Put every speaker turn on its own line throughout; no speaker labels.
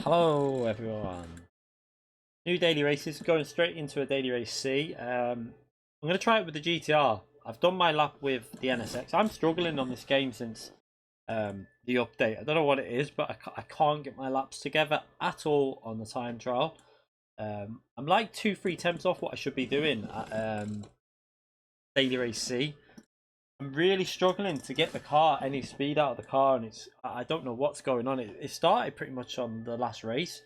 Hello everyone. New daily races, going straight into a daily race C. I'm going to try it with the GTR. I've done my lap with the NSX. I'm struggling on this game since the update. I don't know what it is, but I can't get my laps together at all on the time trial. I'm like 2-3 temps off what I should be doing at daily race C. I'm really struggling to get the car any speed out of the car, and I don't know what's going on. It started pretty much on the last race.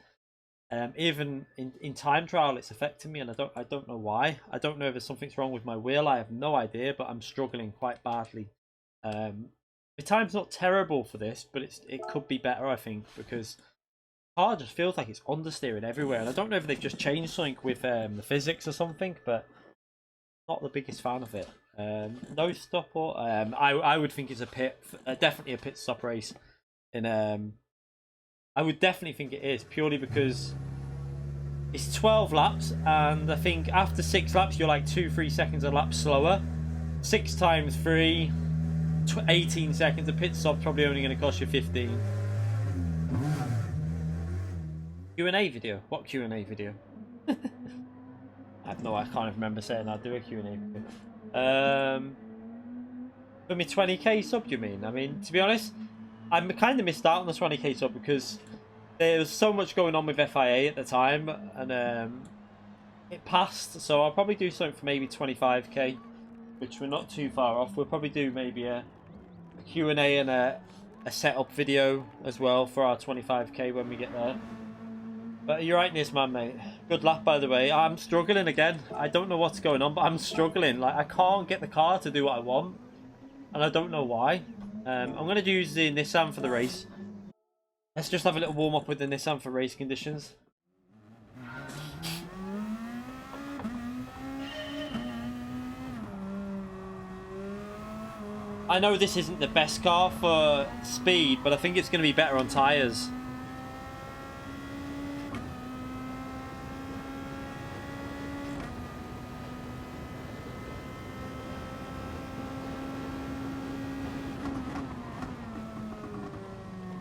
Even in time trial, it's affecting me, and I don't know why. I don't know if there's something's wrong with my wheel. I have no idea, but I'm struggling quite badly. The time's not terrible for this, but it could be better, I think, because the car just feels like it's understeering everywhere, and I don't know if they've just changed something with the physics or something, but not the biggest fan of it. No stop or I would think it's definitely a pit stop race. I would definitely think it is, purely because it's 12 laps, and I think after 6 laps you're like 2-3 seconds a lap slower. 6 times 3, 18 seconds. A pit stop's probably only going to cost you 15. Q&A video? What Q&A video? I can't even remember saying I'd do a Q&A video. For me 20k sub, you mean? I mean, to be honest, I kind of missed out on the 20k sub because there was so much going on with FIA at the time, and it passed. So I'll probably do something for maybe 25k, which we're not too far off. We'll probably do maybe a Q&A and a setup video as well for our 25k when we get there. But you're right, Nisman, mate. Good luck, by the way. I'm struggling again. I don't know what's going on, but I'm struggling. Like, I can't get the car to do what I want. And I don't know why. I'm going to use the Nissan for the race. Let's just have a little warm-up with the Nissan for race conditions. I know this isn't the best car for speed, but I think it's going to be better on tyres.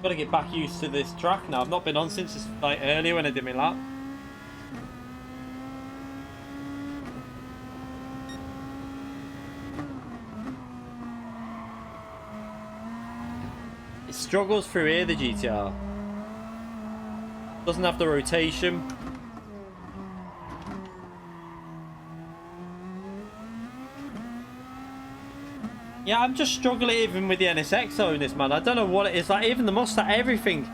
Got to get back used to this track now. I've not been on since like earlier when I did my lap. It struggles through here, the GTR. Doesn't have the rotation. Yeah, I'm just struggling even with the NSX on this, man. I don't know what it is. Like, even the Mustang, everything.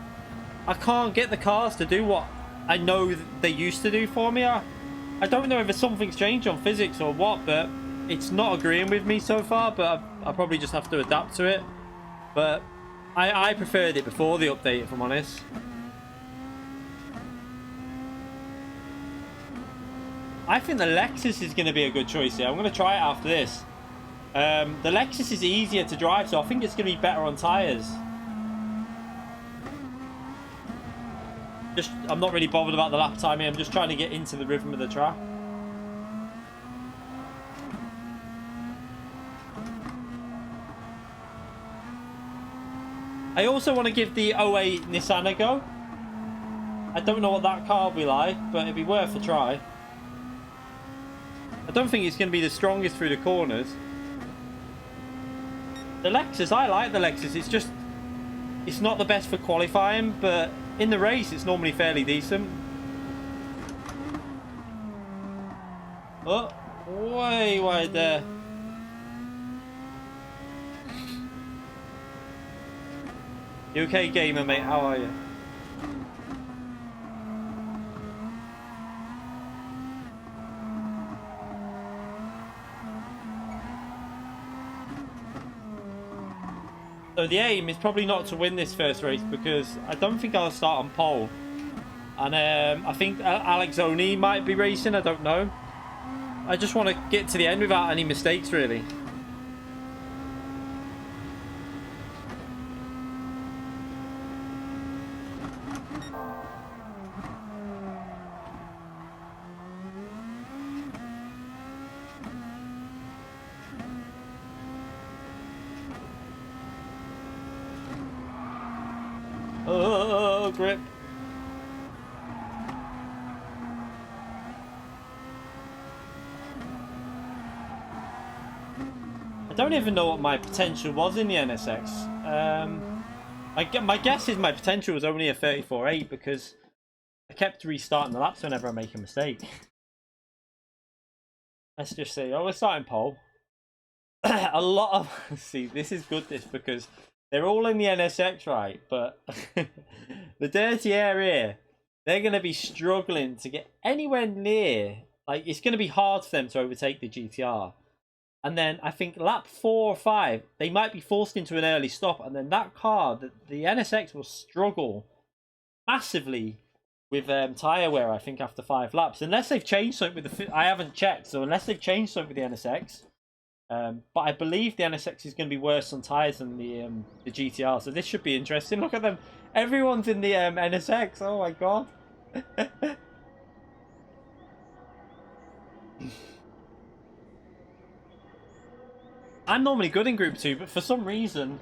I can't get the cars to do what I know they used to do for me. I don't know if something's changed on physics or what, but it's not agreeing with me so far. But I probably just have to adapt to it. But I preferred it before the update, if I'm honest. I think the Lexus is going to be a good choice here. I'm going to try it after this. The Lexus is easier to drive, so I think it's going to be better on tyres. I'm not really bothered about the lap time here. I'm just trying to get into the rhythm of the track. I also want to give the 08 Nissan a go. I don't know what that car will be like, but it'd be worth a try. I don't think it's going to be the strongest through the corners. The Lexus, I like the Lexus. It's not the best for qualifying, but in the race, it's normally fairly decent. Oh, way wide there. You okay, gamer, mate? How are you? So the aim is probably not to win this first race because I don't think I'll start on pole. And I think Alex Oni might be racing, I don't know. I just want to get to the end without any mistakes, really. Oh, grip. I don't even know what my potential was in the NSX. My guess is my potential was only a 34.8 because I kept restarting the laps whenever I make a mistake. Let's just see. Oh, we're starting pole. A lot of... See, this is good, because they're all in the NSX, right? But the dirty air here, they're going to be struggling to get anywhere near. Like, it's going to be hard for them to overtake the GTR. And then I think lap 4 or 5, they might be forced into an early stop. And then that car, the NSX will struggle massively with tyre wear, I think, after 5 laps. Unless they've changed something with the... I haven't checked. So unless they've changed something with the NSX... but I believe the NSX is going to be worse on tyres than the GTR, so this should be interesting. Look at them. Everyone's in the NSX. Oh my god. I'm normally good in Group 2, but for some reason...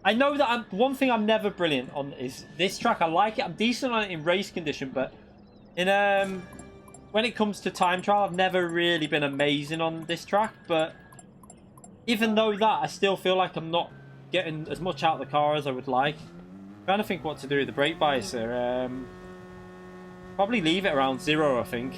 I know that one thing I'm never brilliant on is this track. I like it. I'm decent on it in race condition, but in when it comes to time trial, I've never really been amazing on this track, but... Even though that, I still feel like I'm not getting as much out of the car as I would like. I'm trying to think what to do with the brake bias here. Probably leave it around 0, I think.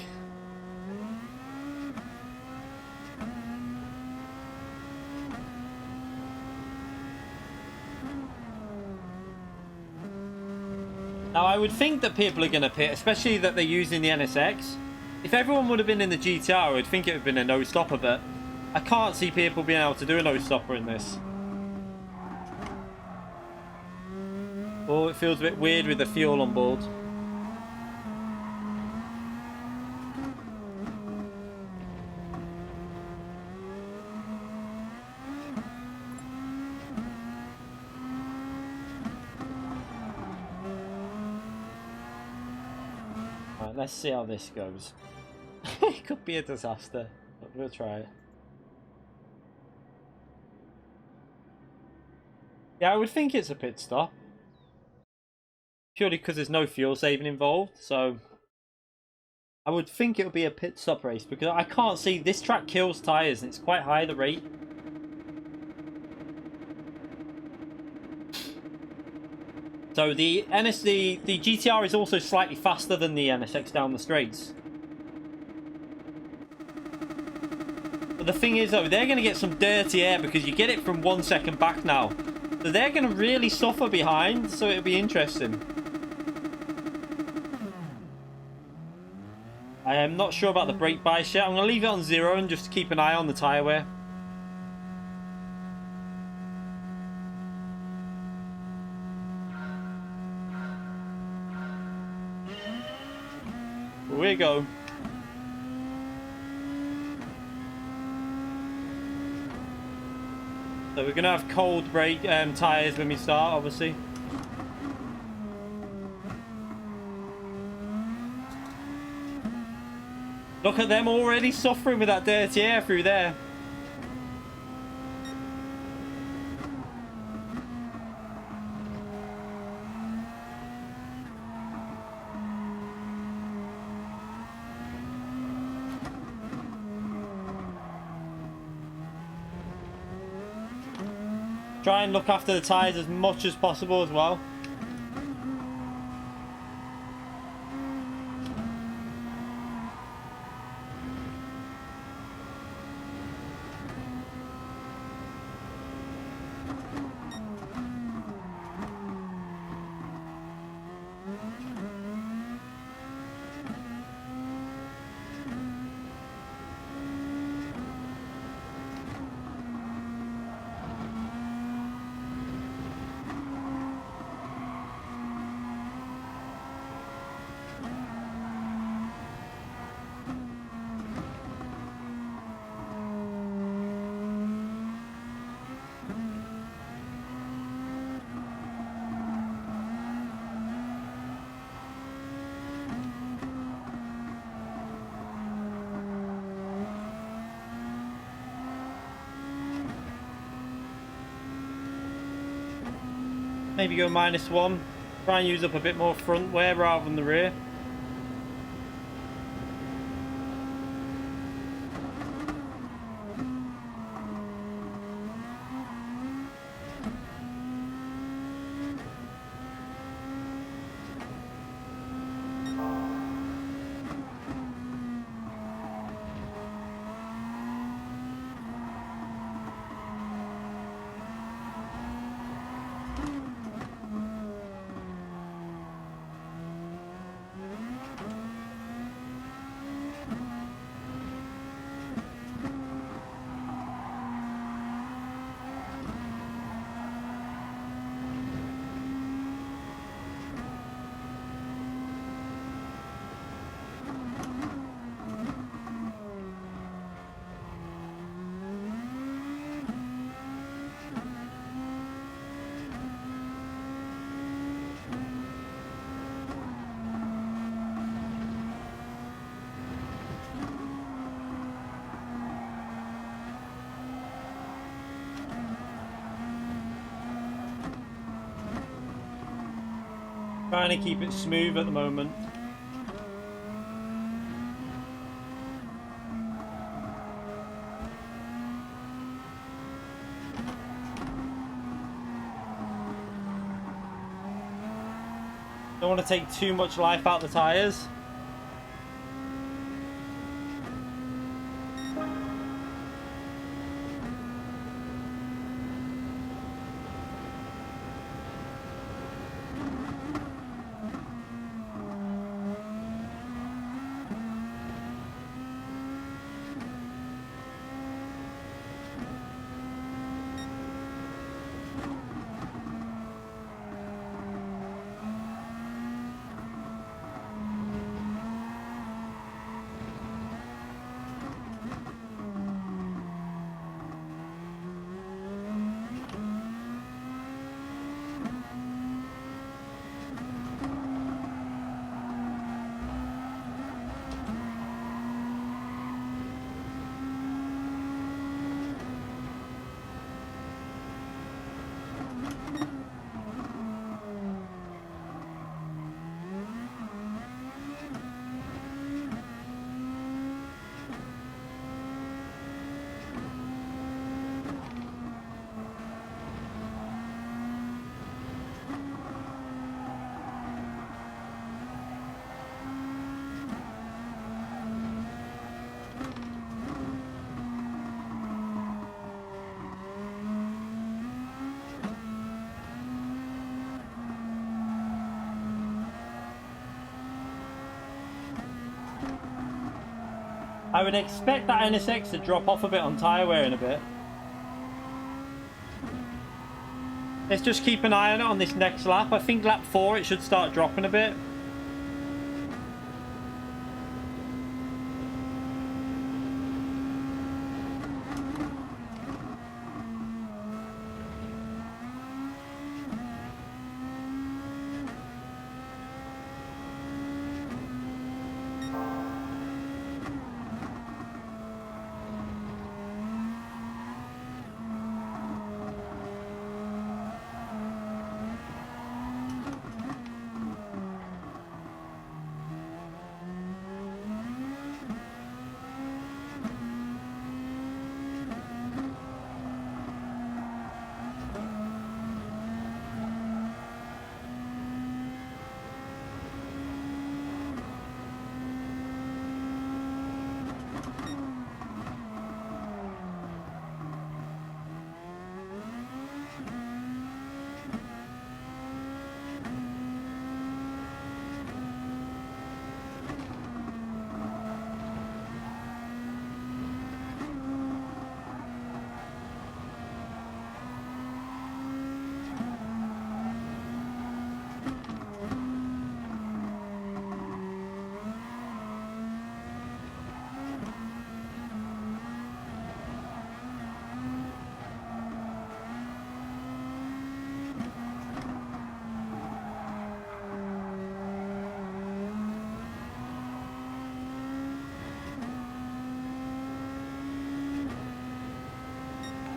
Now, I would think that people are going to pit, especially that they're using the NSX. If everyone would have been in the GTR, I would think it would have been a no-stopper, but I can't see people being able to do a no-stopper in this. Oh, it feels a bit weird with the fuel on board. Right, let's see how this goes. It could be a disaster, but we'll try it. Yeah, I would think it's a pit stop. Purely because there's no fuel saving involved, so I would think it would be a pit stop race because I can't see this track kills tyres and it's quite high, the rate. So the GTR is also slightly faster than the NSX down the straights. But the thing is though, they're going to get some dirty air because you get it from 1 second back now. So they're going to really suffer behind, so it'll be interesting. I am not sure about the brake bias yet. I'm going to leave it on 0 and just keep an eye on the tyre wear. Here we go. So we're going to have cold brake tyres when we start, obviously. Look at them already suffering with that dirty air through there. Try and look after the tyres as much as possible as well. Maybe go -1. Try and use up a bit more front wear rather than the rear. Trying to keep it smooth at the moment. Don't want to take too much life out the tyres. I would expect that NSX to drop off a bit on tyre wear in a bit. Let's just keep an eye on it on this next lap. I think lap 4 it should start dropping a bit.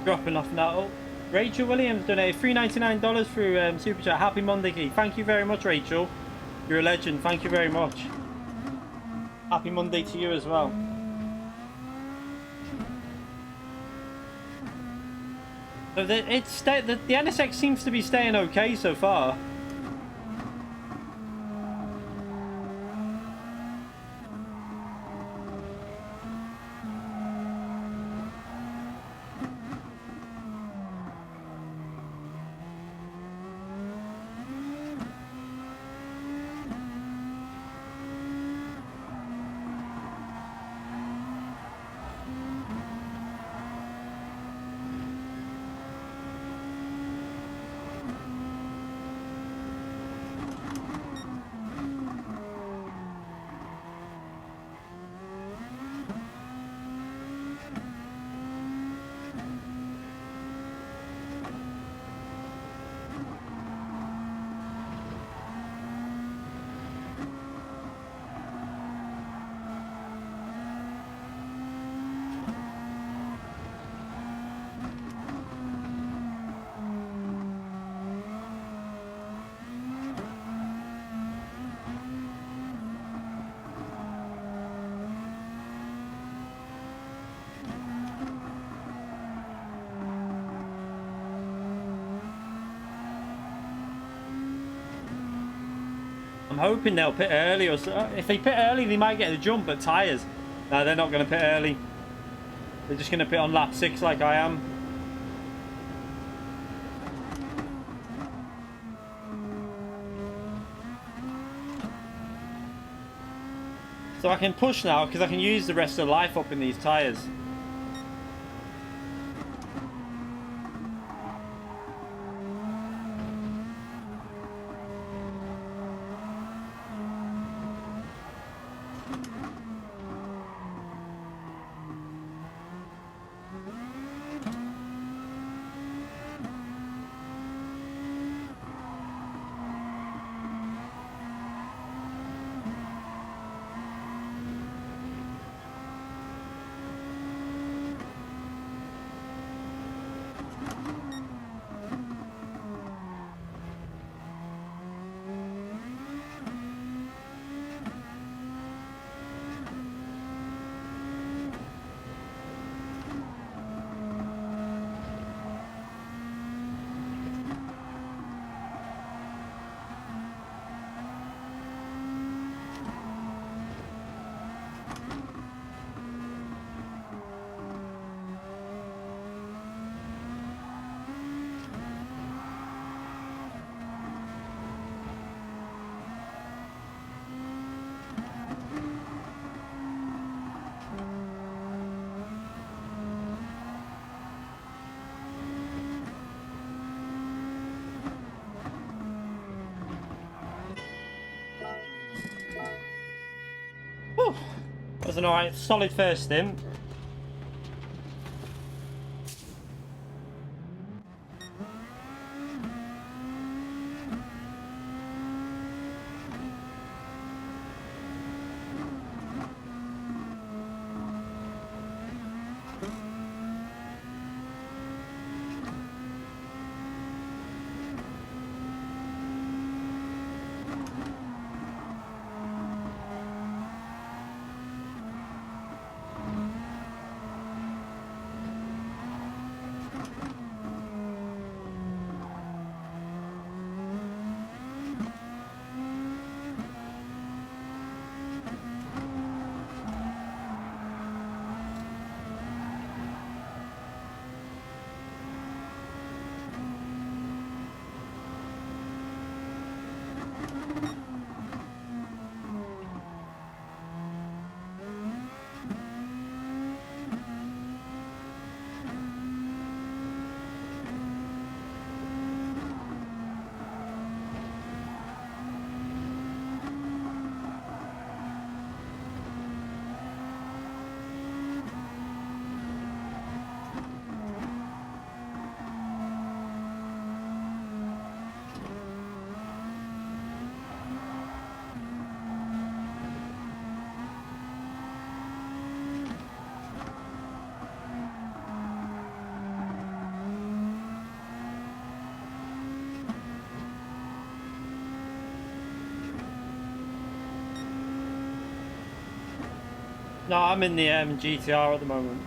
Dropping off now. Rachel Williams donated $3.99 through Super Chat. Happy Monday, Key. Thank you very much, Rachel. You're a legend. Thank you very much. Happy Monday to you as well. So the NSX seems to be staying okay so far. I'm hoping they'll pit early, or so. If they pit early, they might get the jump at tyres. No, they're not going to pit early. They're just going to pit on lap 6 like I am. So I can push now because I can use the rest of the life up in these tyres. was an alright, solid first stint. No, I'm in the GTR at the moment.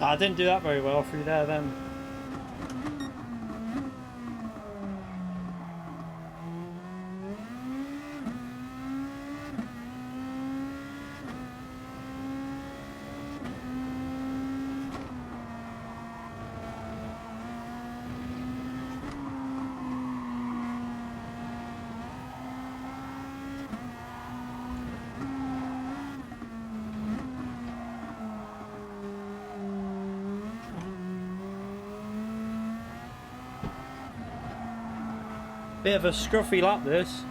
I didn't do that very well through there then. Bit of a scruffy lap this.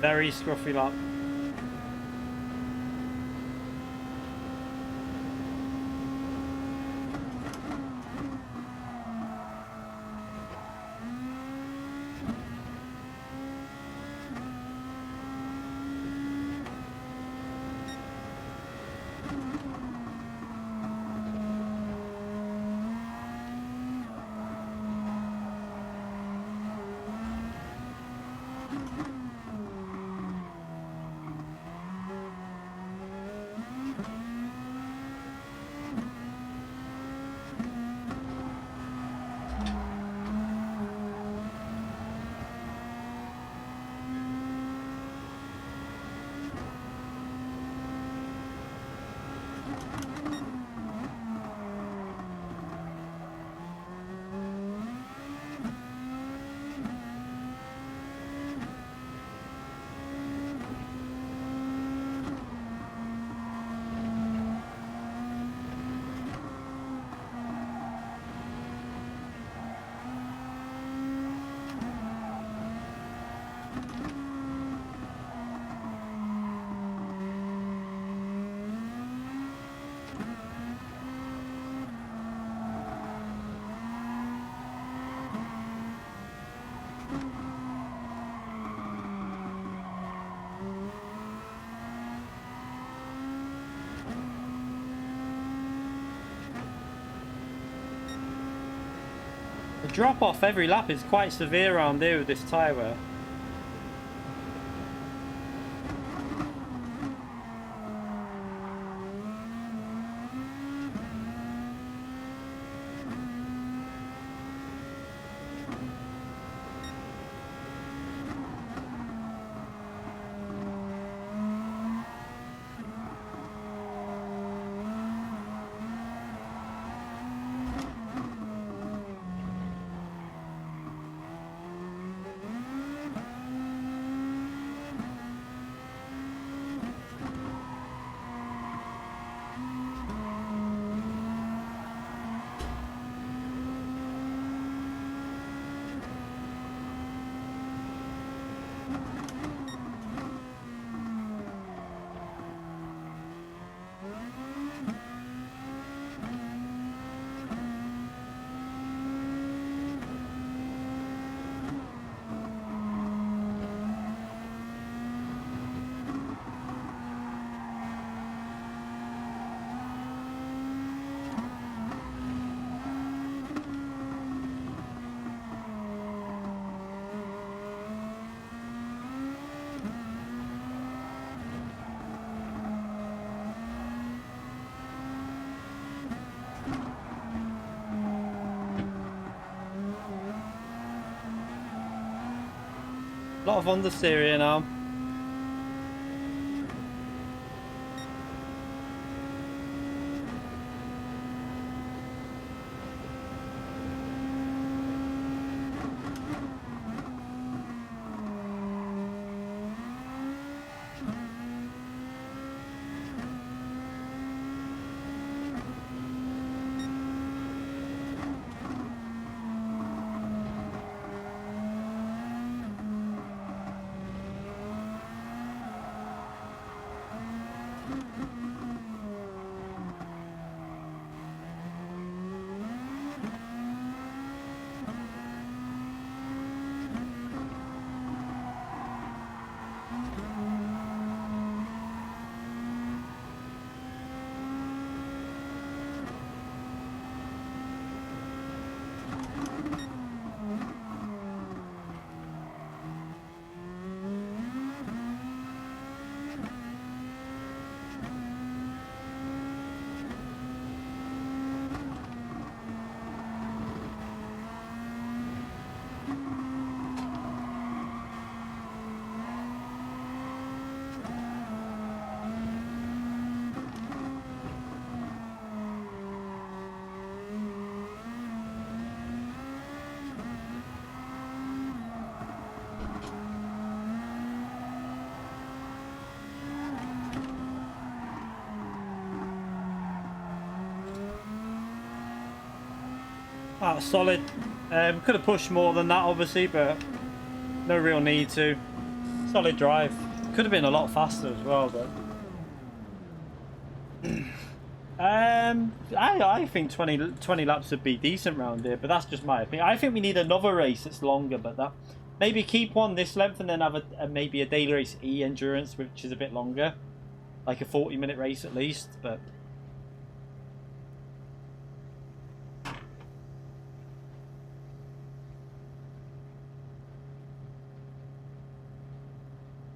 Very scruffy lap. The drop off every lap is quite severe around here with this tyre wear. A lot of understeer here now. Ah, solid. Could have pushed more than that, obviously, but no real need to. Solid drive. Could have been a lot faster as well, but I think 20 laps would be decent round here, but that's just my opinion. I think we need another race that's longer, but that maybe keep one this length and then have maybe a daily race E endurance, which is a bit longer, like a 40-minute race at least, but.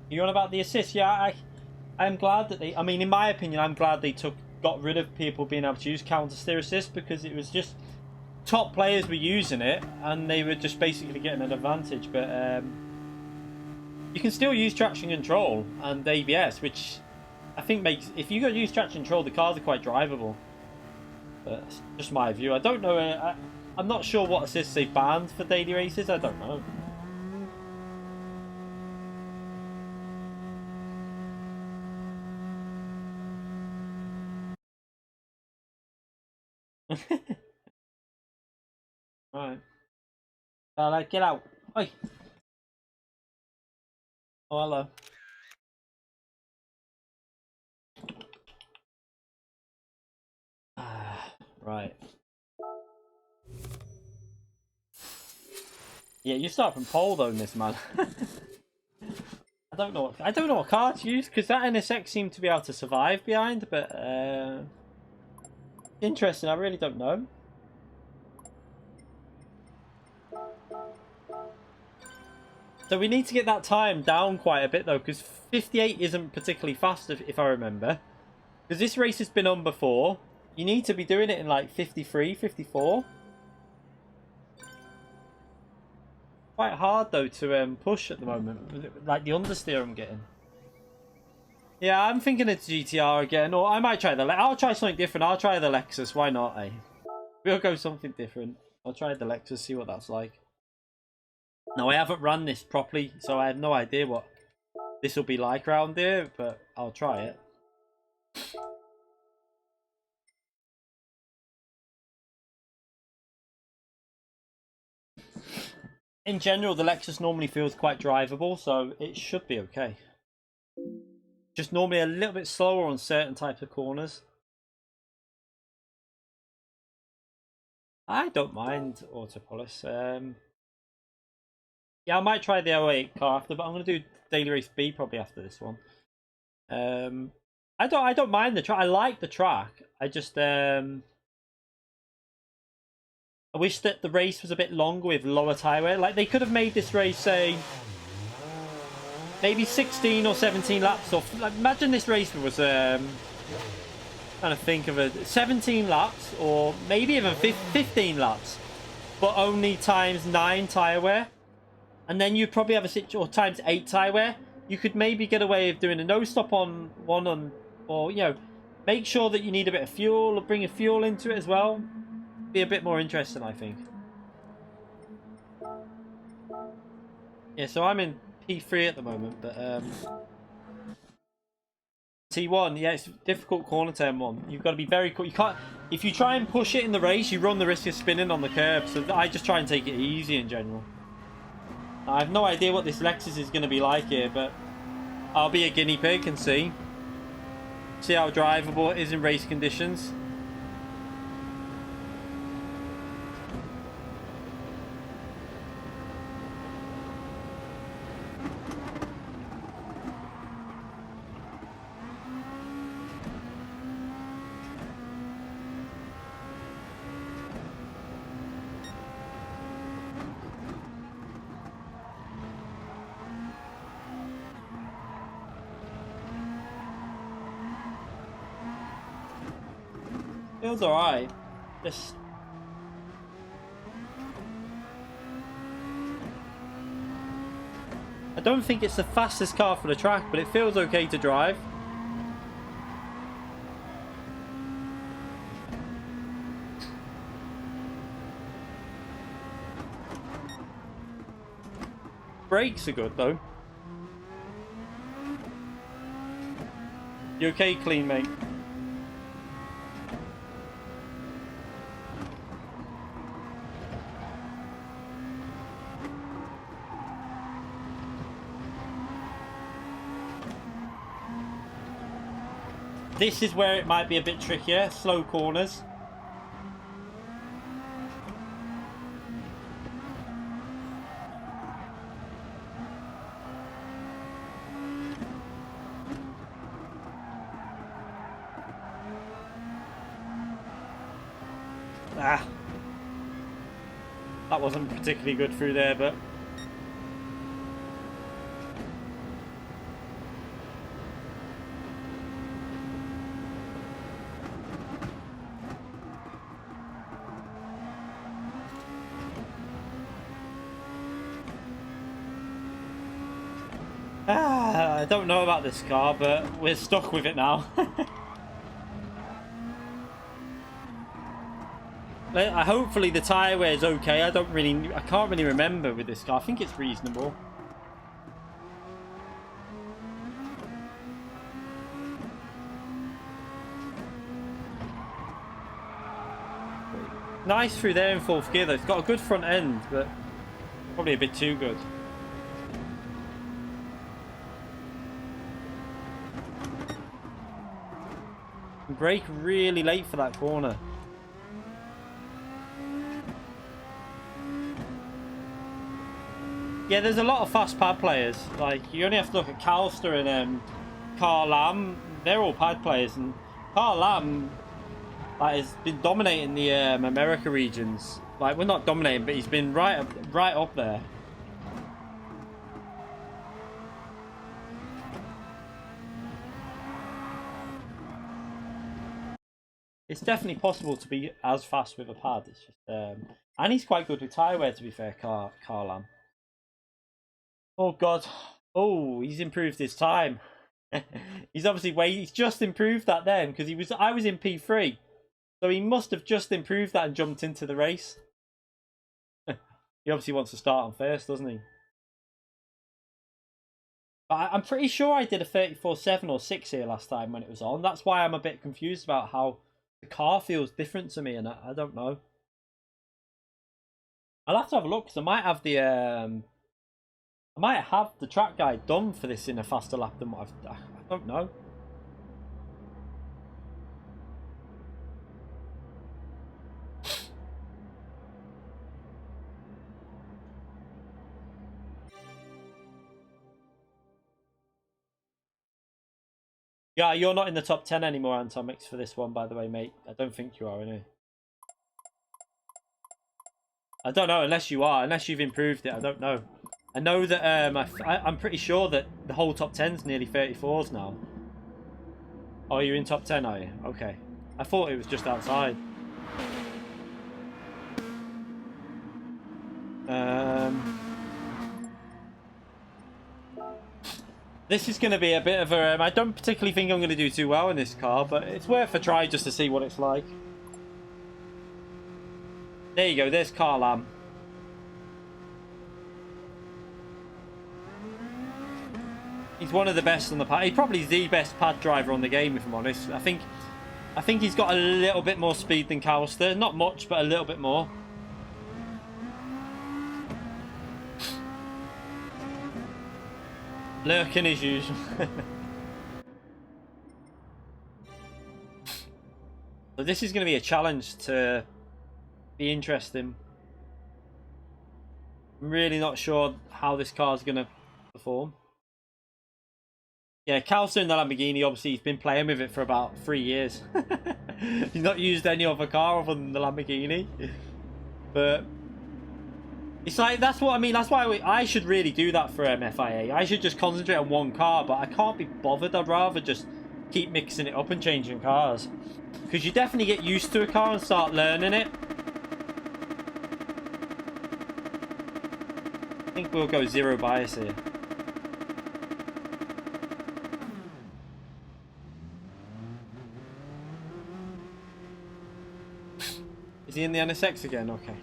You on about the assist? Yeah, I'm glad that they. I mean, in my opinion, I'm glad they got rid of people being able to use counter steer assist, because it was just top players were using it and they were just basically getting an advantage. But you can still use traction control and ABS, which I think makes, if you use traction control, the cars are quite drivable. But that's just my view. I don't know. I'm not sure what assists they banned for daily races. I don't know. Right. Like, get out. Oi. Oh, hello. Right. Yeah, you start from pole though in this, man. I don't know what car to use because that NSX seemed to be able to survive behind, but interesting. I really don't know. So we need to get that time down quite a bit though, because 58 isn't particularly fast if I remember. Because this race has been on before. You need to be doing it in like 53, 54. Quite hard though to push at the moment, like the understeer I'm getting. Yeah, I'm thinking it's GTR again, or I might try I'll try something different. I'll try the Lexus. Why not? Eh? We'll go something different. I'll try the Lexus, see what that's like. Now I haven't run this properly, so I have no idea what this will be like around here, but I'll try it. In general, the Lexus normally feels quite drivable, so it should be okay. Just normally a little bit slower on certain types of corners. I don't mind Autopolis. Yeah, I might try the 08 car after, but I'm going to do Daily Race B probably after this one. I don't mind the track. I like the track. I just I wish that the race was a bit longer with lower tyre wear. Like they could have made this race say maybe 16 or 17 laps off. Like imagine this race was trying to think of 17 laps or maybe even 15 laps, but only times 9 tyre wear. And then you'd probably have a situation, or times 8 tyre wear. You could maybe get away with doing a no stop on one on, or you know, make sure that you need a bit of fuel or bring a fuel into it as well. Be a bit more interesting, I think. Yeah, so I'm in P3 at the moment, but T1, yeah, it's difficult corner turn 1. You've got to be very quick. You can't, if you try and push it in the race, you run the risk of spinning on the curb. So I just try and take it easy in general. I have no idea what this Lexus is going to be like here, but I'll be a guinea pig and see how drivable it is in race conditions. Feels alright. Just I don't think it's the fastest car for the track, but it feels okay to drive. Brakes are good though. You okay, clean mate? This is where it might be a bit trickier, slow corners. That wasn't particularly good through there, but I don't know about this car, but we're stuck with it now. Hopefully the tyre wear is okay. I can't really remember with this car. I think it's reasonable. Nice through there in 4th gear though. It's got a good front end, but probably a bit too good. Brake really late for that corner. Yeah, there's a lot of fast pad players. Like, you only have to look at Calster and Carl Lam. They're all pad players, and Carl Lam has been dominating the America regions. Like, well, not dominating, but he's been right up there. It's definitely possible to be as fast with a pad. It's just, and he's quite good with tyre wear, to be fair, Carl Lam. Oh God! Oh, he's improved his time. He's obviously he's just improved that then, because I was in P3, so he must have just improved that and jumped into the race. He obviously wants to start on first, doesn't he? But I'm pretty sure I did a 34.7 or 6 here last time when it was on. That's why I'm a bit confused about how the car feels different to me, and I don't know. I'll have to have a look, because I might have the track guide done for this in a faster lap than what I don't know. Yeah, you're not in the top 10 anymore, Antomix, for this one, by the way, mate. I don't think you are, anyway. I don't know, unless you are. Unless you've improved it, I don't know. I know that I'm pretty sure that the whole top 10's nearly 34s now. Oh, you're in top 10, are you? Okay. I thought it was just outside. This is going to be a bit of a... I don't particularly think I'm going to do too well in this car, but it's worth a try just to see what it's like. There you go, there's Carl Lam. He's one of the best on the pad. He's probably the best pad driver on the game, if I'm honest. I think he's got a little bit more speed than Calster. Not much, but a little bit more. Lurking as usual. So this is going to be a challenge to be interesting. I'm really not sure how this car is going to perform. Yeah, Calster in the Lamborghini, obviously he's been playing with it for about 3 years. He's not used any other car other than the Lamborghini. But it's like, that's what I mean. That's why I should really do that for FIA. I should just concentrate on one car, but I can't be bothered. I'd rather just keep mixing it up and changing cars. Because you definitely get used to a car and start learning it. I think we'll go zero bias here. Is he in the NSX again? Okay.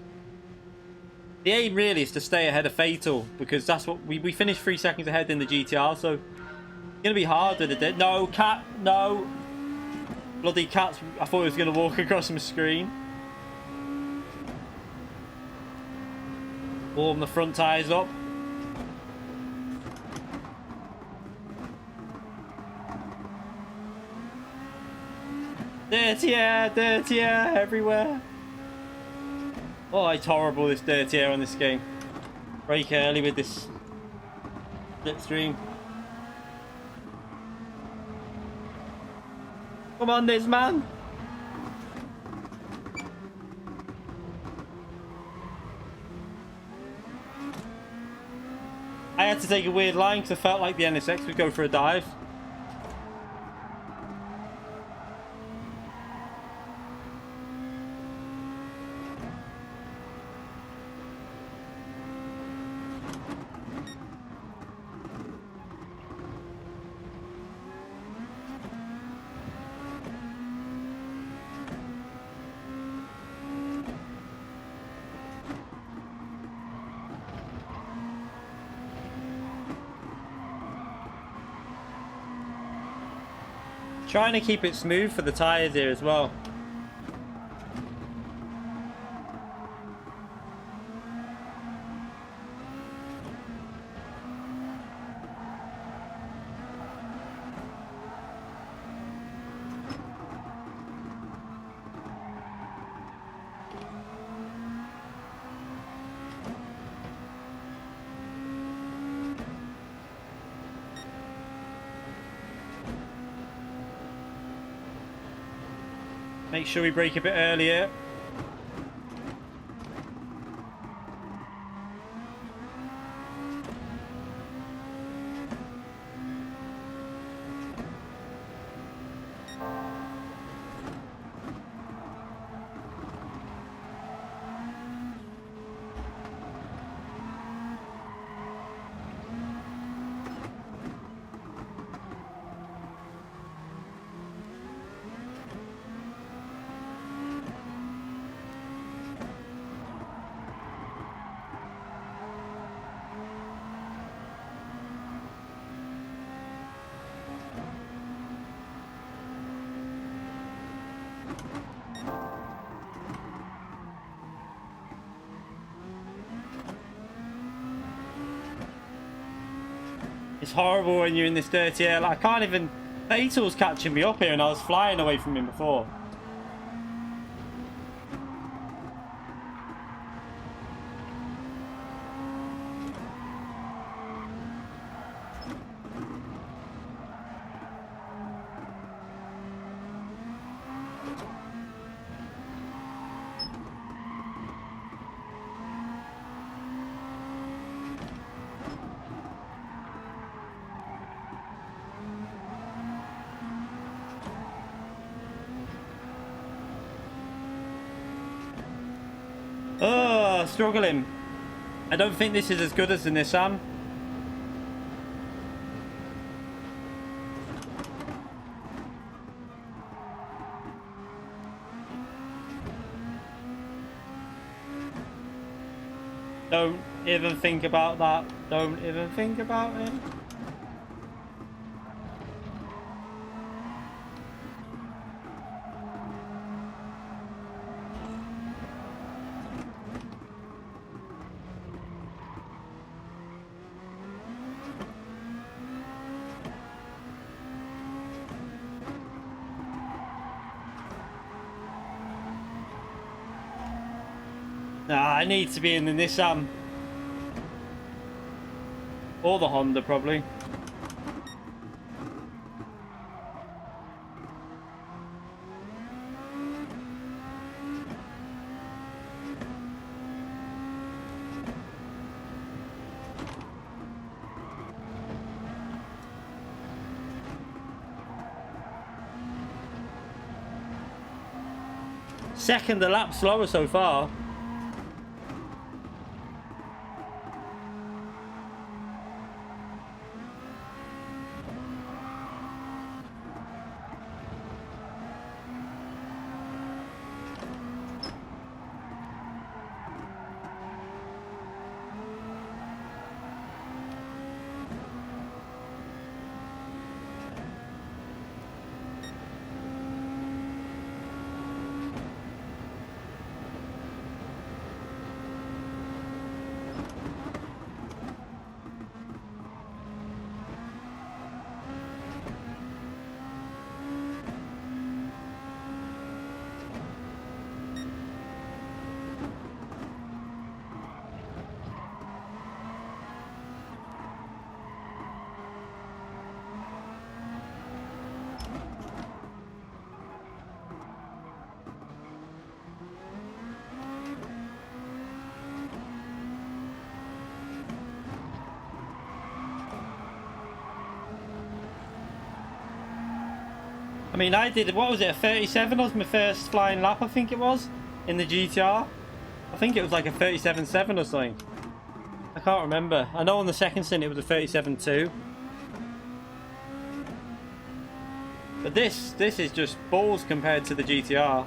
The aim really is to stay ahead of Fatal, because that's what we finished 3 seconds ahead in the GTR, so it's gonna be hard with the no cat, no bloody cats. I thought he was gonna walk across my screen. Warm the front tyres up. Dirty air everywhere. Oh, it's horrible, this dirty air on this game. Brake early with this slipstream. Come on, this man. I had to take a weird line because I felt like the NSX would go for a dive. Trying to keep it smooth for the tyres here as well. Make sure we brake a bit earlier. It's horrible when you're in this dirty air. Like, I can't even... Fatal's catching me up here and I was flying away from him before. Oh, struggling. I don't think this is as good as the Nissan. Don't even think about that. Don't even think about it. Nah, I need to be in the Nissan. Or the Honda, probably. Second a lap slower so far. I mean, I did, what was it, a 37? That was my first flying lap, I think it was, in the GTR. I think it was like a 37.7 or something. I can't remember. I know on the second stint it was a 37.2. But this is just balls compared to the GTR.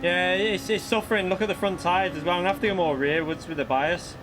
Yeah, it's suffering. Look at the front tyres as well. I'm going to have to go more rearwards with the bias.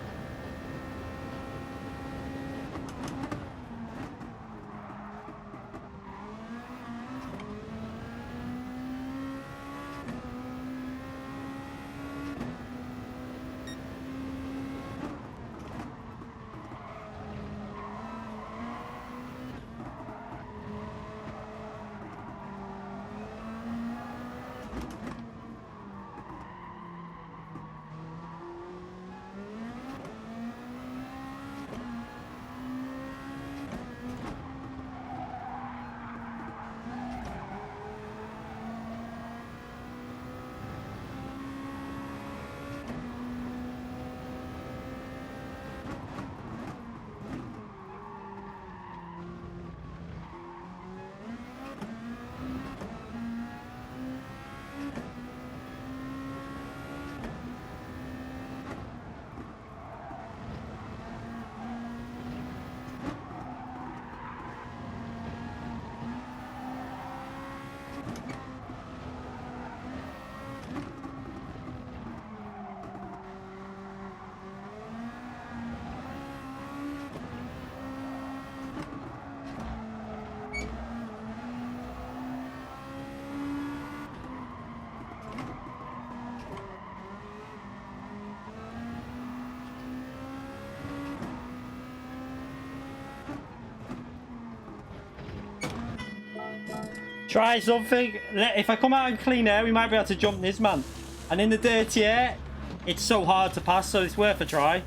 Try something. If I come out in clean air, we might be able to jump this, man. And in the dirty air, it's so hard to pass, so it's worth a try.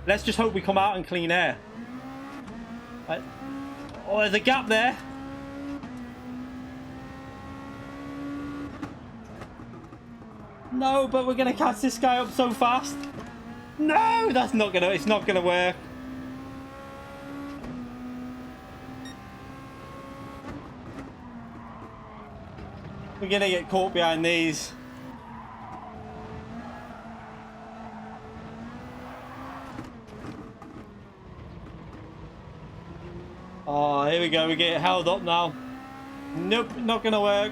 Let's just hope we come out in clean air. Oh, there's a gap there. No, but we're going to catch this guy up so fast. No, that's not going to... It's not going to work. We're going to get caught behind these. Oh, here we go. We get held up now. Nope, not going to work.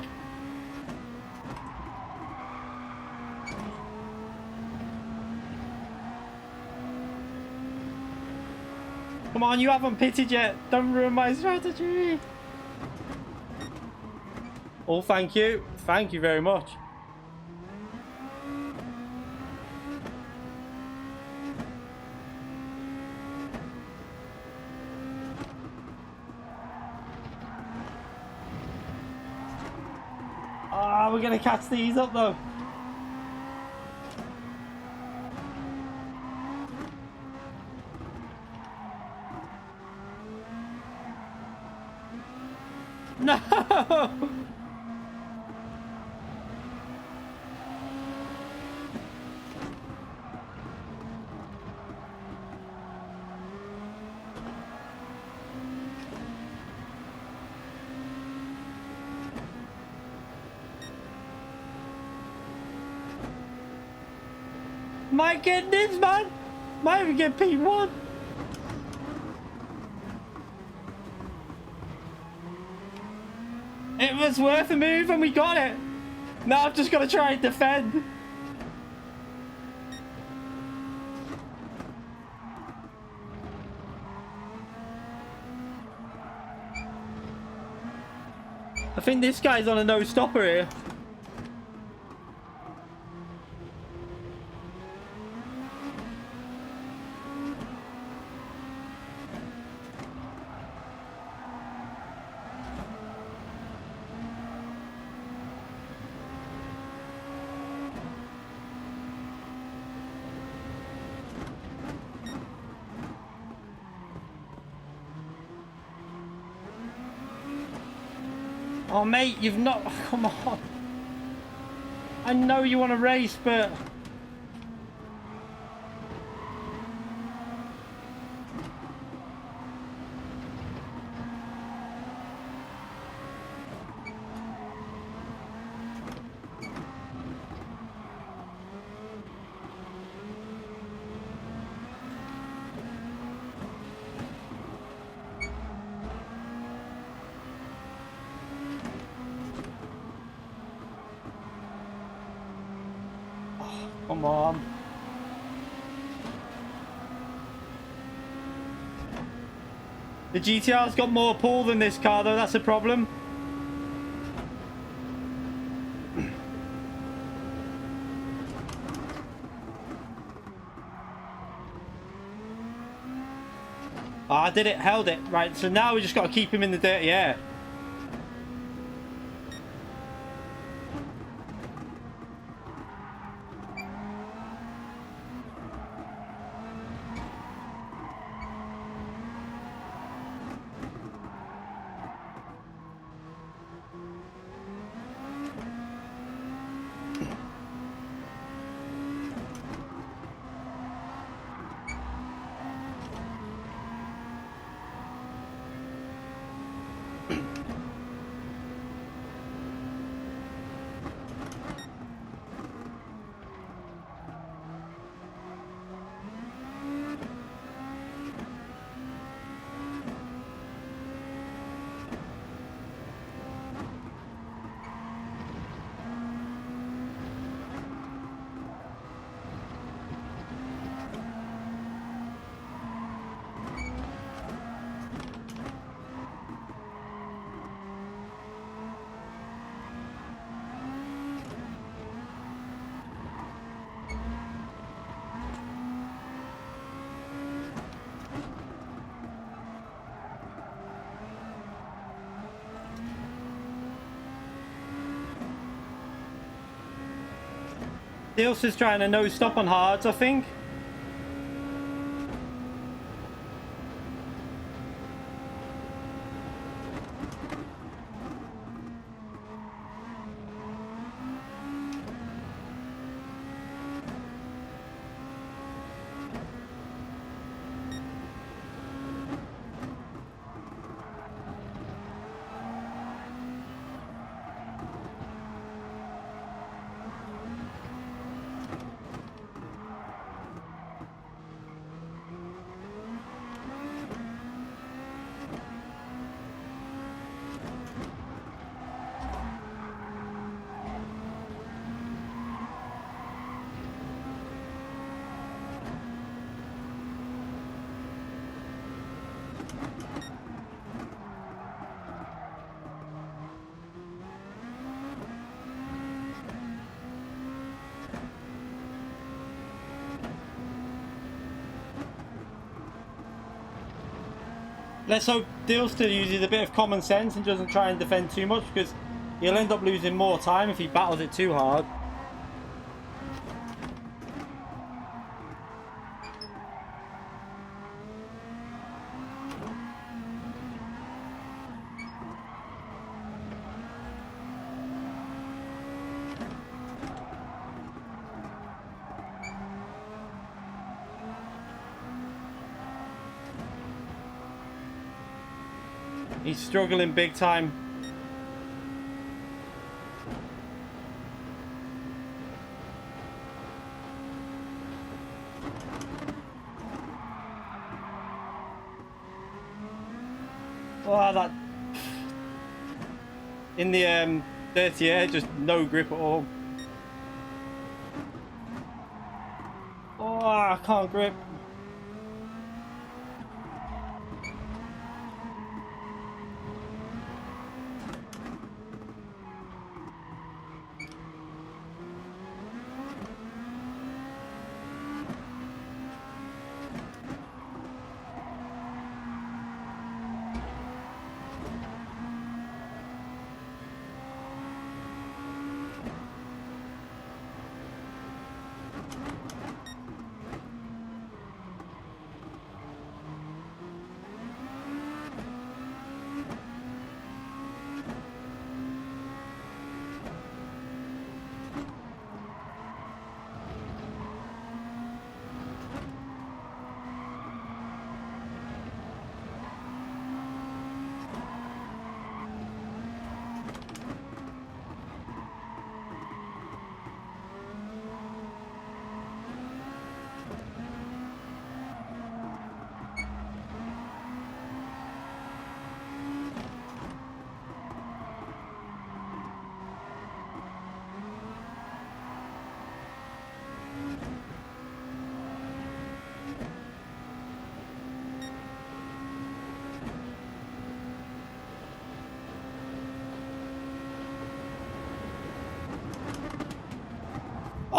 Come on, you haven't pitted yet. Don't ruin my strategy. Oh, thank you. Thank you very much. Ah, we're going to catch these up, though. No! Might get this, man! Might even get P1! It was worth a move and we got it! Now I've just got to try and defend! I think this guy's on a no-stopper here. Oh, mate, you've not... Come on. I know you want to race, but... Come on. The GTR's got more pull than this car, though. That's a problem. Oh, I did it. Held it. Right, so now we just got to keep him in the dirty air. Dilster's trying to no stop on hards, I think. Let's hope Dilster uses a bit of common sense and doesn't try and defend too much, because he'll end up losing more time if he battles it too hard. He's struggling big time. Oh, that in the dirty air, just no grip at all. Oh, I can't grip.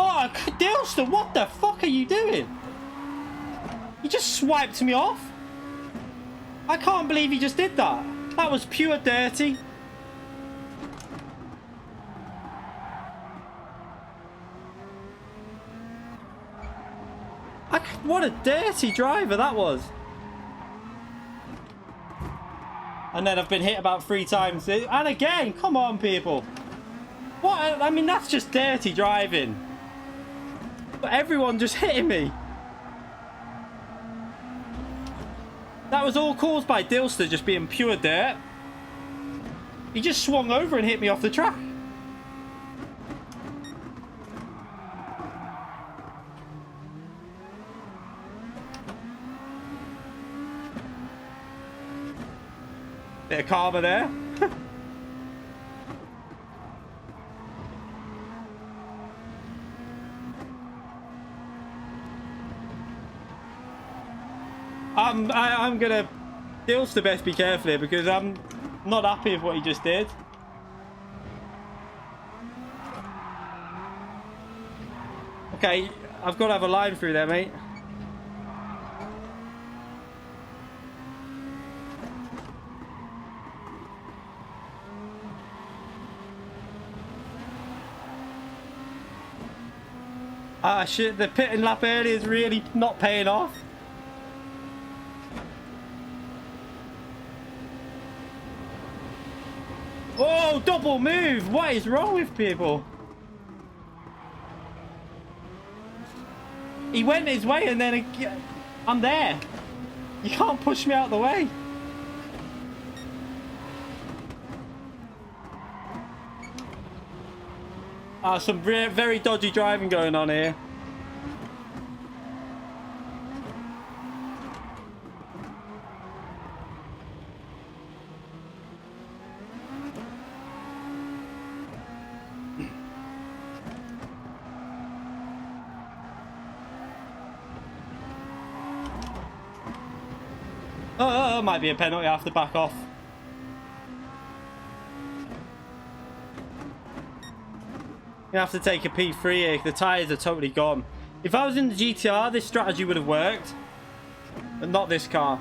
Oh, Dilster, what the fuck are you doing? You just swiped me off. I can't believe he just did that. That was pure dirty. What a dirty driver that was. And then I've been hit about 3 times. And again, come on, people. What? I mean, that's just dirty driving. But everyone just hitting me. That was all caused by Dilster just being pure dirt. He just swung over and hit me off the track. Bit of karma there. I'm gonna Dilster best be careful here, because I'm not happy with what he just did. Okay, I've got to have a line through there, mate. Ah, shit, the pitting lap earlier is really not paying off. Oh, double move! What is wrong with people? He went his way and then I'm there. You can't push me out of the way. Some very dodgy driving going on here. Oh, might be a penalty. I have to back off. You have to take a P3 here. The tyres are totally gone. If I was in the GTR, this strategy would have worked. But not this car.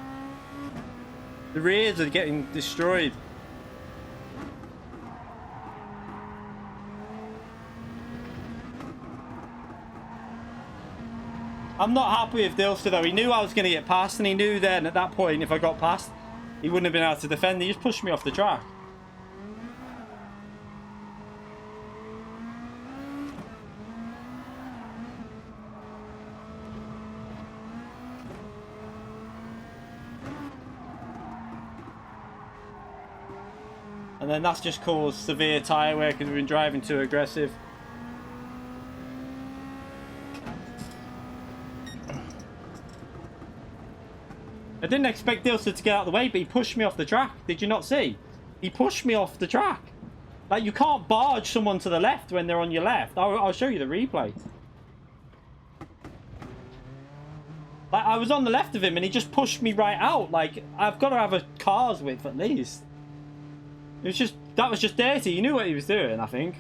The rears are getting destroyed. I'm not happy with Dilster though. He knew I was going to get past, and he knew then at that point if I got past, he wouldn't have been able to defend. He just pushed me off the track. And then that's just caused severe tyre wear because we've been driving too aggressive. I didn't expect Dilster to get out of the way, but he pushed me off the track. Did you not see? He pushed me off the track. Like, you can't barge someone to the left when they're on your left. I'll show you the replay. Like, I was on the left of him and he just pushed me right out. Like, I've got to have a car's width at least. It was just, that was just dirty. He knew what he was doing, I think.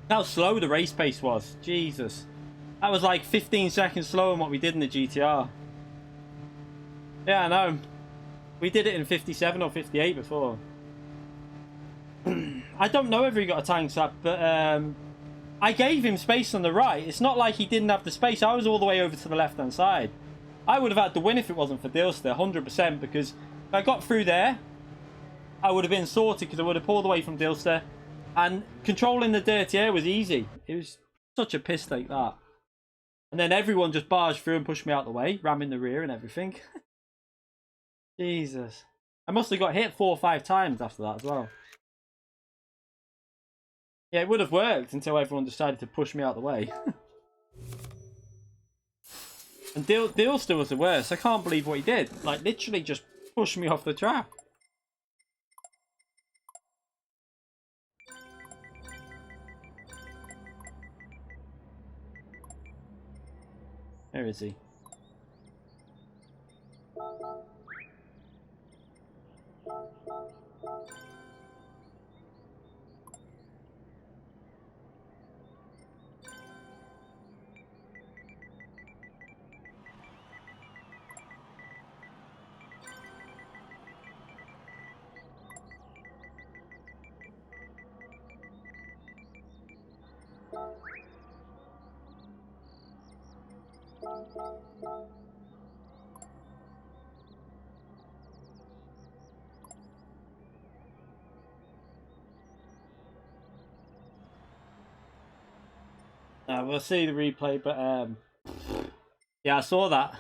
How slow the race pace was. Jesus. That was like 15 seconds slower than what we did in the GTR. Yeah, I know. We did it in 57 or 58 before. I don't know if he got a time slap, but I gave him space on the right. It's not like he didn't have the space. I was all the way over to the left-hand side. I would have had to win if it wasn't for Dilster, 100%, because if I got through there, I would have been sorted because I would have pulled away from Dilster. And controlling the dirty air was easy. It was such a piss take, that. And then everyone just barged through and pushed me out the way, ramming the rear and everything. Jesus. I must have got hit 4 or 5 times after that as well. Yeah, it would have worked until everyone decided to push me out the way. And Dilster was the worst. I can't believe what he did. Like, literally just pushed me off the track. Where is he? We'll see the replay, but yeah, I saw that.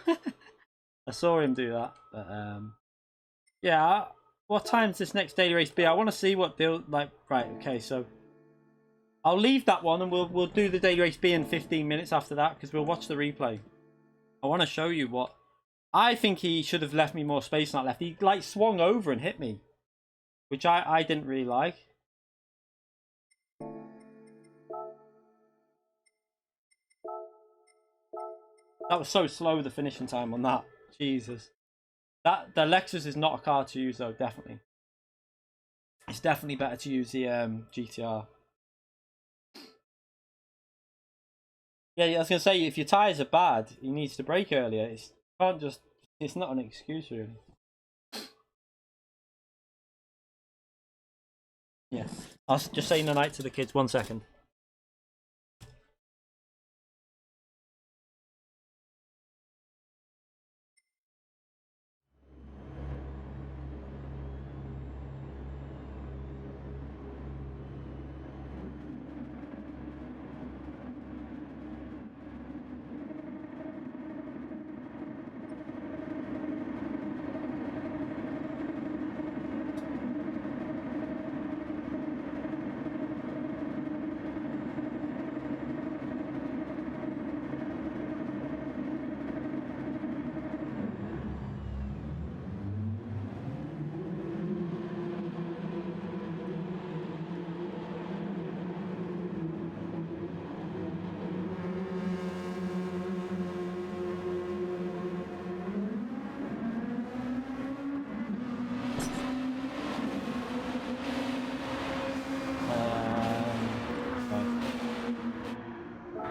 I saw him do that, but yeah. What time's this next daily race be? I want to see what they'll like. Right, okay, so I'll leave that one, and we'll do the daily race B in 15 minutes after that because we'll watch the replay. I want to show you what I think he should have left me more space on that left. He like swung over and hit me, which I didn't really like. That was so slow, the finishing time on that. Jesus. The Lexus is not a car to use though, definitely. It's definitely better to use the GTR. Yeah, I was going to say, if your tyres are bad, he needs to brake earlier. It's not an excuse really. Yes. I'll just say night to the kids, 1 second.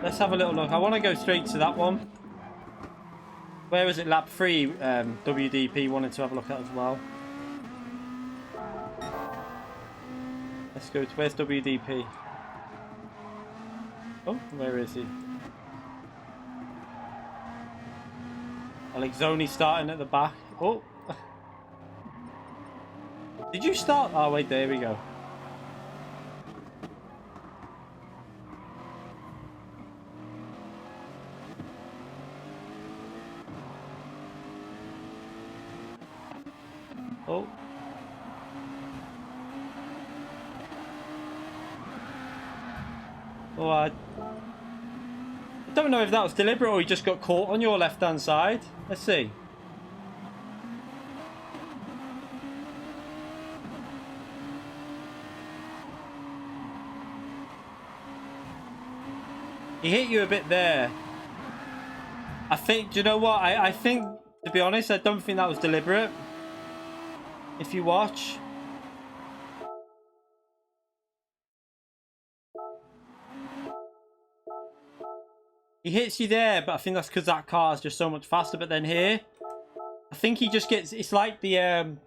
Let's have a little look. I want to go straight to that one. Where was it? Lap 3, WDP wanted to have a look at as well. Let's go to... Where's WDP? Oh, where is he? Alexoni starting at the back. Oh. Did you start? Oh, wait, there we go. Oh. Oh, I don't know if that was deliberate or he just got caught on your left-hand side. Let's see. He hit you a bit there. I think, do you know what? I think, to be honest, I don't think that was deliberate. If you watch. He hits you there, but I think that's because that car is just so much faster. But then here, I think he just gets... It's like the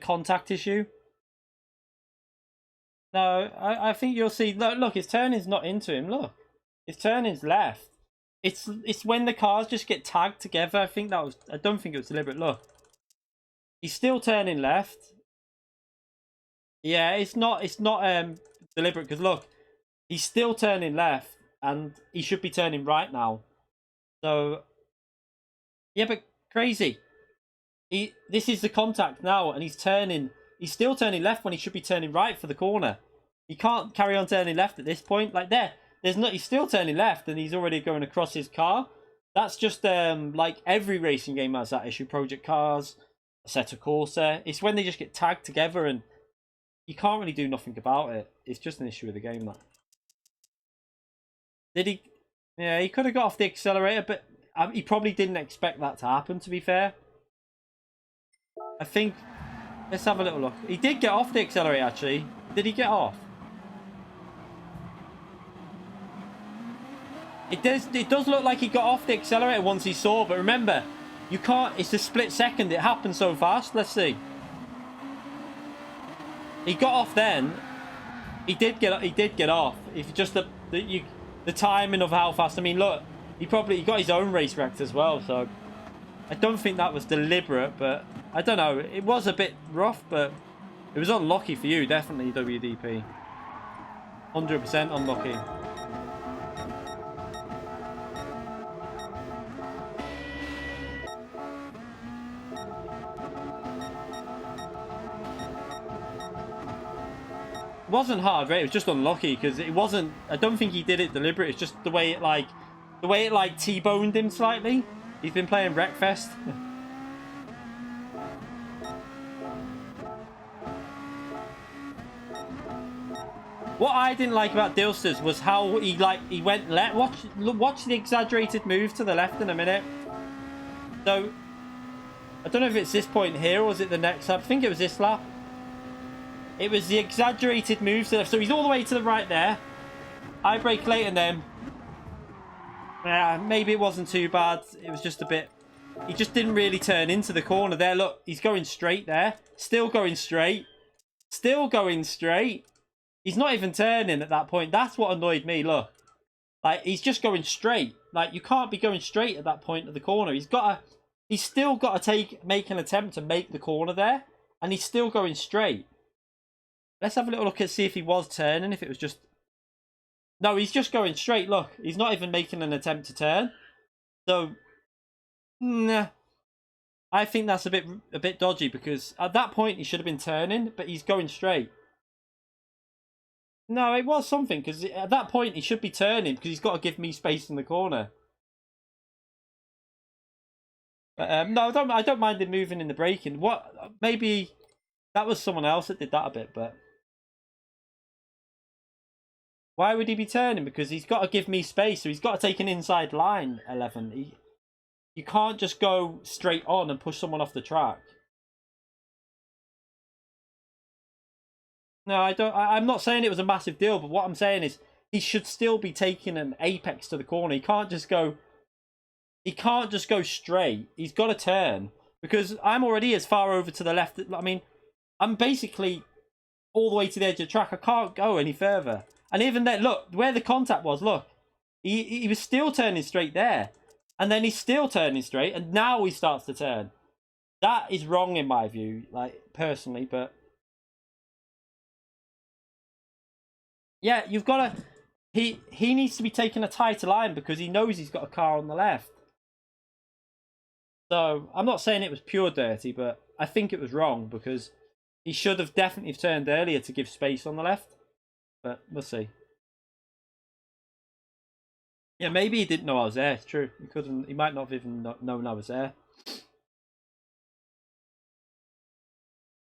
contact issue. No, I think you'll see... Look, his turning's not into him. Look. His turning's left. It's when the cars just get tagged together. I think that was... I don't think it was deliberate. Look. He's still turning left. Yeah, it's not deliberate because look, he's still turning left and he should be turning right now. So yeah, but crazy. This is the contact now and he's still turning left when he should be turning right for the corner. He can't carry on turning left at this point. Like he's still turning left and he's already going across his car. That's just like every racing game has that issue. Project Cars, Assetto Corsa. It's when they just get tagged together and you can't really do nothing about it. It's just an issue with the game, that. Did he? Yeah, he could have got off the accelerator, but he probably didn't expect that to happen, to be fair. I think... Let's have a little look. He did get off the accelerator, actually. Did he get off? It does look like he got off the accelerator once he saw, but remember, you can't... It's a split second. It happened so fast. Let's see. He got off then. He did get off. If just the timing of how fast. I mean, look, he got his own race wrecked as well. So I don't think that was deliberate, but I don't know. It was a bit rough, but it was unlucky for you, definitely. WDP, 100% unlucky. It wasn't hard, right? It was just unlucky because it wasn't... I don't think he did it deliberate. It's just the way it T-boned him slightly. He's been playing Wreckfest. What I didn't like about Dilsters was how he went left. Watch the exaggerated move to the left in a minute. So I don't know if it's this point here or is it the next lap. I think it was this lap. It was the exaggerated move to the left. So he's all the way to the right there. I brake late and then... Yeah, maybe it wasn't too bad. It was just a bit... He just didn't really turn into the corner there. Look, he's going straight there. Still going straight. Still going straight. He's not even turning at that point. That's what annoyed me, look. Like, he's just going straight. Like, you can't be going straight at that point of the corner. He's still got to make an attempt to make the corner there. And he's still going straight. Let's have a little look and see if he was turning, if it was just... No, he's just going straight, look. He's not even making an attempt to turn. So, nah. I think that's a bit dodgy because at that point he should have been turning, but he's going straight. No, it was something because at that point he should be turning because he's got to give me space in the corner. But, no, I don't mind him moving in the braking. Maybe that was someone else that did that a bit, but... Why would he be turning? Because he's got to give me space, so he's got to take an inside line, 11. You can't just go straight on and push someone off the track. No, I don't. I'm not saying it was a massive deal, but what I'm saying is he should still be taking an apex to the corner. He can't just go straight. He's got to turn, because I'm already as far over to the left. I mean, I'm basically all the way to the edge of the track. I can't go any further. And even then, look where the contact was. Look, he was still turning straight there, and then he's still turning straight, and now he starts to turn. That is wrong in my view, like personally. But yeah, you've got to. He needs to be taking a tighter line, because he knows he's got a car on the left. So I'm not saying it was pure dirty, but I think it was wrong, because he should have definitely turned earlier to give space on the left. But we'll see. Yeah, maybe he didn't know I was there. It's true. He couldn't. He might not have even known I was there.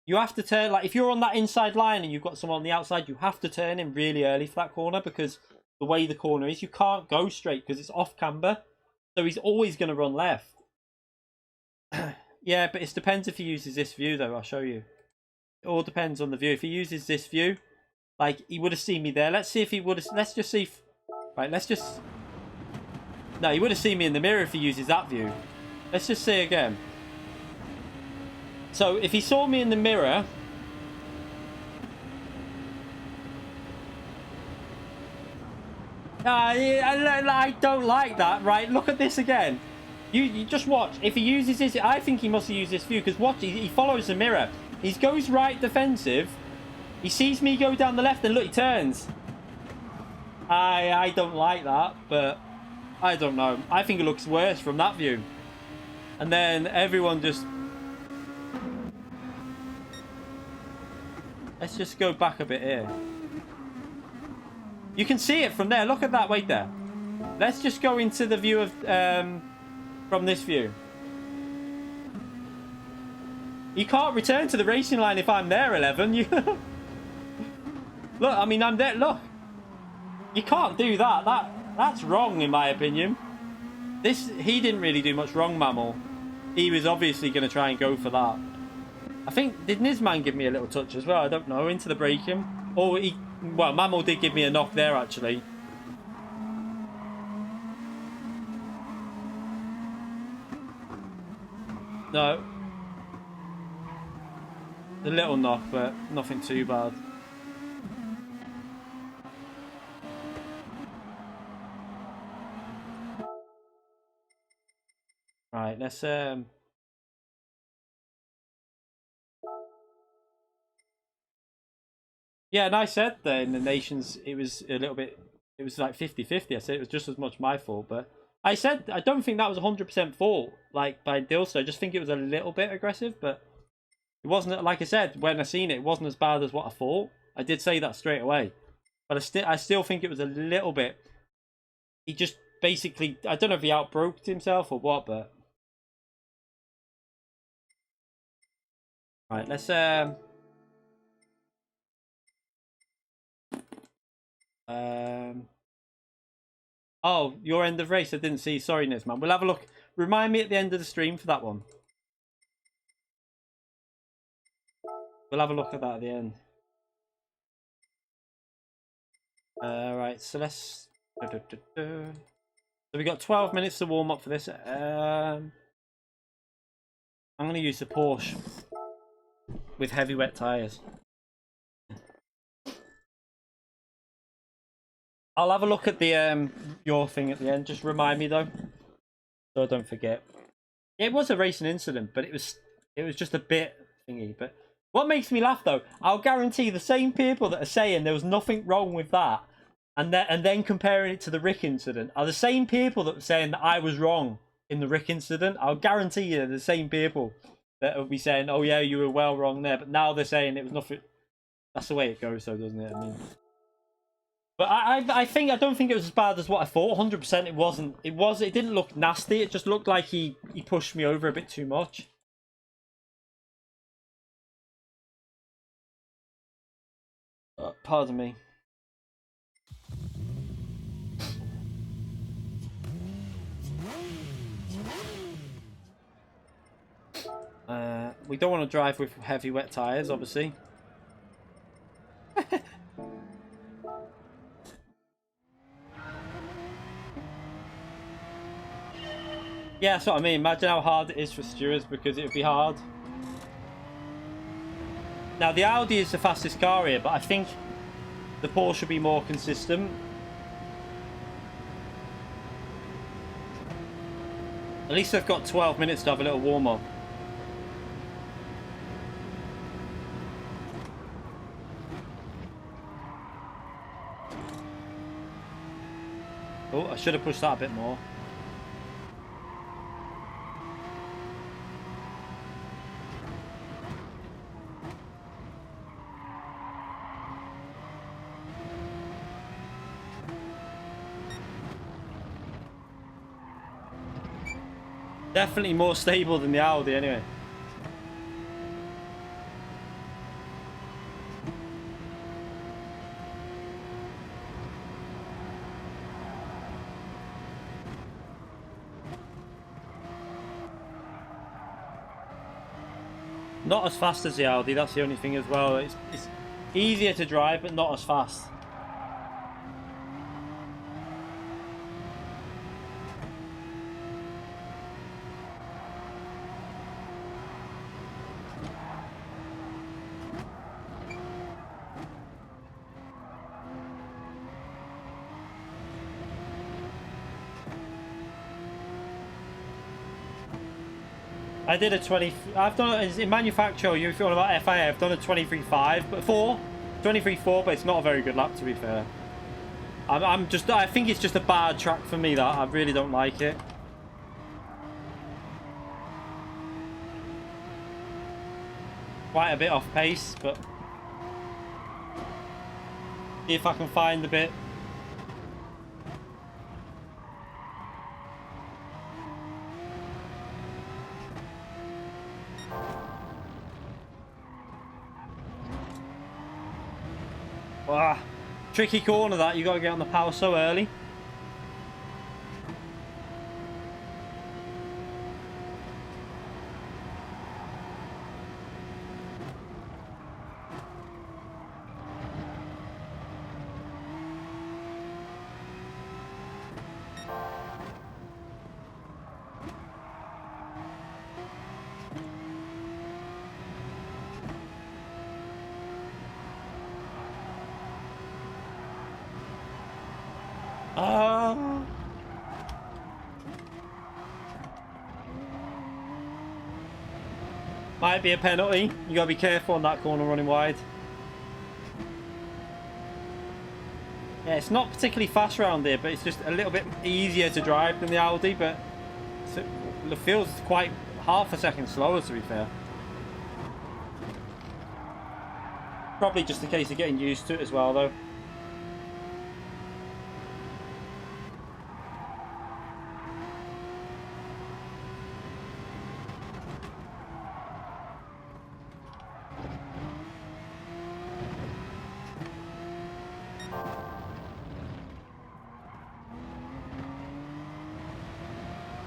You have to turn, like if you're on that inside line and you've got someone on the outside, you have to turn in really early for that corner, because the way the corner is, you can't go straight because it's off camber. So he's always going to run left. Yeah, but it depends if he uses this view, though. I'll show you. It all depends on the view. If he uses this view, like he would have seen me there. Let's see if he would have. Let's just see. Right, let's just. No, he would have seen me in the mirror if he uses that view. Let's just see again. So if he saw me in the mirror, I don't like that. Right, look at this again. You just watch. If he uses this, I think he must have used this view, because watch, he follows the mirror. He goes right defensive. He sees me go down the left, and look, he turns. I don't like that, but I don't know. I think it looks worse from that view. And then everyone just. Let's just go back a bit here. You can see it from there. Look at that. Wait there. Let's just go into the view of from this view. You can't return to the racing line if I'm there, 11. You look. I mean, I'm there. Look. You can't do that. That's wrong, in my opinion. He didn't really do much wrong, Mammal. He was obviously going to try and go for that. I think, did Nizman give me a little touch as well? I don't know. Into the braking. Or well, Mammal did give me a knock there, actually. No. A little knock, but nothing too bad. Right, let's yeah, and I said that in the Nations it was a little bit, it was like 50-50. I said it was just as much my fault, but I said I don't think that was 100% fault, like by Dilster. I just think it was a little bit aggressive, but it wasn't, like I said, when I seen it, it wasn't as bad as what I thought. I did say that straight away. But I still think it was a little bit, he just basically, I don't know if he outbroked himself or what, but right, let's oh, your end of race. I didn't see. Sorry, Nizman. We'll have a look. Remind me at the end of the stream for that one. We'll have a look at that at the end. Right, so let's. So we got 12 minutes to warm up for this. I'm going to use the Porsche with heavy wet tyres. I'll have a look at the your thing at the end. Just remind me though, so I don't forget. It was a racing incident, but it was just a bit thingy. But what makes me laugh though, I'll guarantee the same people that are saying there was nothing wrong with that, and then comparing it to the Rick incident, are the same people that were saying that I was wrong in the Rick incident. I'll guarantee you, the same people that will be saying, "Oh yeah, you were well wrong there," but now they're saying it was nothing. That's the way it goes, though, doesn't it? I mean. But I don't think it was as bad as what I thought. 100% it wasn't. It didn't look nasty. It just looked like he pushed me over a bit too much. Pardon me. We don't want to drive with heavy wet tyres, obviously. Yeah, that's what I mean. Imagine how hard it is for stewards, because it would be hard. Now, the Audi is the fastest car here, but I think the Porsche should be more consistent. At least they've got 12 minutes to have a little warm-up. Oh, I should have pushed that a bit more. Definitely more stable than the Audi anyway. Not as fast as the Audi, that's the only thing as well. It's easier to drive, but not as fast. I did a 20. I've done it in manufacturer. You're talking about FIA. I've done a 23.5, but 23.4, but it's not a very good lap, to be fair. I think it's just a bad track for me. That I really don't like it. Quite a bit off pace, but see if I can find a bit. Ah, tricky corner that. You got to get on the power so early. Might be a penalty. You gotta be careful on that corner running wide. Yeah, it's not particularly fast around here, but it's just a little bit easier to drive than the Audi, but it feels quite half a second slower, to be fair. Probably just a case of getting used to it as well, though.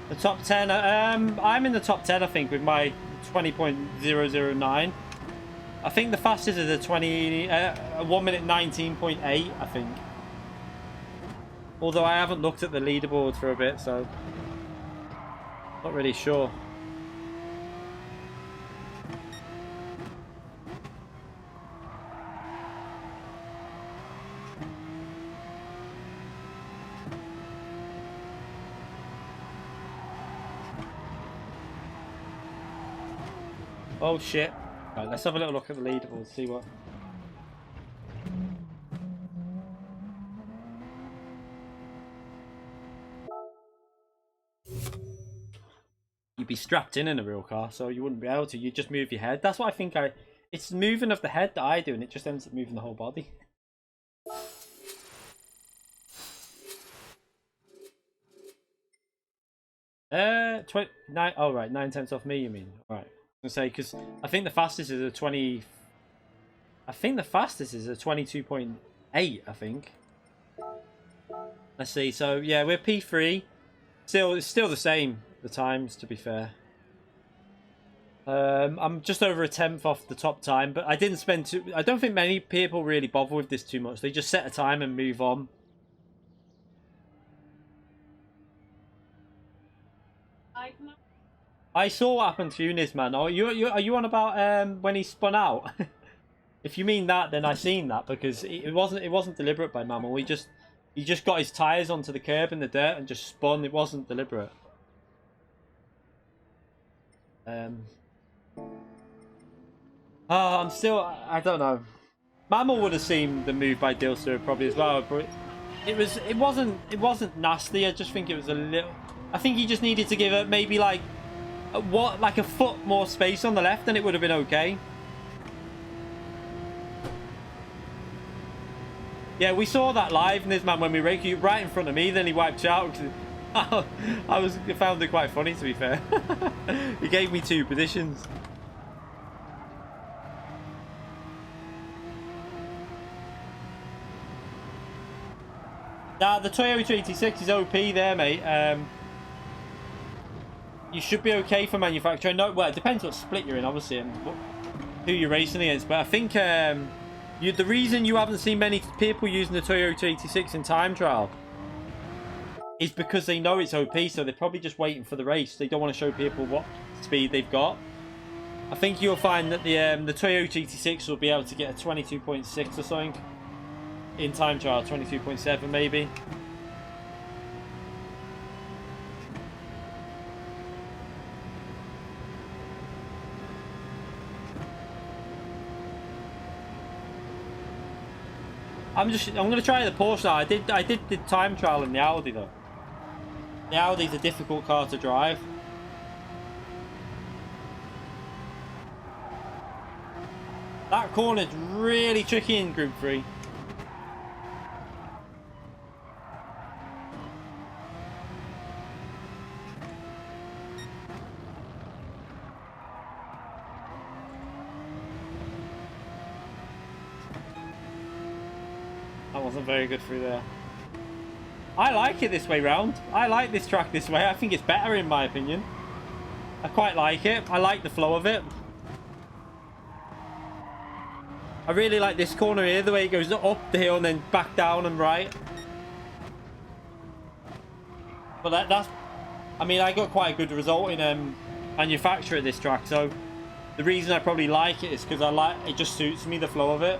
The top 10, I'm in the top 10, I think, with my 20.009. I think the fastest is a 1 minute 19.8, I think. Although I haven't looked at the leaderboard for a bit, so not really sure. Oh shit. Right, let's have a little look at the leaderboard, see what. You'd be strapped in a real car, so you wouldn't be able to. You'd just move your head. That's what I think it's moving of the head that I do, and it just ends up moving the whole body. Oh right, 9/10 off me, you mean? Alright. I was gonna say, because I think the fastest is a 20. I think the fastest is a 22.8, I think. Let's see, so yeah, we're P3. It's still the same, the times, to be fair. I'm just over a 10th off the top time, but I didn't spend too. I don't think many people really bother with this too much. They just set a time and move on. I saw what happened to Eunice, man. Are you on about when he spun out? If you mean that, then I seen that because it wasn't deliberate by Mammal. He just got his tires onto the curb in the dirt and just spun. It wasn't deliberate. I'm still. I don't know. Mammal would have seen the move by Dilster probably as well, but it wasn't nasty. I just think it was a little. I think he just needed to give it maybe like a foot more space on the left, and it would have been okay. Yeah, we saw that live, and this man when we raked you right in front of me, then he wiped you out. I found it quite funny, to be fair. He gave me 2 positions. Now the Toyota 86 is OP there, mate. You should be okay for manufacturing. No, well, it depends what split you're in, obviously, and who you're racing against. But I think the reason you haven't seen many people using the Toyota 86 in time trial is because they know it's OP, so they're probably just waiting for the race. They don't want to show people what speed they've got. I think you'll find that the Toyota 86 will be able to get a 22.6 or something in time trial, 22.7 maybe. I'm gonna try the Porsche now. I did the time trial in the Audi though. The Audi's a difficult car to drive. That corner's really tricky in Group 3. That wasn't very good through there. I like it this way round. I like this track this way. I think it's better in my opinion. I quite like it. I like the flow of it. I really like this corner here, the way it goes up the hill and then back down and right. But that's... I mean, I got quite a good result in manufacture at this track, so the reason I probably like it is because it just suits me, the flow of it.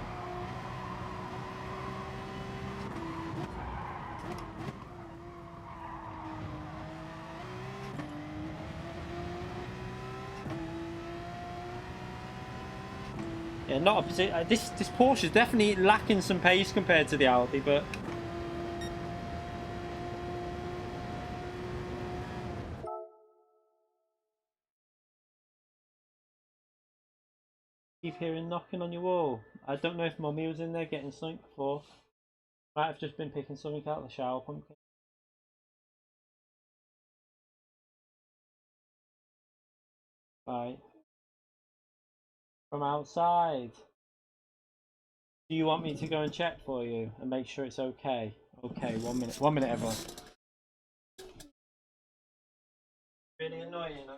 Yeah, not a particular. This Porsche is definitely lacking some pace compared to the Audi, but keep hearing knocking on your wall. I don't know if Mummy was in there getting something before. Might have just been picking something out of the shower pumpkin. Right. From outside. Do you want me to go and check for you and make sure it's okay? Okay, 1 minute. 1 minute, everyone. Really annoying, huh?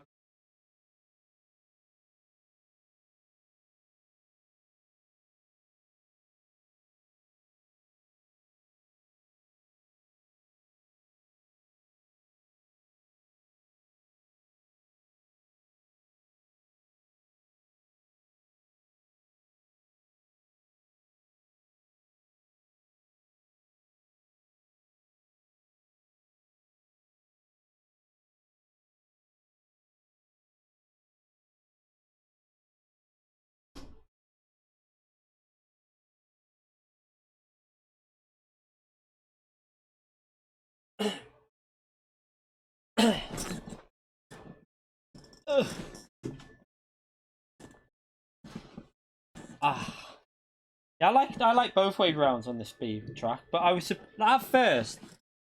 Yeah, I like both wave rounds on this speed track, but I was at first.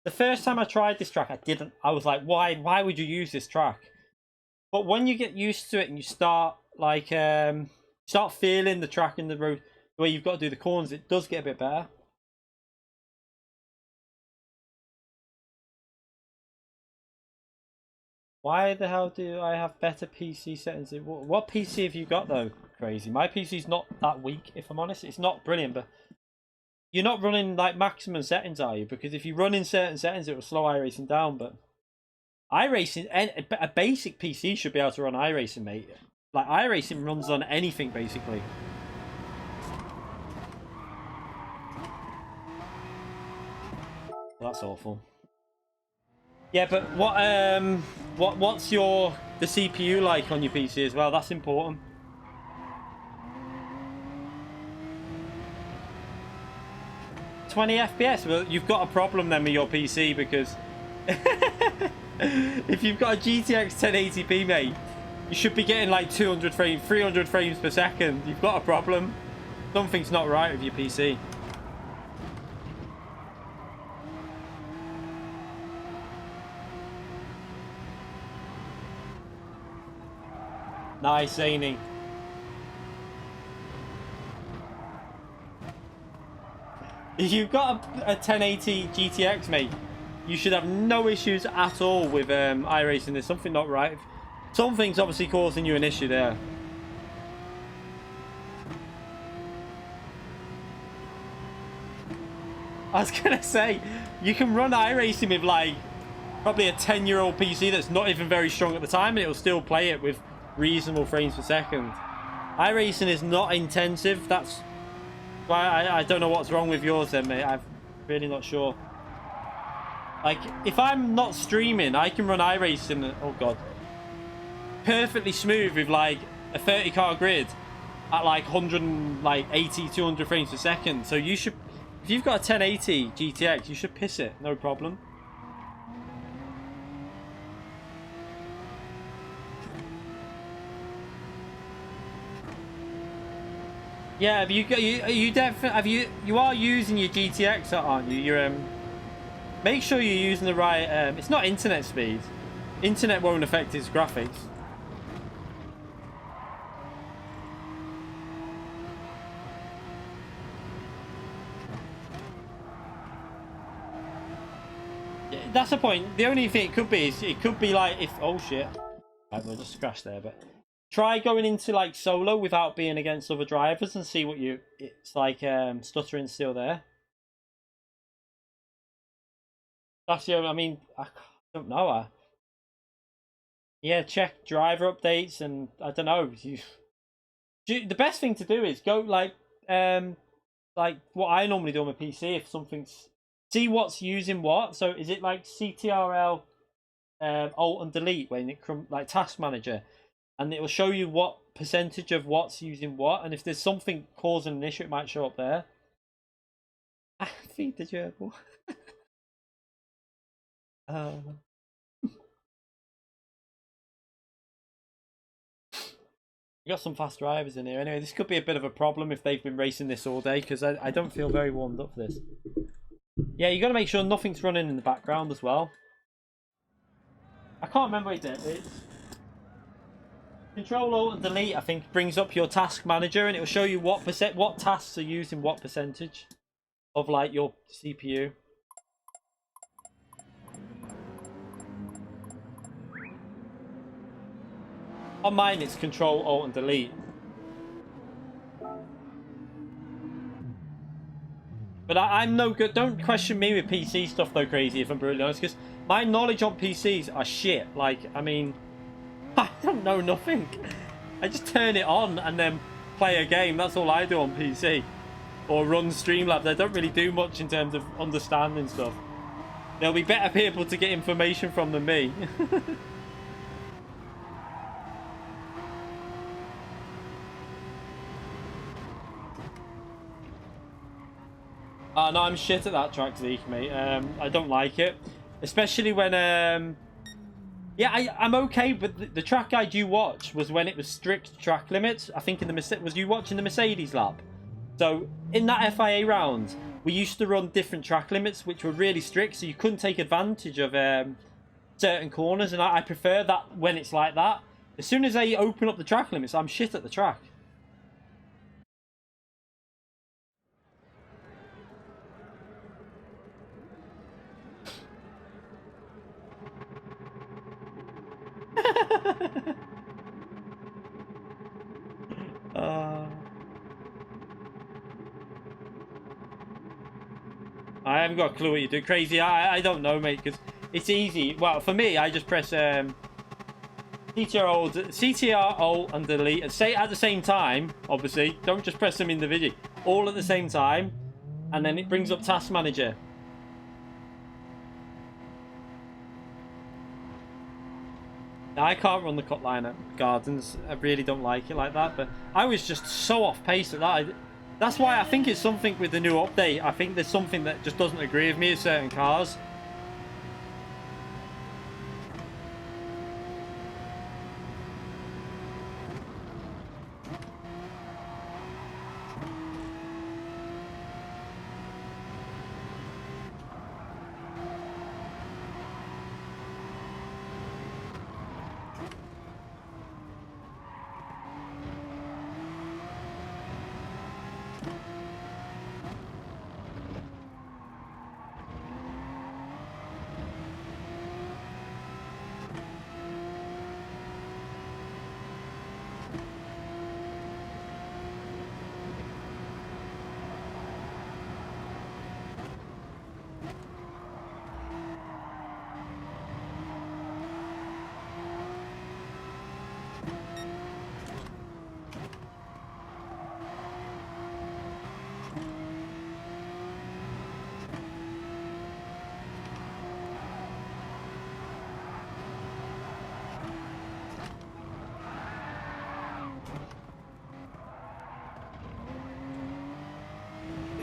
The first time I tried this track, I was like, why would you use this track? But when you get used to it and you start start feeling the track in the road, the way you've got to do the corners, it does get a bit better. Why the hell do I have better PC settings? What PC have you got though? Crazy. My PC's not that weak, if I'm honest. It's not brilliant, but you're not running like maximum settings, are you? Because if you run in certain settings, it will slow iRacing down. But iRacing, a basic PC should be able to run iRacing, mate. Like, iRacing runs on anything, basically. Well, that's awful. Yeah, but what's the CPU like on your PC as well? That's important. FPS. Well, you've got a problem then with your PC, because if you've got a GTX 1080p, mate, you should be getting like 200 frames, 300 frames per second. You've got a problem. Something's not right with your PC. Nice, Zany. If you've got a 1080 GTX, mate, you should have no issues at all with iRacing. There's something not right. Something's obviously causing you an issue there. I was gonna say, you can run iRacing with like probably a 10-year-old PC that's not even very strong at the time, and it'll still play it with reasonable frames per second. iRacing is not intensive. That's why I don't know what's wrong with yours then, mate. I'm really not sure. Like, if I'm not streaming, I can run iRacing, oh god, perfectly smooth with like a 30-car grid at like 180, 200 frames per second. So you should, if you've got a 1080 GTX, you should piss it, no problem. Yeah, have you are using your GTX, aren't you? You're make sure you're using the right. It's not internet speed. Internet won't affect its graphics. That's the point. The only thing it could be is it could be like if, oh shit, right, we'll just crash there, but. Try going into like solo without being against other drivers and see what it's like. Stuttering still there. That's the only, I mean, I don't know. Yeah, check driver updates, and I don't know. The best thing to do is go like what I normally do on my PC. If something's, see what's using what. So is it like CTRL, Alt and Delete when it comes like Task Manager? And it will show you what percentage of what's using what, and if there's something causing an issue, it might show up there. Feed the gerbil. You got some fast drivers in here. Anyway, this could be a bit of a problem if they've been racing this all day, because I don't feel very warmed up for this. Yeah, you got to make sure nothing's running in the background as well. I can't remember what it did. Control Alt and Delete, I think, brings up your task manager, and it will show you what tasks are using what percentage of like your CPU. On mine, it's Control Alt and Delete. But I'm no good. Don't question me with PC stuff though, crazy. If I'm brutally honest, because my knowledge on PCs are shit. Like, I mean. I don't know nothing. I just turn it on and then play a game. That's all I do on PC. Or run Streamlabs. I don't really do much in terms of understanding stuff. There'll be better people to get information from than me. No, I'm shit at that track, Zeke, mate. I don't like it. Especially when... Yeah, I'm okay, but the track I do watch was when it was strict track limits. I think in the was you watching the Mercedes lap? So in that FIA round, we used to run different track limits, which were really strict, so you couldn't take advantage of certain corners, and I prefer that when it's like that. As soon as they open up the track limits, I'm shit at the track. I haven't got a clue what you do. Crazy, I don't know, mate, because It's easy. Well, for me, I just press CTR, Alt, and delete. And say at the same time, obviously. Don't just press them individually. All at the same time. And then it brings up Task Manager. Now, I can't run the cut line at Gardens. I really don't like it like that. But I was just so off pace at that. That's why I think it's something with the new update. I think there's something that just doesn't agree with me with certain cars.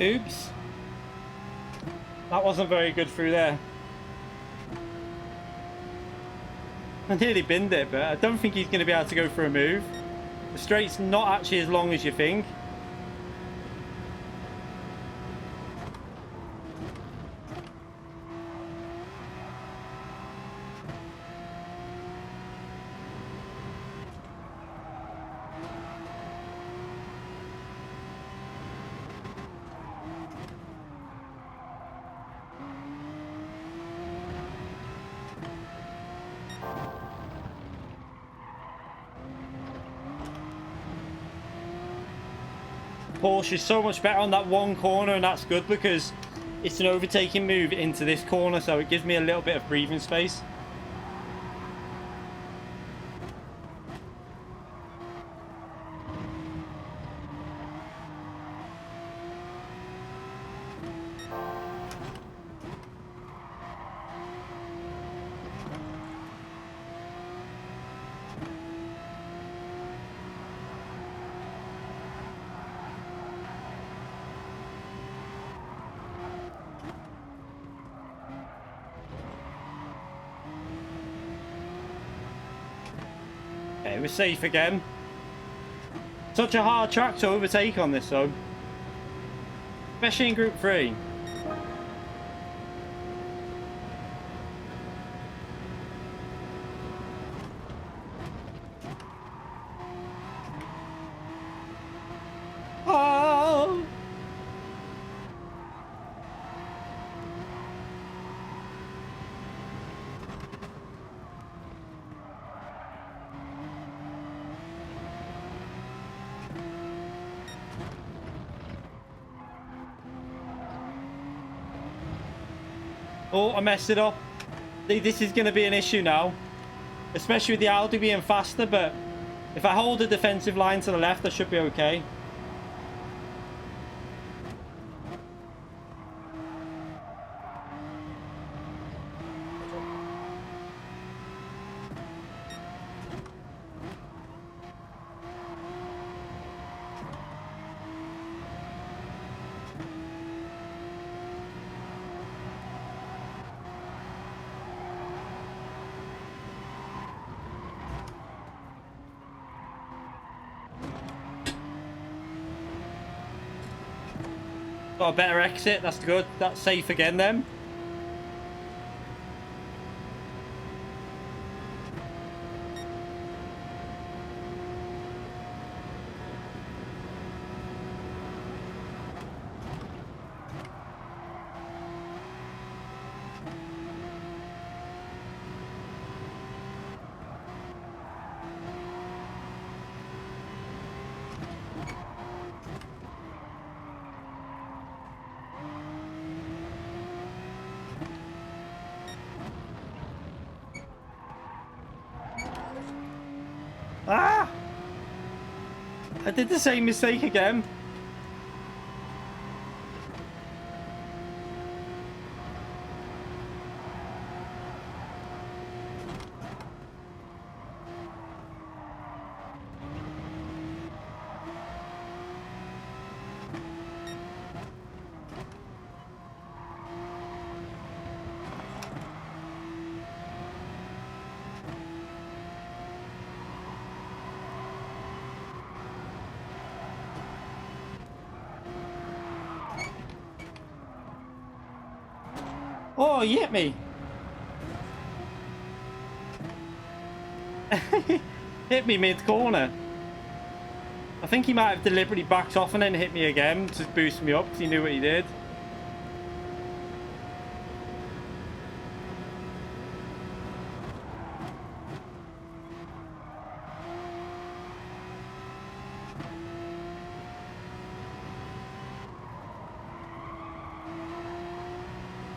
Oops. That wasn't very good through there. I nearly binned it, but I don't think he's going to be able to go for a move. The straight's not actually as long as you think. Porsche is so much better on that one corner, and that's good because it's an overtaking move into this corner, so it gives me a little bit of breathing space. Okay, we're safe again. Such a hard track to overtake on this though. Especially in Group 3. Oh! Oh, I messed it up. This is going to be an issue now. Especially with the Audi being faster, but if I hold the defensive line to the left, I should be okay. Got a better exit, that's good. That's safe again then. I did the same mistake again. Oh, he hit me. Hit me mid-corner. I think he might have deliberately backed off and then hit me again to boost me up because he knew what he did.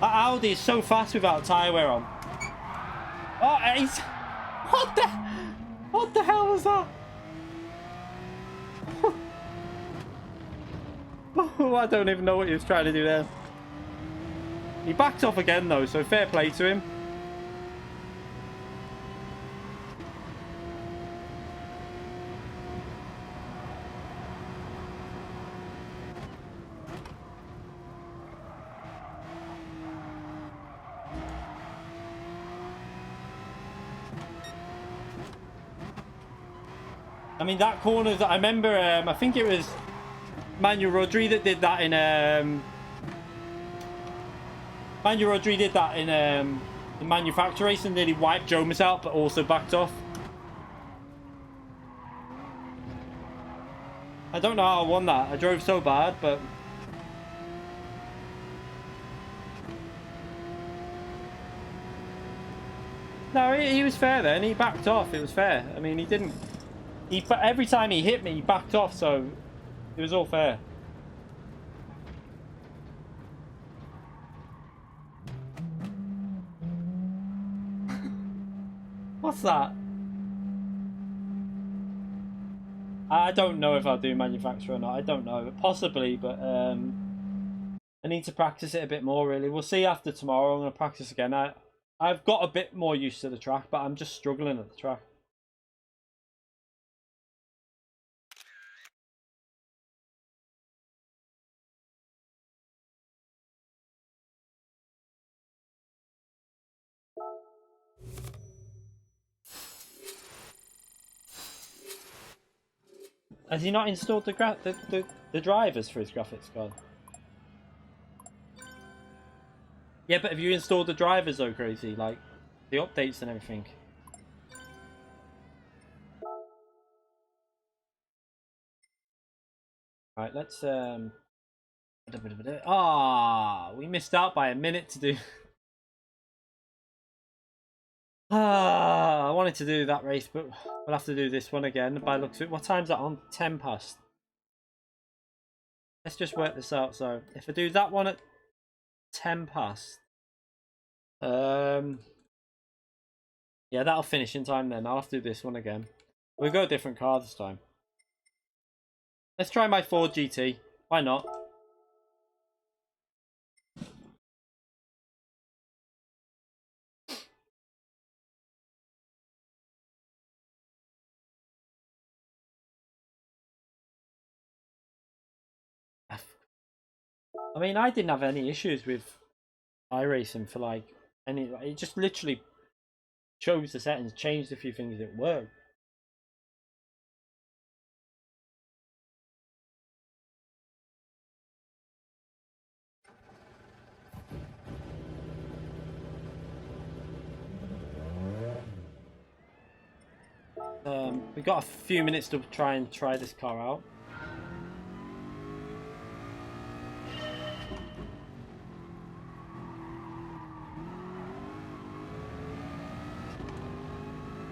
That Audi is so fast without tyre wear on. Oh, he's... What the hell was that? Oh, I don't even know what he was trying to do there. He backed off again though, so fair play to him. I mean, that corner, I remember, I think it was Manuel Rodri that did that in, Manuel Rodri did that in the manufacturer race and nearly wiped Jomas out, but also backed off. I don't know how I won that. I drove so bad, but... No, he was fair then. He backed off. It was fair. I mean, he didn't... every time he hit me, he backed off, so it was all fair. What's that? I don't know if I'll do manufacturer or not. I don't know. Possibly, but I need to practice it a bit more, really. We'll see after tomorrow. I'm going to practice again. I've got a bit more used to the track, but I'm just struggling at the track. Has he not installed the drivers for his graphics card? Yeah, but have you installed the drivers though, Crazy? Like, the updates and everything? Right, let's, we missed out by a minute to do... I wanted to do that race, but we'll have to do this one again by looks of it. What time's that on? 10 past. Let's just work this out. So if I do that one at 10 past, yeah, that'll finish in time then. I'll have to do this one again. We'll go a different car this time. Let's try my Ford GT. Why not? I mean, I didn't have any issues with iRacing for like any. It just literally chose the settings, changed a few things, it worked. We've got a few minutes to try this car out.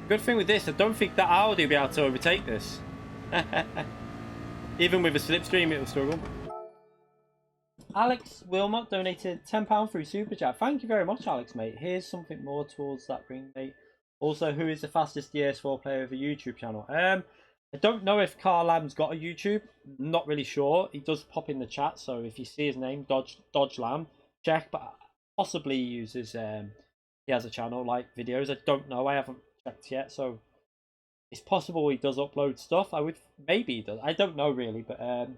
Good thing with this, I don't think that Audi will be able to overtake this. Even with a slipstream, it'll struggle. Alex Wilmot donated £10 through Super Chat. Thank you very much, Alex, mate. Here's something more towards that ring, mate. Also, who is the fastest DS4 player of a YouTube channel? I don't know if Carlam's got a YouTube. Not really sure. He does pop in the chat, so if you see his name, Dodge Lamb, check. But possibly he uses he has a channel like videos. I don't know. I haven't checked yet, so it's possible he does upload stuff. Maybe he does. I don't know really, but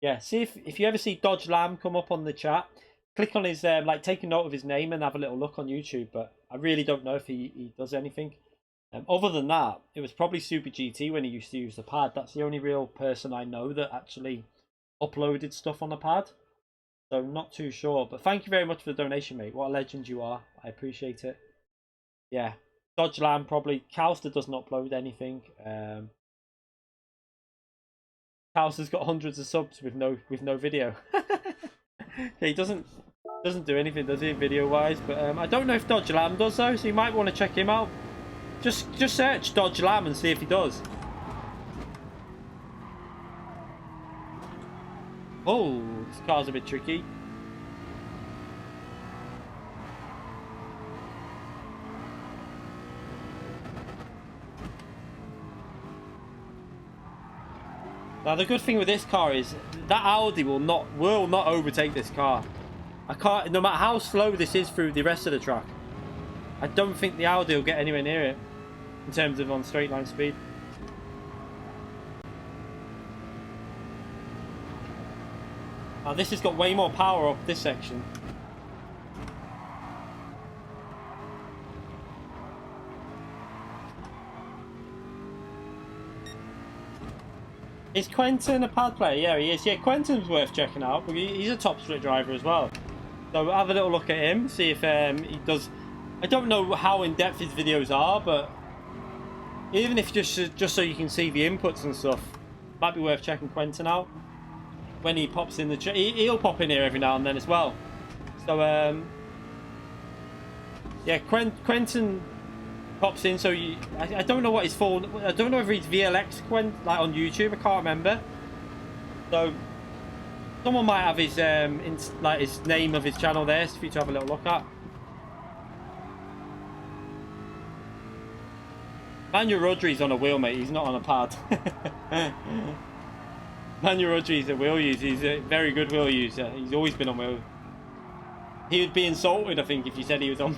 yeah. See if you ever see Dodge Lamb come up on the chat, click on his like take a note of his name and have a little look on YouTube. But I really don't know if he does anything. Other than that, it was probably Super GT when he used to use the pad. That's the only real person I know that actually uploaded stuff on a pad. So not too sure. But thank you very much for the donation, mate. What a legend you are. I appreciate it. Yeah. Dodge Lamb probably. Calster doesn't upload anything. Calster's got hundreds of subs with no video. Yeah, he doesn't do anything, does he, video wise? But I don't know if Dodge Lamb does though, so you might want to check him out. Just search Dodge Lamb and see if he does. Oh, this car's a bit tricky. Now the good thing with this car is that Audi will not overtake this car. I can't, no matter how slow this is through the rest of the track. I don't think the Audi will get anywhere near it in terms of on straight line speed. Now this has got way more power up this section. Is Quentin a pad player? Yeah, he is. Yeah, Quentin's worth checking out. He's a top split driver as well. So have a little look at him, see if he does. I don't know how in depth his videos are, but even if just so you can see the inputs and stuff, might be worth checking Quentin out when he pops in the chat. He'll pop in here every now and then as well. So yeah, Quentin pops in. So I don't know what his full. I don't know if he's VLX like on YouTube. I can't remember. So someone might have his like his name of his channel there for you to have a little look at. Manuel Rodri's on a wheel, mate. He's not on a pad. Manuel Rodri's a wheel user. He's a very good wheel user. He's always been on wheel. He would be insulted, I think, if you said he was on.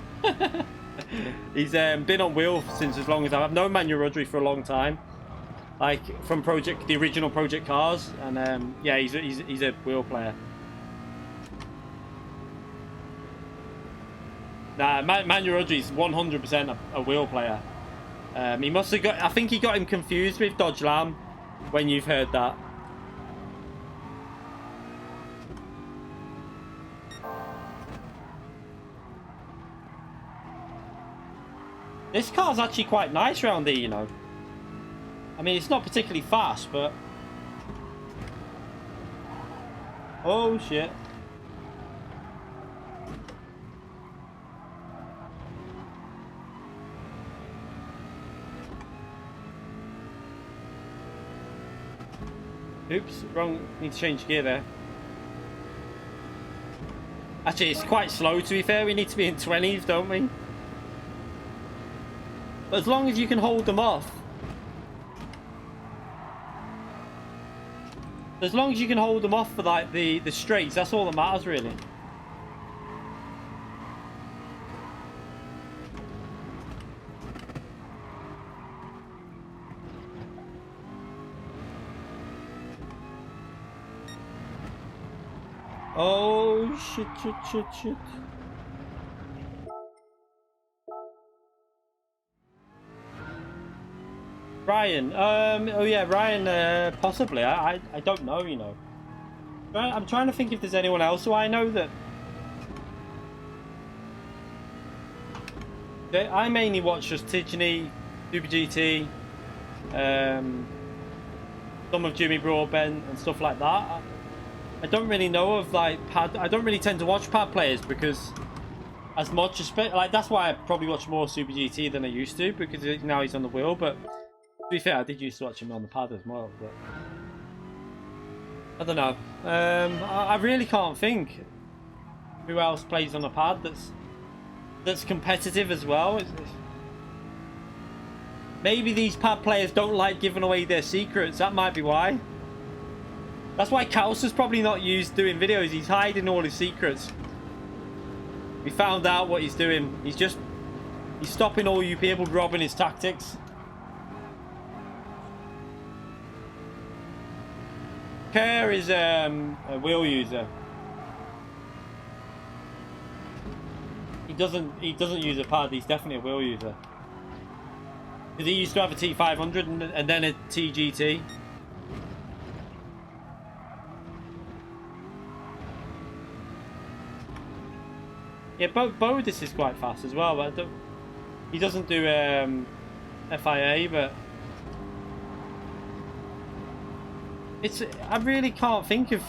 He's been on wheel since as long as I've known Manuel Rodri for a long time. Like from the original Project Cars, and yeah, he's a wheel player. Nah, Manuel Rodri's 100% a wheel player. He must have got. I think he got him confused with Dodge Lamb when you've heard that. This car's actually quite nice round here, you know. I mean, it's not particularly fast, but oh shit. Oops, wrong. Need to change gear there. Actually, it's quite slow, to be fair. We need to be in 20s, don't we? But as long as you can hold them off. As long as you can hold them off for like the straights, that's all that matters, really. Oh shit. Ryan, oh yeah, Ryan, possibly. I don't know, you know. I'm trying to think if there's anyone else who I know that I mainly watch just Tijani, Super GT, some of Jimmy Broadbent and stuff like that. I don't really know of like pad. I don't really tend to watch pad players because as much, like that's why I probably watch more Super GT than I used to, because now he's on the wheel. But to be fair, I did used to watch him on the pad as well. But I don't know. I really can't think who else plays on a pad that's competitive as well. Maybe these pad players don't like giving away their secrets. That might be why. That's why Kaus probably not used doing videos. He's hiding all his secrets. We found out what he's doing. He's stopping all you people robbing his tactics. Kerr is a wheel user. He doesn't use a pad. He's definitely a wheel user. Because he used to have a T500 and then a TGT. Yeah, Bodis is quite fast as well, but he doesn't do FIA, but I really can't think of.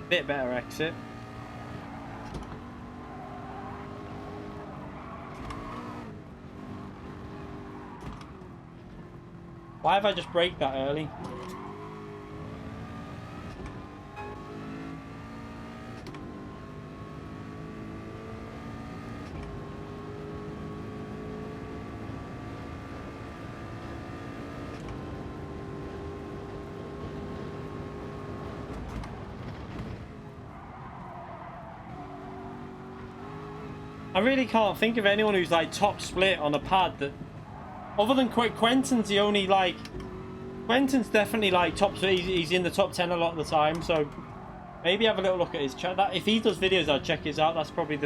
Bit better exit. Why have I just braked that early? I really can't think of anyone who's like top split on a pad that, other than Quentin's the only like, Quentin's definitely like top, he's in the top 10 a lot of the time, so maybe have a little look at his chat. If he does videos, I'd check his out. That's probably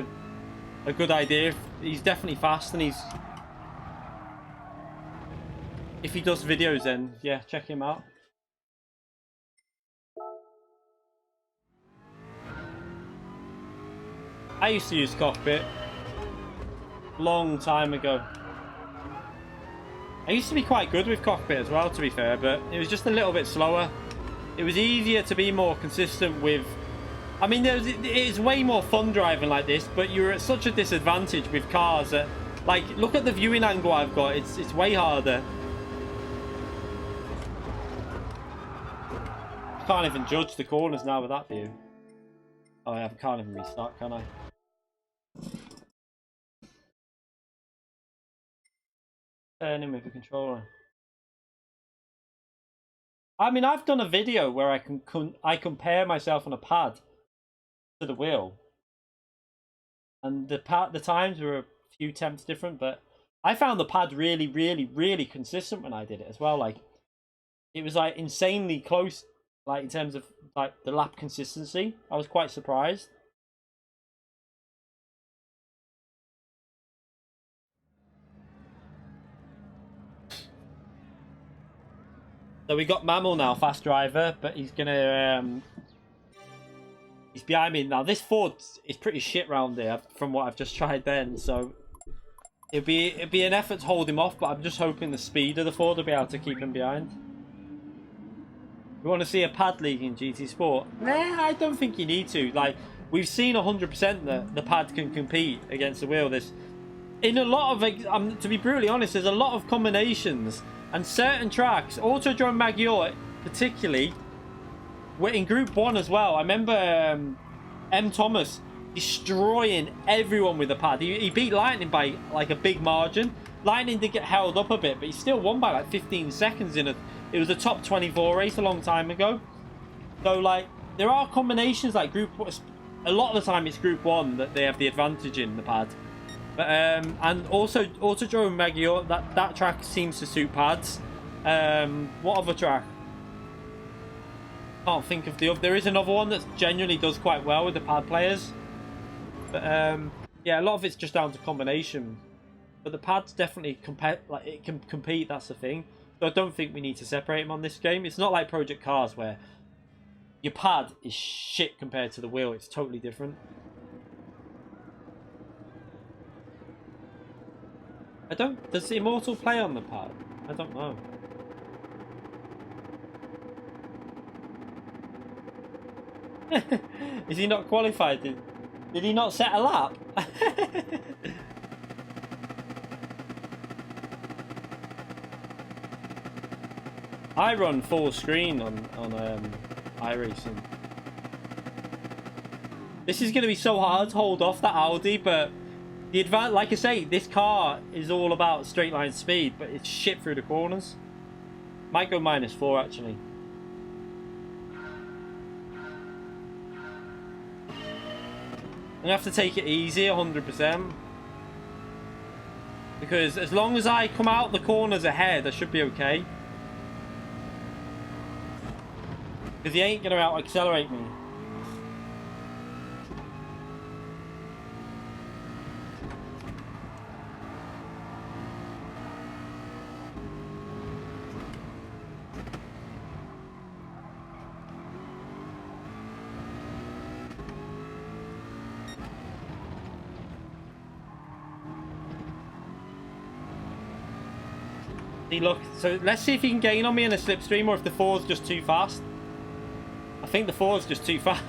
a good idea. He's definitely fast, and if he does videos, then yeah, check him out. I used to use Cockpit long time ago. I used to be quite good with Cockpit as well, to be fair, but it was just a little bit slower. It was easier to be more consistent with. I mean, it's way more fun driving like this, but you're at such a disadvantage with cars that, like, look at the viewing angle I've got. It's way harder. I can't even judge the corners now with that view. Oh, I can't even restart, can I? Turning with the controller. I mean, I've done a video where I compare myself on a pad to the wheel, and the times were a few tenths different, but I found the pad really, really, really consistent when I did it as well. Like, it was like insanely close, like in terms of like the lap consistency. I was quite surprised. So we got Mammal now, fast driver, but he's gonna he's behind me now. This Ford is pretty shit round there from what I've just tried then, so it'd be an effort to hold him off, but I'm just hoping the speed of the Ford will be able to keep him behind. You want to see a pad league in GT Sport? Nah, I don't think you need to. Like, we've seen 100% that the pad can compete against the wheel. In a lot of, to be brutally honest, there's a lot of combinations and certain tracks. Autodrome Meteor, particularly, were in Group 1 as well. I remember M. Thomas destroying everyone with the pad. He beat Lightning by like a big margin. Lightning did get held up a bit, but he still won by like 15 seconds in it was a top 24 race a long time ago. So like, there are combinations like a lot of the time it's Group 1 that they have the advantage in the pad. But and also Autodrome Meteor, that track seems to suit pads. What other track? Can't think of the other. There is another one that genuinely does quite well with the pad players. But yeah, a lot of it's just down to combination. But the pads definitely it can compete. That's the thing. So I don't think we need to separate them on this game. It's not like Project Cars where your pad is shit compared to the wheel. It's totally different. Does the Immortal play on the pad? I don't know. Is he not qualified? Did he not set a lap? I run full screen on iRacing. This is going to be so hard to hold off that Audi, but the advantage, like I say, this car is all about straight line speed, but it's shit through the corners. Might go -4 actually. I'm gonna have to take it easy 100%. Because as long as I come out the corners ahead, I should be okay. Because he ain't gonna out accelerate me. See, look, so let's see if he can gain on me in a slipstream or if the 4's just too fast. I think the 4's just too fast.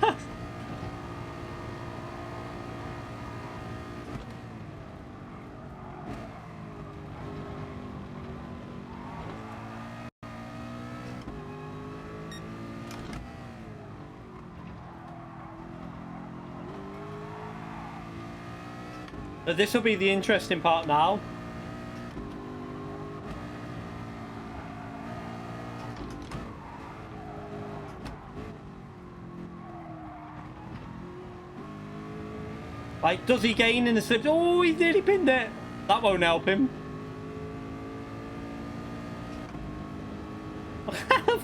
But this will be the interesting part now. Like, does he gain in the slip? Oh, he nearly pinned it. That won't help him.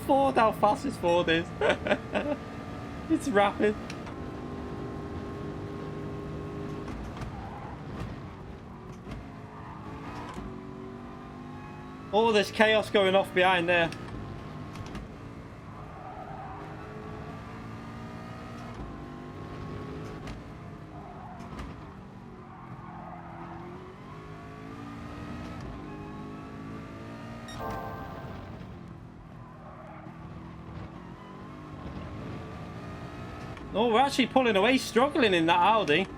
Ford, how fast his Ford is. It's rapid. Oh, there's chaos going off behind there. Oh, we're actually pulling away, struggling in that Audi.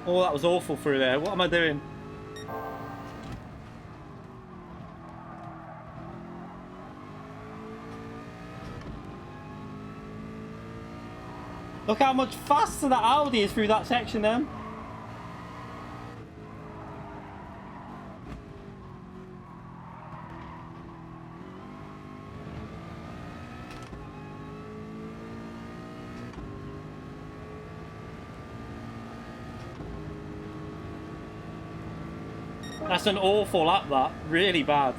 Oh, that was awful through there. What am I doing? Look how much faster that Audi is through that section then. That's an awful lap, that. Really bad.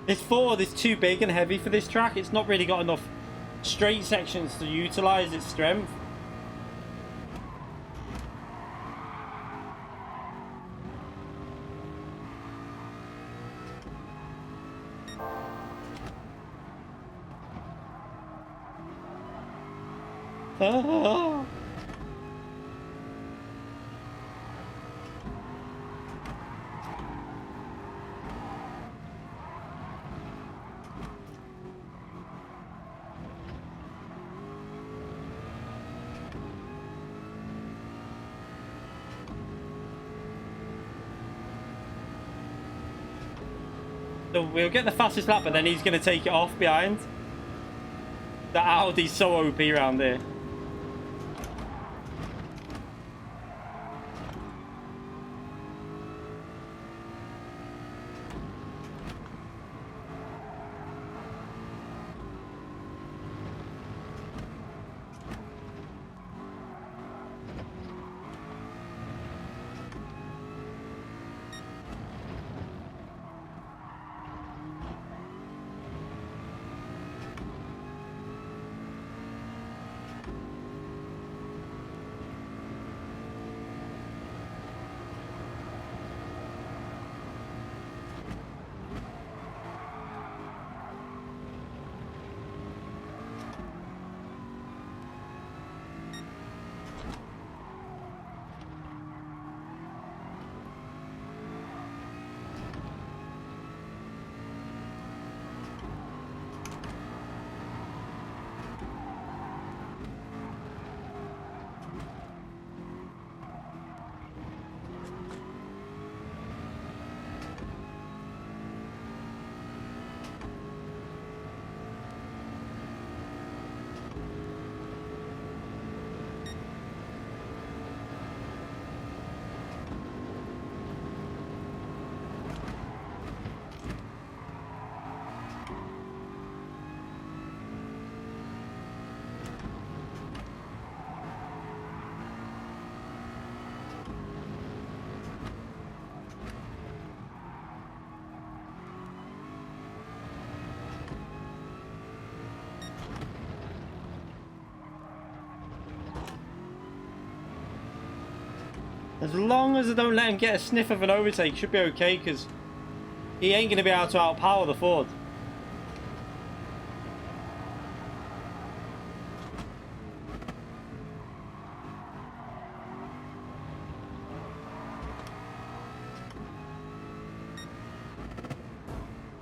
This Ford is too big and heavy for this track. It's not really got enough straight sections to utilise its strength. Ah. So we'll get the fastest lap, but then he's going to take it off behind. The Audi's so OP around here. As long as I don't let him get a sniff of an overtake, should be okay, because he ain't going to be able to outpower the Ford.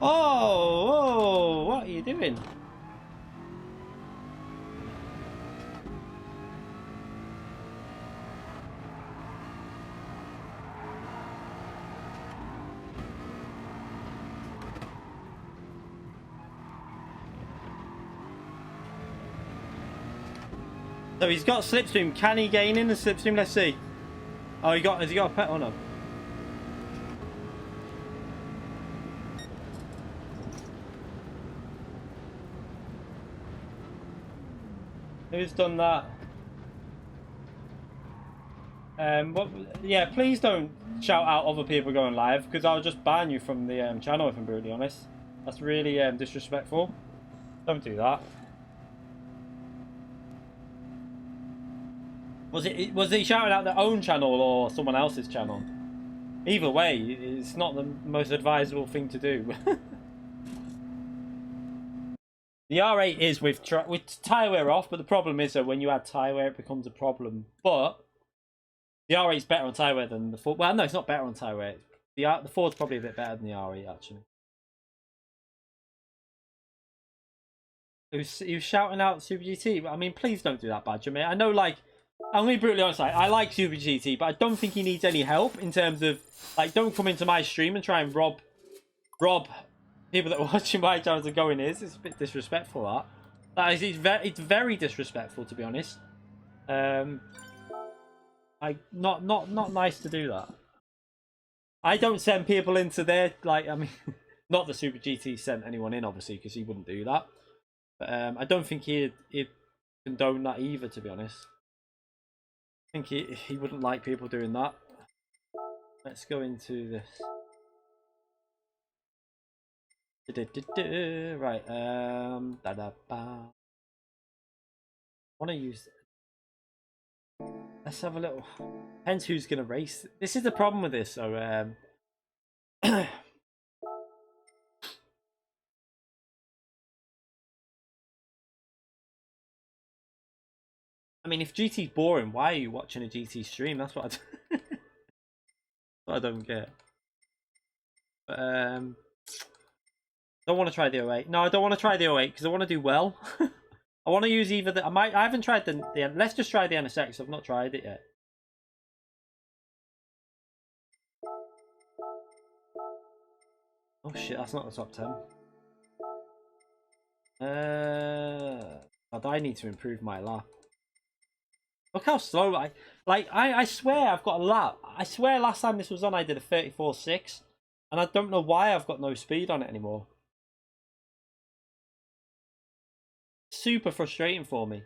Oh, what are you doing? So he's got slipstream. Can he gain in the slipstream? Let's see. Oh, has he got a pet or no? Who's done that? Yeah, please don't shout out other people going live, because I'll just ban you from the channel, if I'm brutally honest. That's really disrespectful. Don't do that. Was he shouting out their own channel or someone else's channel? Either way, it's not the most advisable thing to do. The R8 is with tyre wear off, but the problem is that when you add tyre wear, it becomes a problem. But the R8 is better on tyre wear than the Ford. Well, no, it's not better on tyre wear. The Ford's probably a bit better than the R8, actually. He was shouting out Super GT. I mean, please don't do that, Badger, mate. I know, like, I'm going to be brutally honest, I like Super GT, but I don't think he needs any help in terms of, like, don't come into my stream and try and rob people that are watching my channel to go in his. It's a bit disrespectful, that. It's very disrespectful, to be honest. Not nice to do that. I don't send people into their, like, I mean, not that Super GT sent anyone in, obviously, because he wouldn't do that. But I don't think he'd condone that either, to be honest. I think he wouldn't like people doing that. Let's go into this. Right, I want to use. Let's have a little. Depends who's gonna race. This is the problem with this. So, I mean, if GT's boring, why are you watching a GT stream? That's what I don't get. But, don't want to try the 08. No, I don't want to try the 08 because I want to do well. I want to use either the. I haven't tried the. Let's just try the NSX. I've not tried it yet. Oh shit, that's not the top 10. I need to improve my lap. Look how slow I swear I've got a lap. I swear last time this was on I did a 34.6, and I don't know why I've got no speed on it anymore. Super frustrating for me.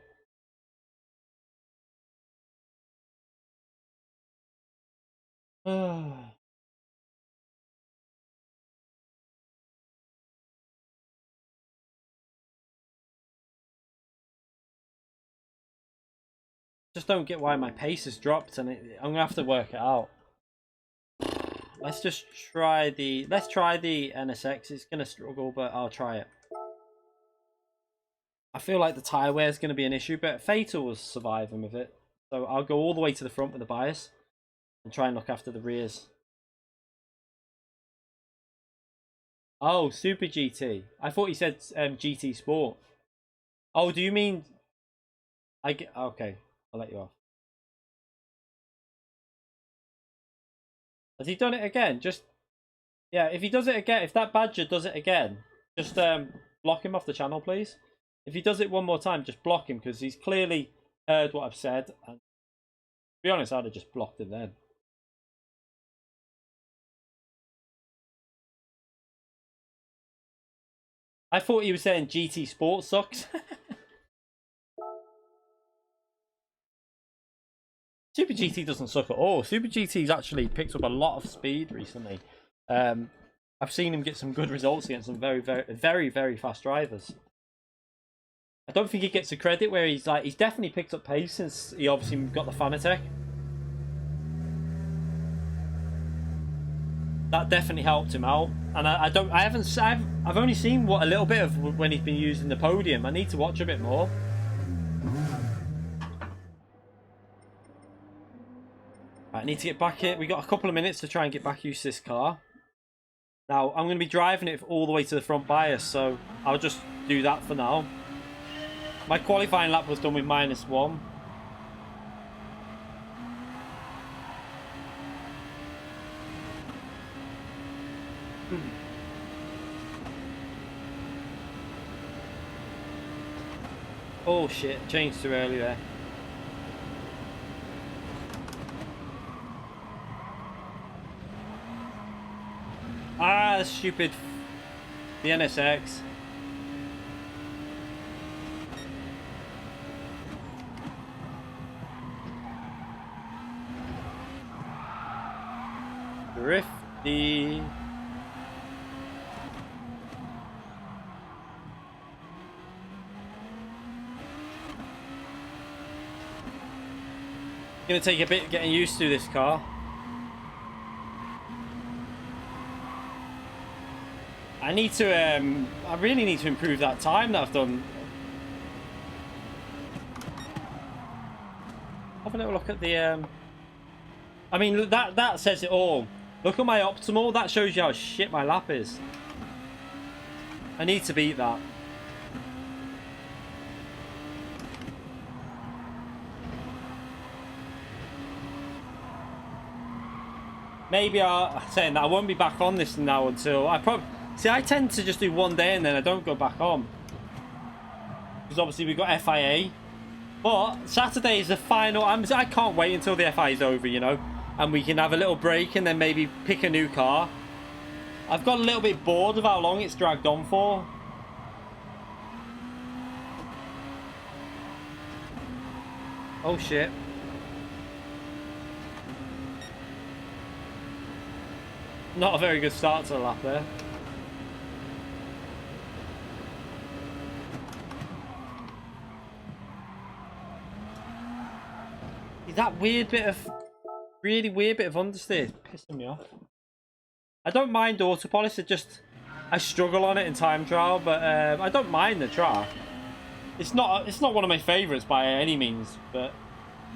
Just don't get why my pace has dropped, and I'm gonna have to work it out. Let's just try the. Let's try the NSX. It's gonna struggle, but I'll try it. I feel like the tyre wear is going to be an issue, but Fatal was surviving with it. So I'll go all the way to the front with the bias and try and look after the rears. Oh, Super GT. I thought you said GT Sport. Oh, do you mean... Okay, I'll let you off. Has he done it again? Just... Yeah, if he does it again, if that Badger does it again, just block him off the channel, please. If he does it one more time, just block him, because he's clearly heard what I've said. And to be honest, I'd have just blocked him then. I thought he was saying GT Sport sucks. Super GT doesn't suck at all. Super GT's actually picked up a lot of speed recently. I've seen him get some good results against some very fast drivers. I don't think he gets the credit where he's definitely picked up pace since he obviously got the Fanatec. that definitely helped him out. And I've only seen a little bit of when he's been using the podium. I need to watch a bit more. Right, I need to get back here. We got a couple of minutes to try and get back used to this car. Now I'm going to be driving it all the way to the front bias, so I'll just do that for now. My qualifying lap was done with -1. Oh shit, changed too early there. Ah, stupid. The NSX. Drifty. Gonna take a bit getting used to this car. I need to I really need to improve that time that I've done. Have a little look at the I mean that says it all. Look at my optimal, that shows you how shit my lap is. I need to beat that. Maybe saying that I won't be back on this now until I tend to just do one day and then I don't go back on, because obviously we've got FIA. But Saturday is the final. I can't wait until the FIA is over, you know, and we can have a little break and then maybe pick a new car. I've got a little bit bored of how long it's dragged on for. Oh shit. Not a very good start to the lap there. That really weird bit of understeer is pissing me off. I don't mind auto polish, I struggle on it in time trial, but I don't mind the track. It's not one of my favourites by any means, but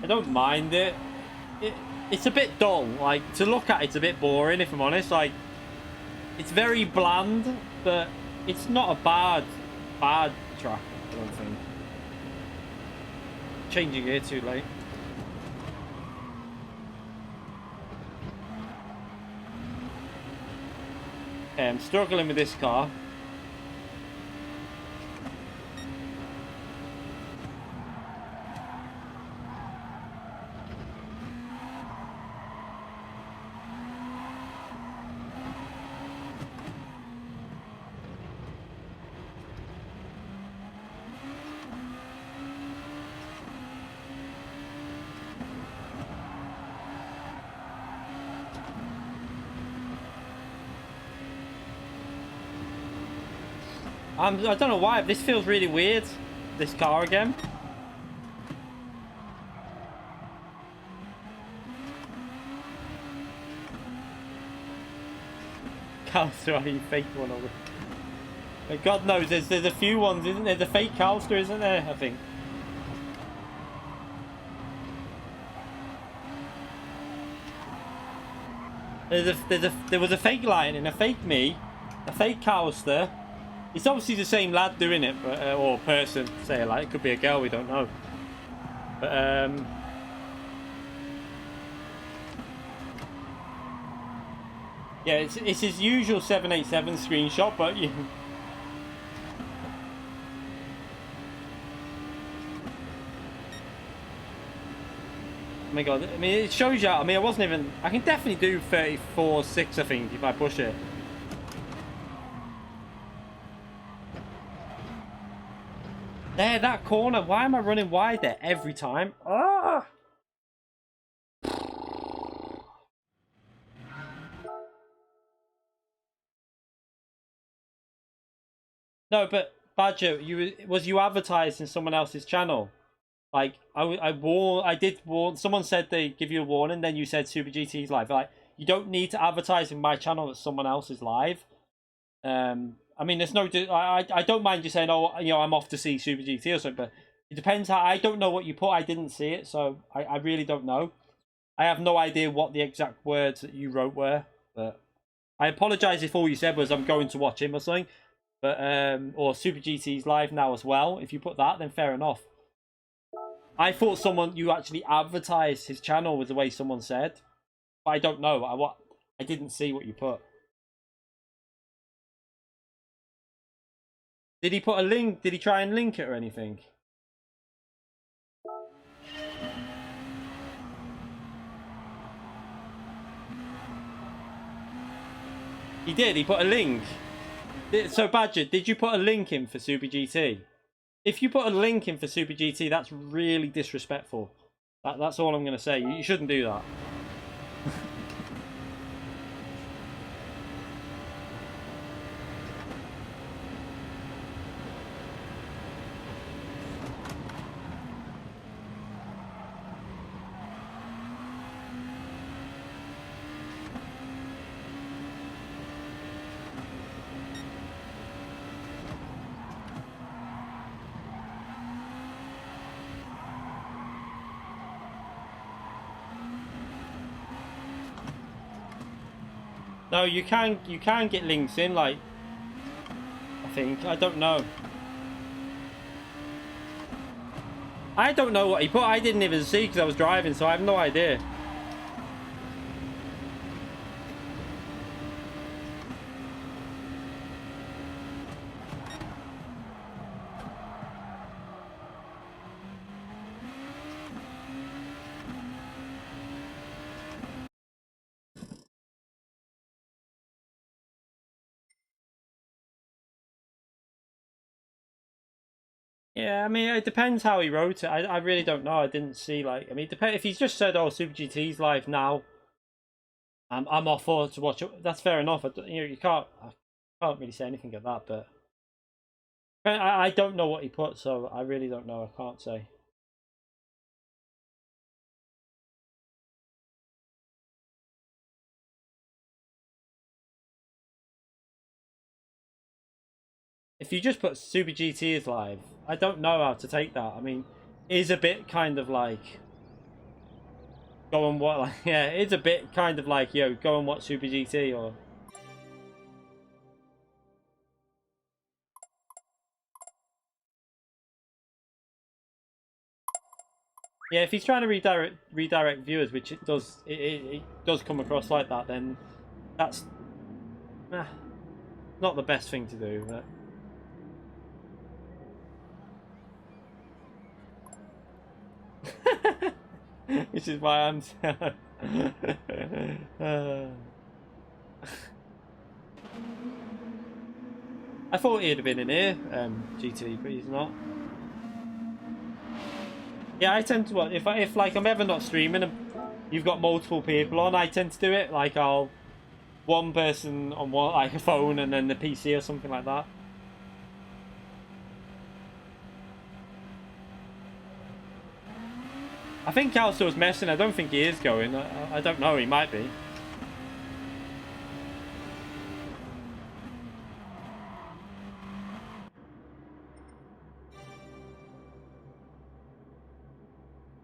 I don't mind it. It's a bit dull. Like, to look at, it's a bit boring, if I'm honest. Like, it's very bland, but it's not a bad track, I don't think. Changing gear too late. Okay, I'm struggling with this car. I don't know why, this feels really weird, this car again. Calster, I fake one over. But God knows, there's a few ones, isn't there? The fake Calster, isn't there? I think. There was a fake Lightning, a fake me, a fake Calster. It's obviously the same lad doing it, but, or person, say it like. It could be a girl, we don't know. But, yeah, it's his usual 787 screenshot, but you... Oh my God, I mean, it shows you, I mean, I can definitely do 34.6, I think, if I push it. There, that corner. Why am I running wide there every time? Ah! No, but Badger, was you advertising someone else's channel? Like, I did warn. Someone said they give you a warning, then you said Super GT's live. Like, You don't need to advertise in my channel that someone else is live. I mean, there's no. I don't mind you saying, oh, you know, I'm off to see Super GT or something, but it depends how. I don't know what you put. I didn't see it, so I really don't know. I have no idea what the exact words that you wrote were, but I apologise if all you said was I'm going to watch him or something. But or Super GT's live now as well. If you put that, then fair enough. I thought you actually advertised his channel with the way someone said, but I don't know. I didn't see what you put. Did he put a link? Did he try and link it or anything? He did. He put a link. So Badger, did you put a link in for Super GT? If you put a link in for Super GT, that's really disrespectful. That's all I'm going to say. You shouldn't do that. No, you can get links in, like, I think. I don't know. I don't know what he put. I didn't even see because I was driving, so I have no idea. Yeah, I mean, it depends how he wrote it. I really don't know. I didn't see, like, I mean, if he's just said, oh, Super GT's live now, I'm off for to watch it, that's fair enough. I can't really say anything at that, but I don't know what he put, so I really don't know. I can't say. If you just put Super GT is live, I don't know how to take that. I mean, it is a bit kind of like go and what, like, yeah, it's a bit kind of like, yo, go and watch Super GT or. Yeah, if he's trying to redirect viewers, which it does come across like that, then that's not the best thing to do. But... which is why I'm. I thought he'd have been in here, GT, but he's not. Yeah, I tend to if like I'm ever not streaming and you've got multiple people on, I tend to do it like I'll one person on one like a phone and then the PC or something like that. I think Calsto's messing. I don't think he is going. I don't know. He might be.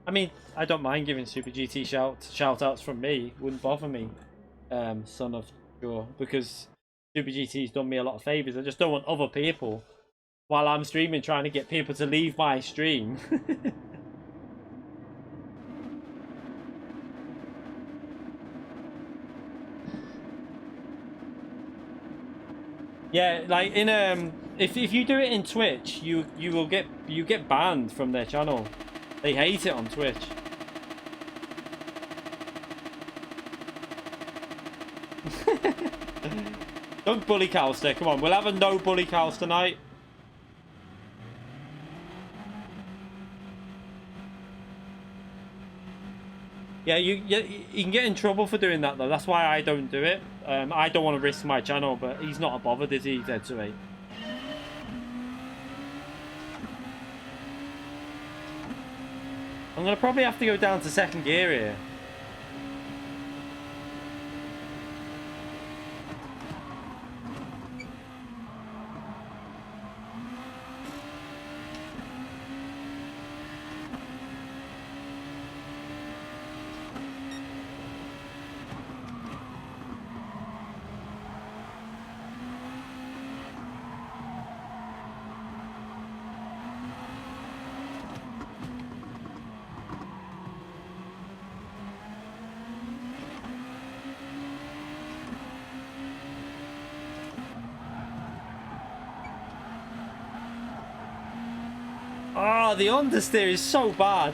I mean, I don't mind giving Super GT shout outs from me. Wouldn't bother me, son of sure, because Super GT's done me a lot of favors. I just don't want other people while I'm streaming trying to get people to leave my stream. Yeah, like in if you do it in Twitch, you get banned from their channel. They hate it on Twitch. Don't bully Calster. Come on, we'll have a no bully Cows tonight. Yeah, you can get in trouble for doing that though. That's why I don't do it. I don't want to risk my channel, but he's not bothered, is he? Dead to 8. I'm gonna probably have to go down to second gear here. Oh, the understeer is so bad.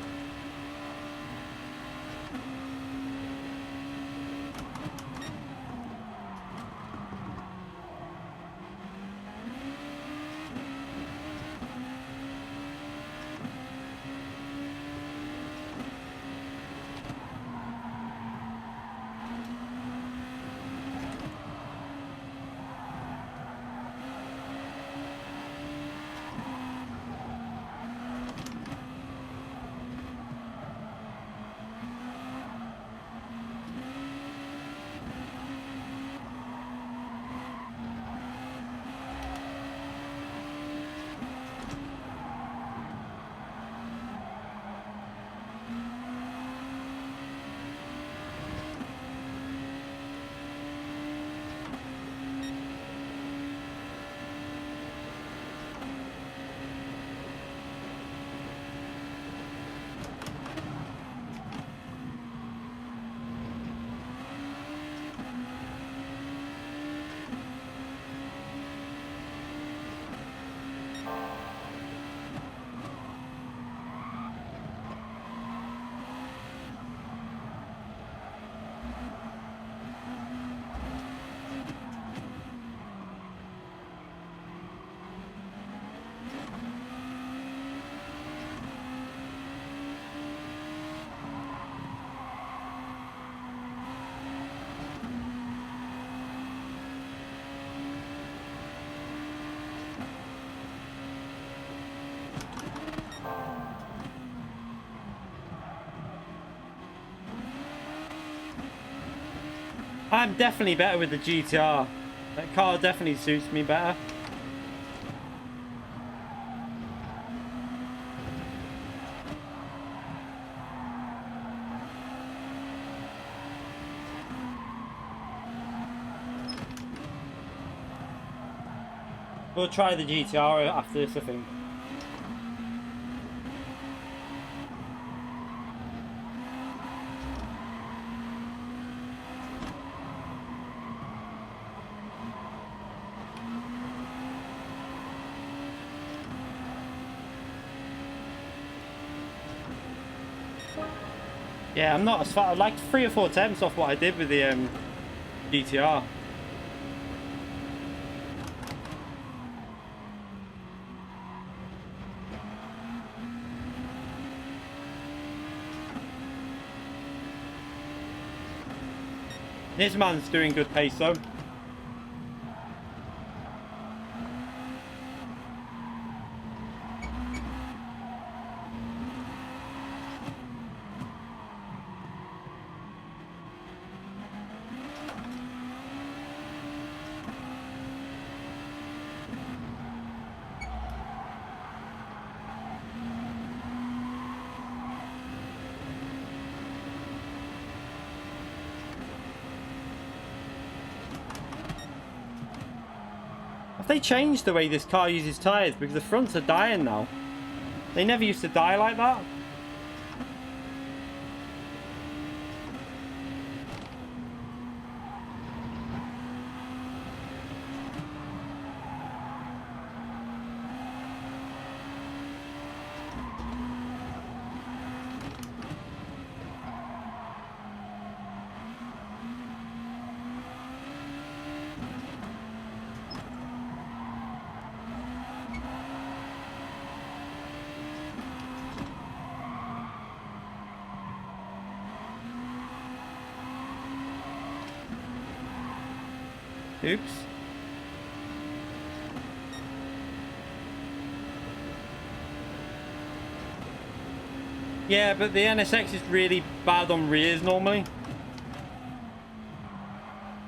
I'm definitely better with the GTR. That car definitely suits me better. We'll try the GTR after this, I think. Yeah, I'm not as far. I'd like 3 or 4 attempts off what I did with the GTR. This man's doing good pace though. Have they changed the way this car uses tyres? Because the fronts are dying now. They never used to die like that. Oops. Yeah, but the NSX is really bad on rears normally.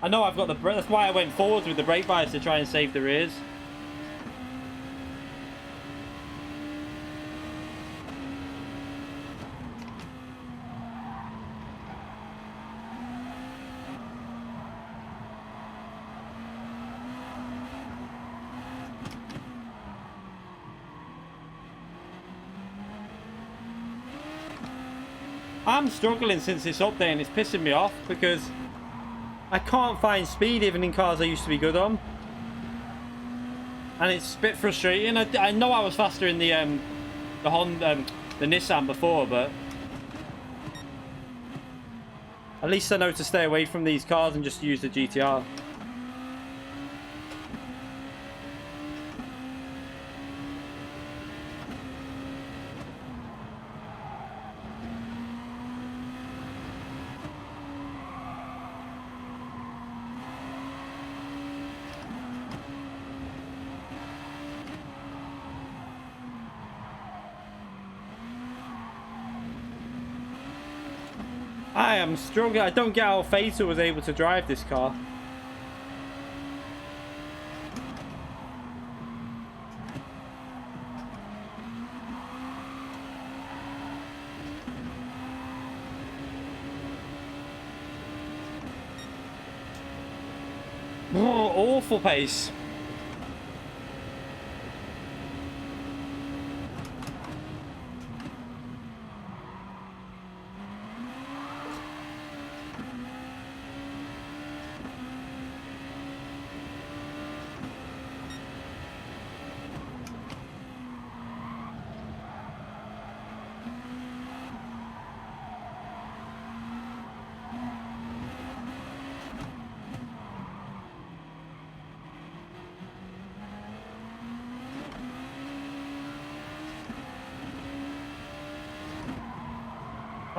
I know I've got the brake. That's why I went forwards with the brake bias to try and save the rears. I'm struggling since this update and it's pissing me off because I can't find speed even in cars I used to be good on. And it's a bit frustrating. I know I was faster in the the Honda, the Nissan before, but at least I know to stay away from these cars and just use the GTR. I am struggling. I don't get how Fatal was able to drive this car. Oh, awful pace.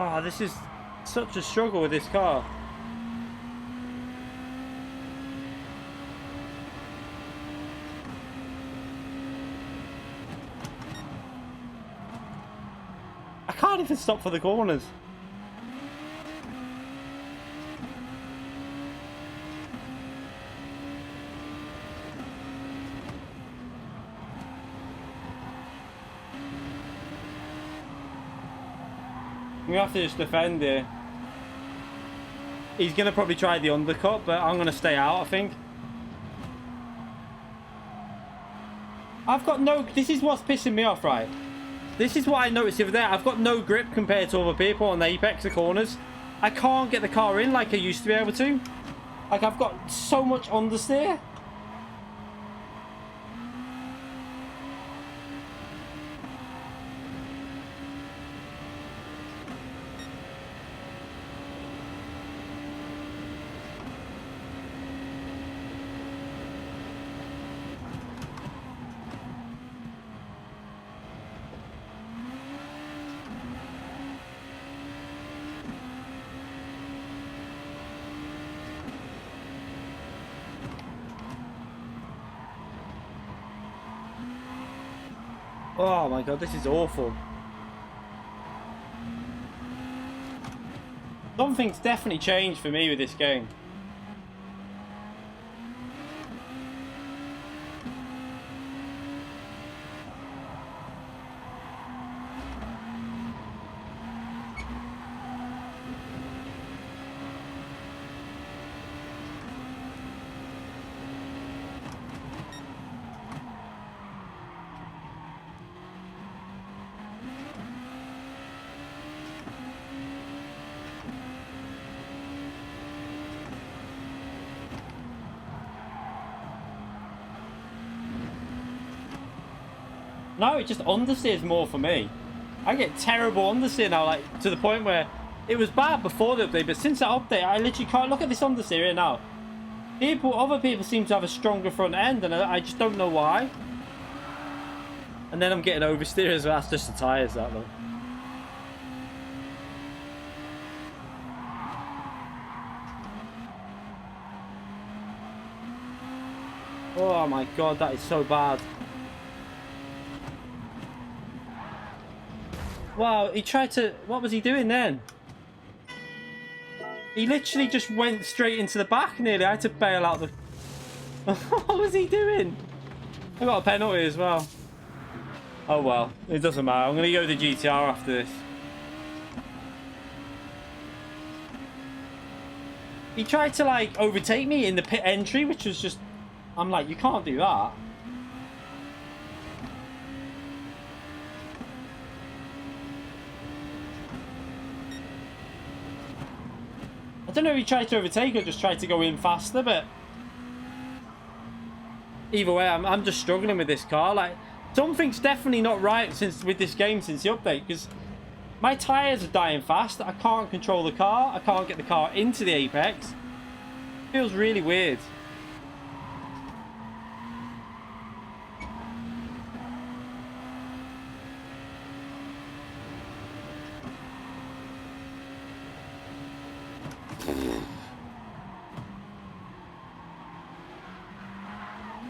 Oh, this is such a struggle with this car. I can't even stop for the corners. We have to just defend here. He's going to probably try the undercut, but I'm going to stay out, I think. I've got no... This is what's pissing me off, right? This is what I noticed over there. I've got no grip compared to other people on the apex of corners. I can't get the car in like I used to be able to. Like, I've got so much understeer. Oh my god, this is awful. Something's definitely changed for me with this game. No, it just understeers more for me. I get terrible understeer now, like to the point where it was bad before the update, but since that update, I literally can't look at this understeer here now. Other people seem to have a stronger front end, and I just don't know why. And then I'm getting oversteer as well. That's just the tyres, that though. Oh my god, that is so bad. Wow, he tried to... What was he doing then? He literally just went straight into the back nearly. I had to bail out the... What was he doing? I got a penalty as well. Oh well, it doesn't matter. I'm going to go with the GTR after this. He tried to like overtake me in the pit entry, which was just... I'm like, you can't do that. I don't know if he tried to overtake or just tried to go in faster, but either way, I'm just struggling with this car. Like, something's definitely not right with this game since the update, because my tires are dying fast. I can't control the car. I can't get the car into the apex. It feels really weird.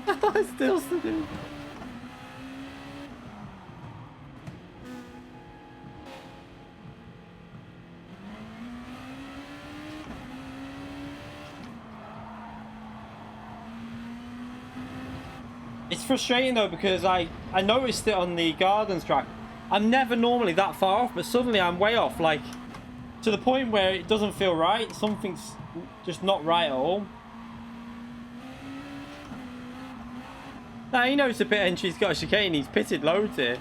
I still do. It's frustrating though, because I noticed it on the Gardens track. I'm never normally that far off, but suddenly I'm way off, like to the point where it doesn't feel right. Something's just not right at all. Now he knows the pit entry's got a chicane. He's pitted loads here.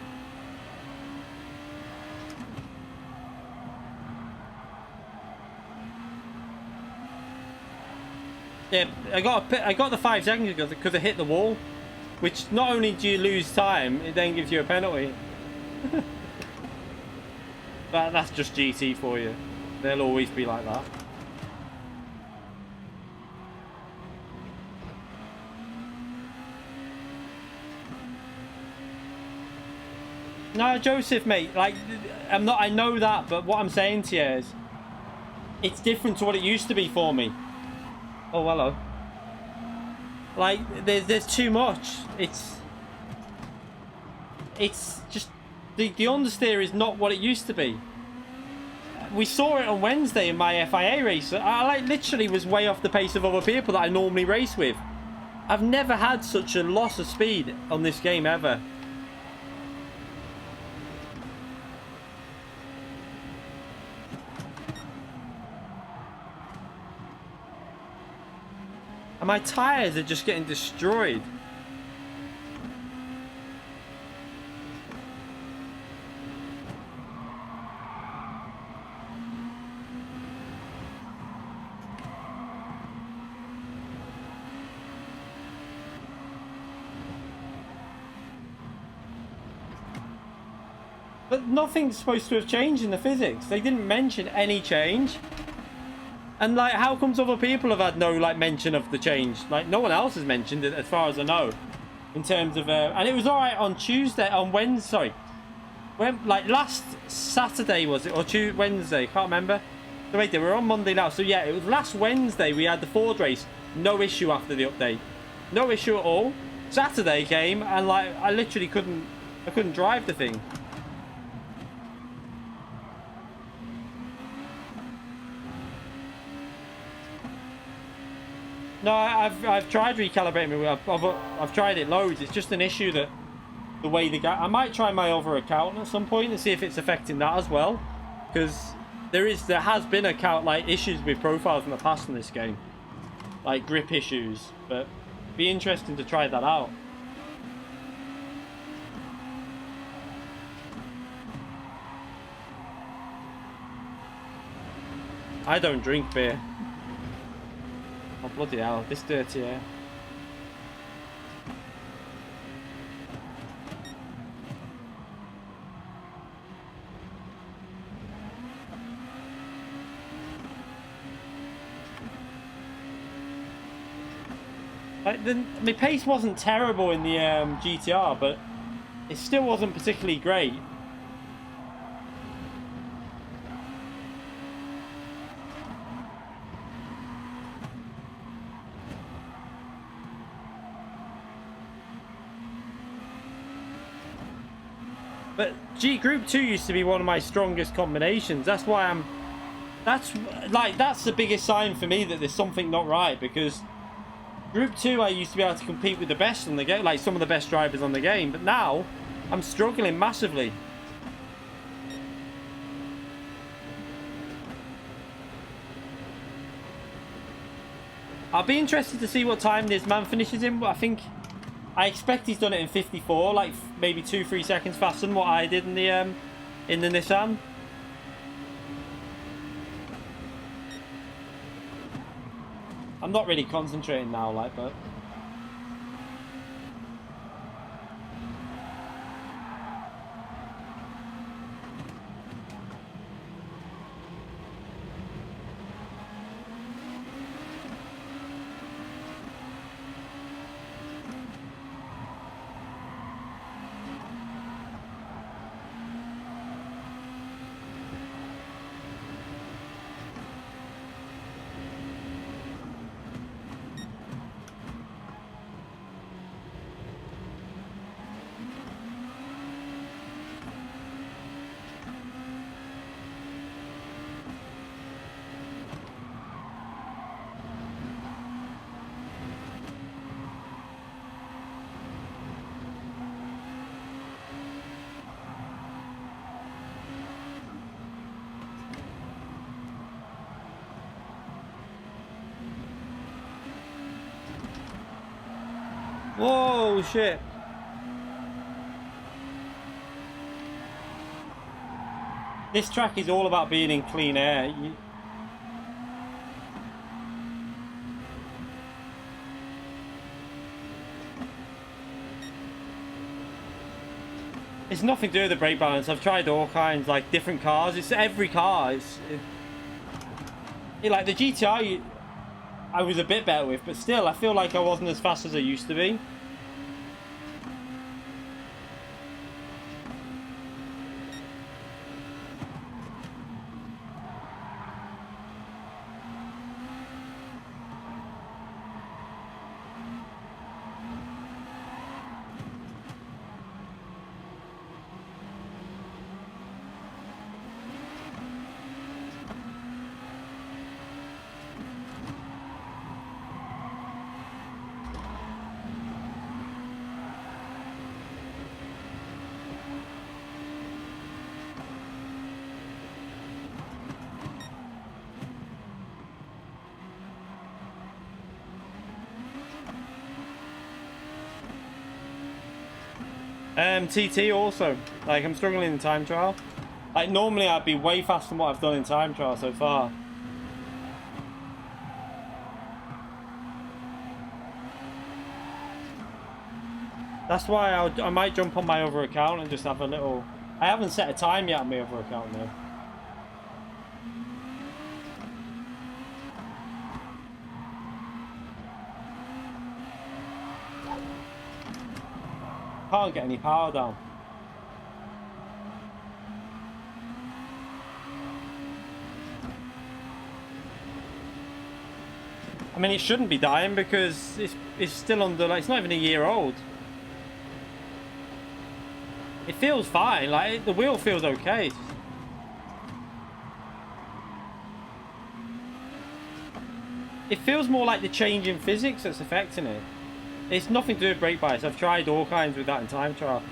Yeah, I got the 5 seconds because I hit the wall, which not only do you lose time, it then gives you a penalty. That's just GT for you. They'll always be like that. No, Joseph, mate. Like, I know that, but what I'm saying to you is, it's different to what it used to be for me. Oh, hello. Like, there's too much. It's just the understeer is not what it used to be. We saw it on Wednesday in my FIA race. I literally was way off the pace of other people that I normally race with. I've never had such a loss of speed on this game ever. And my tires are just getting destroyed. But nothing's supposed to have changed in the physics. They didn't mention any change. And like, how comes other people have had no like mention of the change? Like, no one else has mentioned it as far as I know. In terms of and it was alright on Wednesday, sorry. When, like, last Saturday was it, or Wednesday, can't remember. So wait, we're on Monday now. So yeah, it was last Wednesday we had the Ford race. No issue after the update. No issue at all. Saturday came and like I literally couldn't drive the thing. No, I've tried recalibrating my I've tried it loads. It's just an issue that the way the guy. I might try my other account at some point and see if it's affecting that as well, because there has been like issues with profiles in the past in this game, like grip issues. But it'd be interesting to try that out. I don't drink beer. Oh, bloody hell, this dirty air. Like, my pace wasn't terrible in the GTR, but it still wasn't particularly great. But Group 2 used to be one of my strongest combinations. That's why that's the biggest sign for me that there's something not right, because Group 2 I used to be able to compete with the best on the game, like some of the best drivers on the game, but now I'm struggling massively. I'll be interested to see what time this man finishes in. I expect he's done it in 54, like maybe 2-3 seconds faster than what I did in the Nissan. I'm not really concentrating now, like, but Whoa, shit. This track is all about being in clean air. It's nothing to do with the brake balance. I've tried all kinds, like different cars. It's every car. Like the GTR, I was a bit better with, but still, I feel like I wasn't as fast as I used to be. TT also. Like, I'm struggling in time trial. Like, normally I'd be way faster than what I've done in time trial so far. That's why I might jump on my other account and just have a little... I haven't set a time yet on my other account though. Can't get any power down. I mean, it shouldn't be dying because it's still under, like, it's not even a year old. It feels fine, like, the wheel feels okay. It feels more like the change in physics that's affecting it. It's nothing to do with brake bias. I've tried all kinds with that in time trial.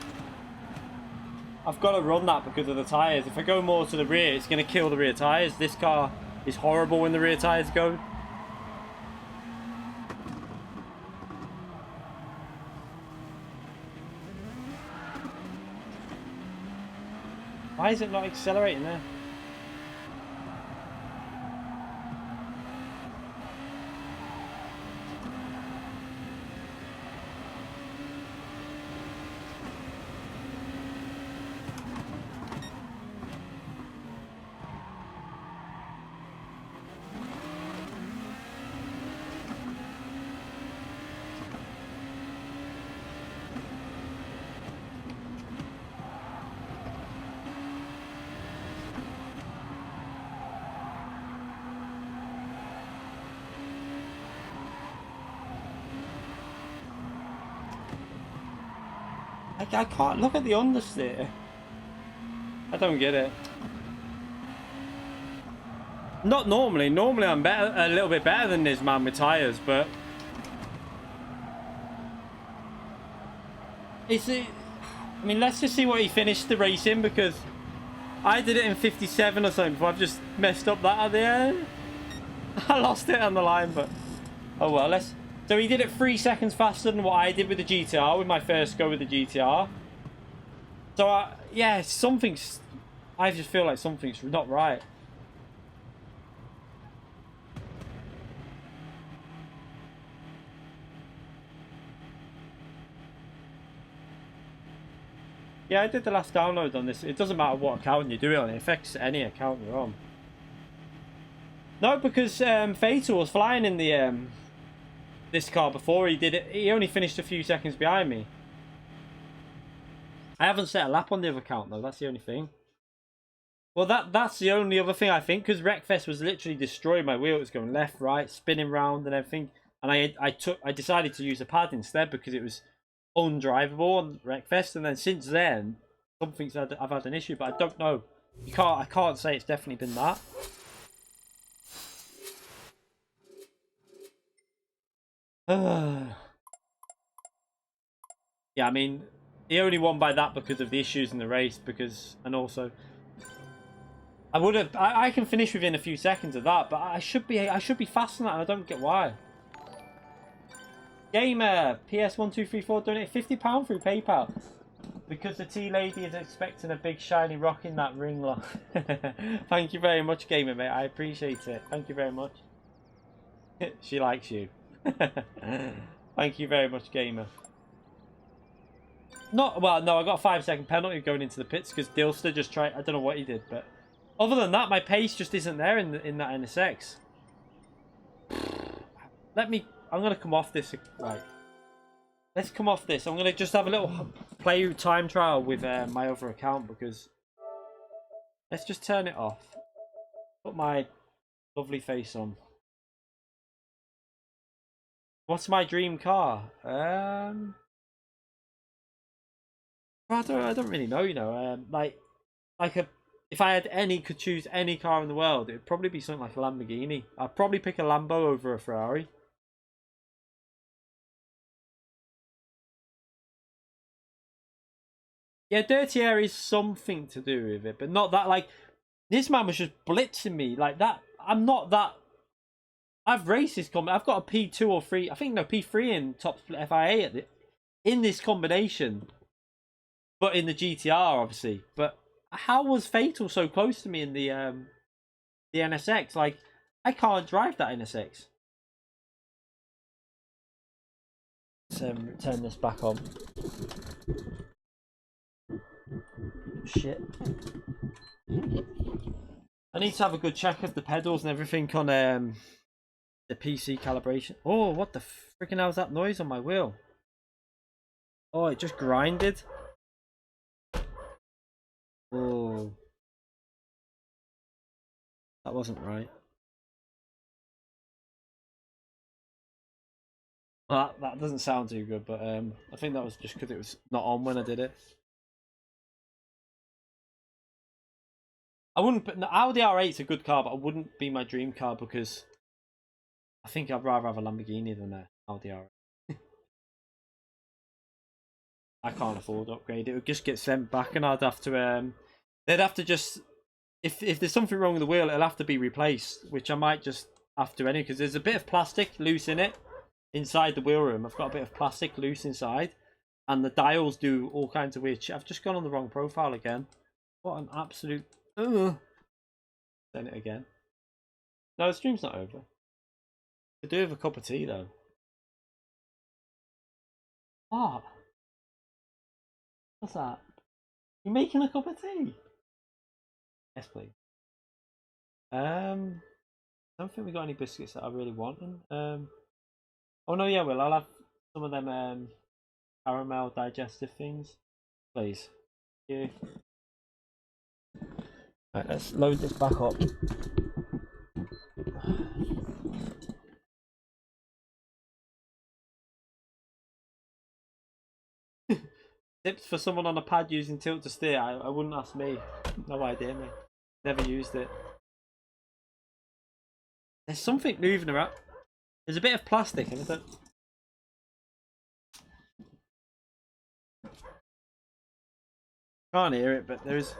I've got to run that because of the tyres. If I go more to the rear, it's going to kill the rear tyres. This car is horrible when the rear tyres go. Why is it not accelerating there? I can't look at the understeer. I don't get it. Not normally. Normally I'm better, a little bit better than this man with tyres, but is it? I mean, let's just see what he finished the race in, because I did it in 57 or something, but I've just messed up that at the end. I lost it on the line, but oh well. Let's. So he did it 3 seconds faster than what I did with the GTR, with my first go with the GTR. So, yeah, something's... I just feel like something's not right. Yeah, I did the last download on this. It doesn't matter what account you do it on. It affects any account you're on. No, because Fatal was flying in the... this car before he did it. He only finished a few seconds behind me. I haven't set a lap on the other account though. That's the only thing. Well, that's the only other thing I think, because Wreckfest was literally destroying my wheel. It was going left, right, spinning round and everything. And I decided to use a pad instead because it was undrivable on Wreckfest. And then since then, I've had an issue, but I don't know. I can't say it's definitely been that. Yeah, I mean, he only won by that because of the issues in the race, and also I can finish within a few seconds of that, but I should be faster than that, and I don't get why. Gamer PS1234 donated £50 through PayPal because the tea lady is expecting a big shiny rock in that ring lock. Thank you very much, Gamer, mate. I appreciate it. Thank you very much. She likes you. Thank you very much, Gamer. Not well. No, I got a 5-second penalty going into the pits because Dilster just tried. I don't know what he did, but other than that, my pace just isn't there in that NSX. I'm gonna come off this. Right. Let's come off this. I'm gonna just have a little play time trial with my other account because let's just turn it off. Put my lovely face on. What's my dream car? I don't really know. You know, if I could choose any car in the world, it'd probably be something like a Lamborghini. I'd probably pick a Lambo over a Ferrari. Yeah, dirty air is something to do with it, but not that. Like, this man was just blitzing me like that. I'm not that. I've raced this combi. I've got a P2 or 3. I think no P3 in top split FIA in this combination, but in the GTR obviously. But how was Fatal so close to me in the NSX? Like, I can't drive that NSX. Let's turn this back on. Shit. I need to have a good check of the pedals and everything on the PC calibration. Oh, what the freaking hell was that noise on my wheel? Oh, it just grinded. Oh, that wasn't right. Well, that doesn't sound too good, but I think that was just because it was not on when I did it. I wouldn't put Audi R8 is a good car, but it wouldn't be my dream car because I think I'd rather have a Lamborghini than a Audi R8. I can't afford to upgrade. It would just get sent back, and I'd have to. They'd have to just if there's something wrong with the wheel, it'll have to be replaced, which I might just have to anyway because there's a bit of plastic loose in it inside the wheel room. I've got a bit of plastic loose inside, and the dials do all kinds of weird shit. I've just gone on the wrong profile again. What an absolute. Then it again. No, the stream's not over. Could do with a cup of tea though. What? What's that? You making a cup of tea? Yes, please. I don't think we got any biscuits that I really want. Oh no, yeah, well, I'll have some of them caramel digestive things, please. Thank you. Right, let's load this back up. Tips for someone on a pad using tilt to steer. I wouldn't ask me. No idea, mate. Never used it. There's something moving around. There's a bit of plastic in it. Can't hear it, but there's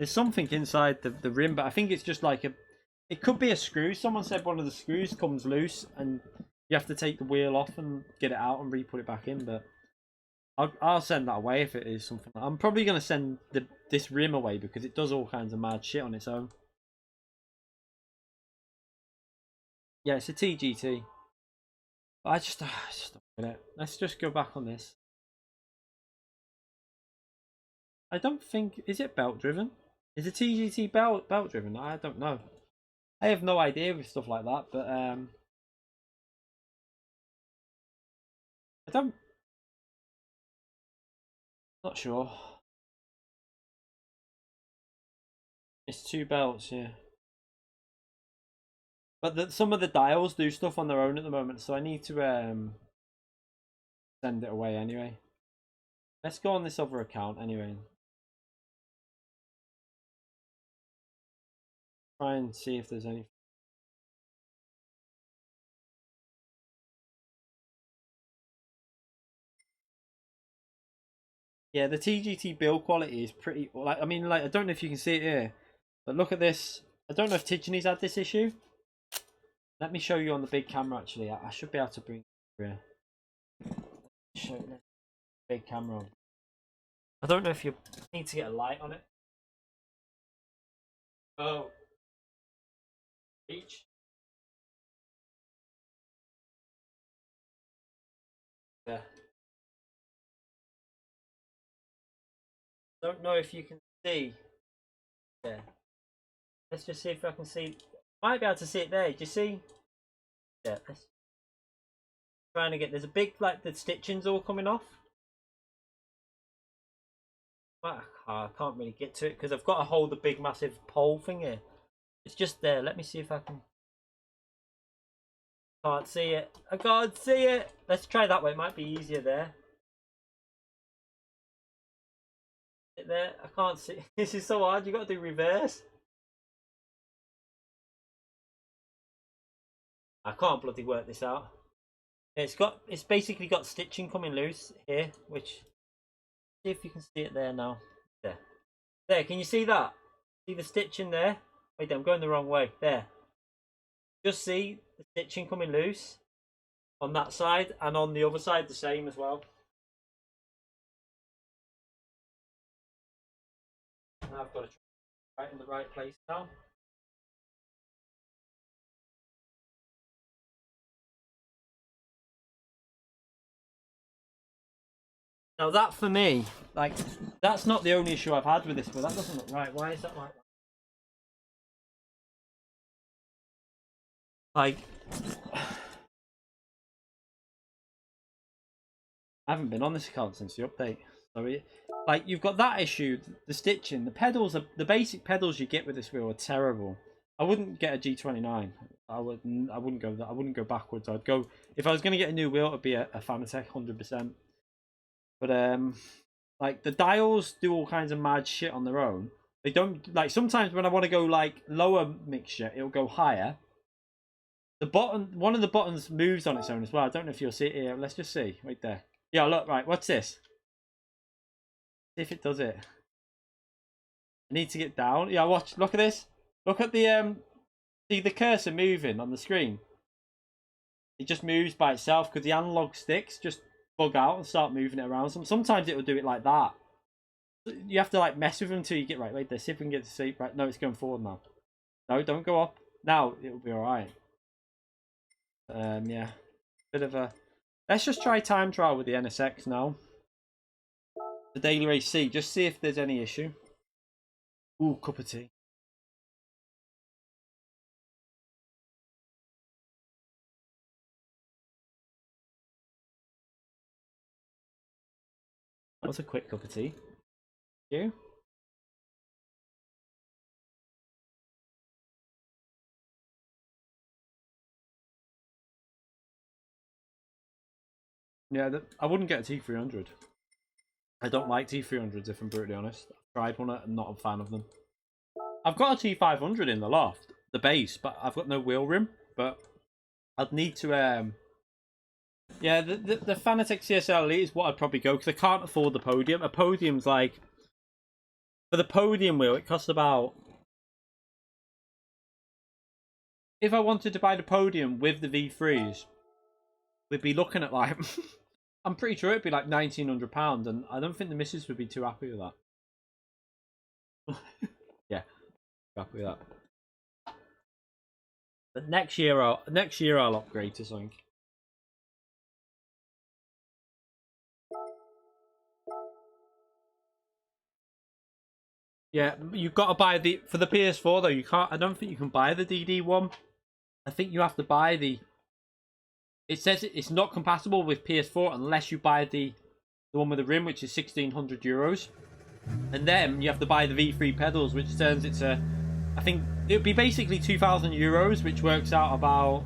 something inside the rim, but I think it's just like it could be a screw. Someone said one of the screws comes loose and you have to take the wheel off and get it out and re-put it back in, but I'll send that away if it is something. I'm probably going to send this rim away because it does all kinds of mad shit on its own. Yeah, it's a TGT. But I just don't get it. Let's just go back on this. I don't think... Is it belt driven? Is a TGT belt driven? I don't know. I have no idea with stuff like that, but I don't... Not sure. It's 2 belts, yeah. But some of the dials do stuff on their own at the moment, so I need to send it away anyway. Let's go on this other account anyway. Try and see if there's any. Yeah, the TGT build quality is pretty. Like, I mean, like, I don't know if you can see it here, but look at this. I don't know if Tigany's had this issue. Let me show you on the big camera. Actually, I should be able to bring. Yeah. Show it. Big camera on. I don't know if you need to get a light on it. Oh. Each. Yeah. Don't know if you can see. Yeah. Let's just see if I can see. Might be able to see it there. Do you see? Yeah. Let's trying to get. There's a big like the stitching's all coming off. I can't really get to it because I've got to hold the big massive pole thing here. It's just there. Let me see if I can. Can't see it. I can't see it. Let's try that way. It might be easier there. There. I can't see. This is so hard. You got to do reverse. I can't bloody work this out. It's basically got stitching coming loose here, which see if you can see it there now. There, can you see that? See the stitching there? Wait, I'm going the wrong way. There. Just see the stitching coming loose on that side, and on the other side the same as well. Now I've got to try right in the right place now. Now that for me, like, that's not the only issue I've had with this, but that doesn't look right. Why is that like that? Like, I haven't been on this account since the update. So like, you've got that issue, the stitching, the pedals, the basic pedals you get with this wheel are terrible. I wouldn't get a G29. I wouldn't go that. I wouldn't go backwards. I'd go, if I was going to get a new wheel, it'd be a Fanatec 100%. But like the dials do all kinds of mad shit on their own. They don't, like, sometimes when I want to go like lower mixture, it'll go higher. The button, one of the buttons moves on its own as well. I don't know if you'll see it here. Let's just see right there. Yeah, look, right. What's this? See if it does it. I need to get down. Yeah, watch. Look at this. Look at the see the cursor moving on the screen. It just moves by itself because the analog sticks just bug out and start moving it around. Sometimes it will do it like that. You have to like mess with them until you get right. Wait there. See if we can get to see. Right. No, it's going forward now. No, don't go up. Now it will be all right. Yeah. Bit of a. Let's just try time trial with the NSX now. The Daily Race C. Just see if there's any issue. Ooh, cup of tea. That was a quick cup of tea. Thank you. Yeah, I wouldn't get a T300. I don't like T300s if I'm brutally honest. I've tried one and not a fan of them. I've got a T500 in the loft, the base, but I've got no wheel rim. But I'd need to yeah, the Fanatec CSL Elite is what I'd probably go because I can't afford the podium. A podium's like, for the podium wheel, it costs about, if I wanted to buy the podium with the V3s, we'd be looking at like, I'm pretty sure it'd be like £1,900, and I don't think the missus would be too happy with that. Yeah, happy with that. But next year I'll upgrade to something. Yeah, you've got to buy the, for the PS4 though. You can't. I don't think you can buy the DD one. I think you have to buy the. It says it's not compatible with PS4 unless you buy the one with the rim, which is €1,600, and then you have to buy the V3 pedals, which turns it to, I think it would be basically €2,000, which works out about,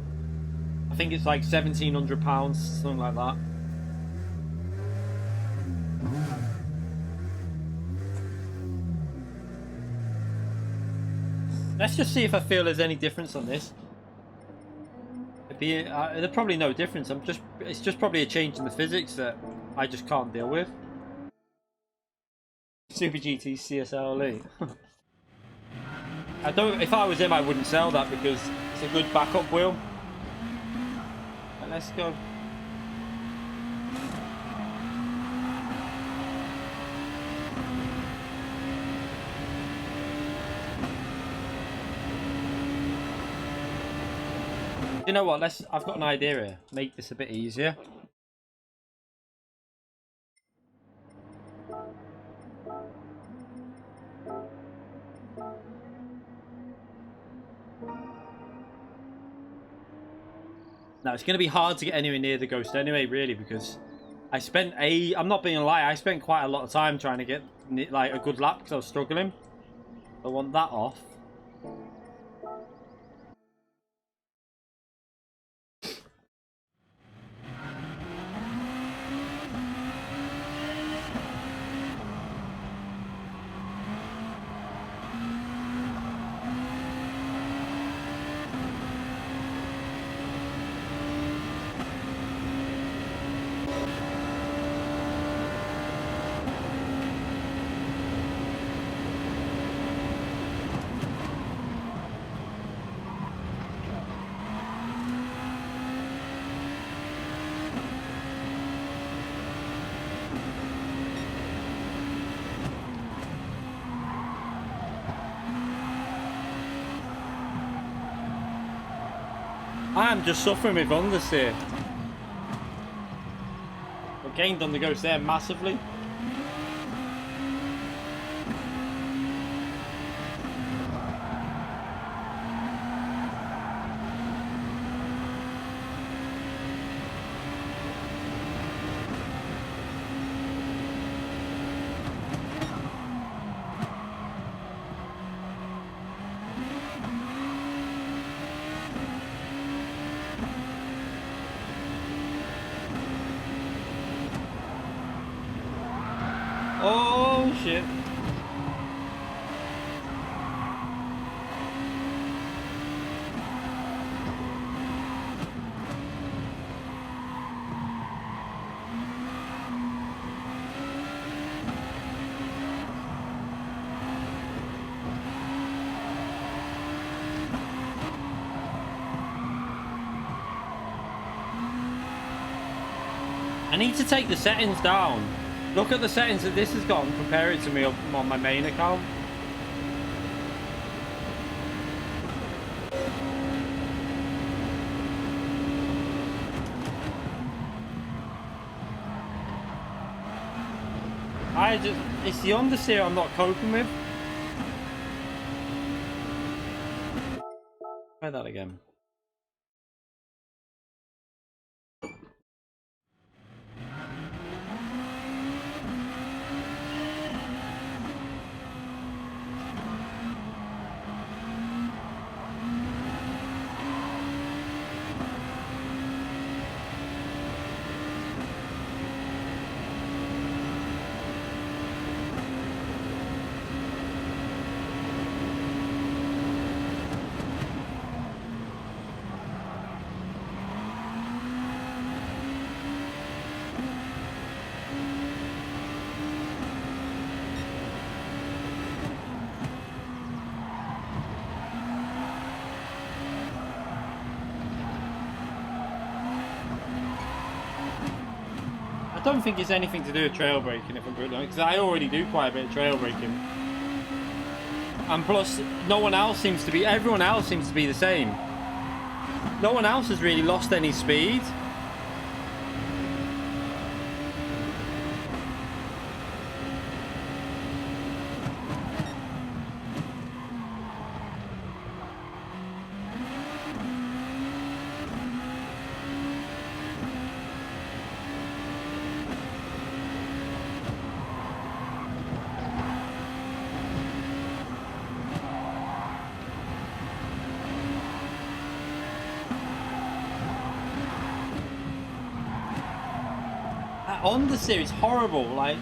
I think it's like £1,700, something like that. Let's just see if I feel there's any difference on this. There's probably no difference. It's just probably a change in the physics that I just can't deal with. Super GT CSL Elite. I don't. If I was him, I wouldn't sell that because it's a good backup wheel. But let's go. You know what? I've got an idea here. Make this a bit easier. Now it's going to be hard to get anywhere near the Ghost anyway, really, because I'm not being a lie, I spent quite a lot of time trying to get like a good lap because I was struggling. I want that off. I'm just suffering with understeer. I gained on the Ghost there massively. Oh shit. I need to take the settings down. Look at the settings that this has got and compare it to me on my main account. It's the understeer I'm not coping with. Try that again. I don't think it's anything to do with trail braking, if I'm brutally honest, because I already do quite a bit of trail braking. And plus, everyone else seems to be the same. No one else has really lost any speed. On the series, horrible. Like,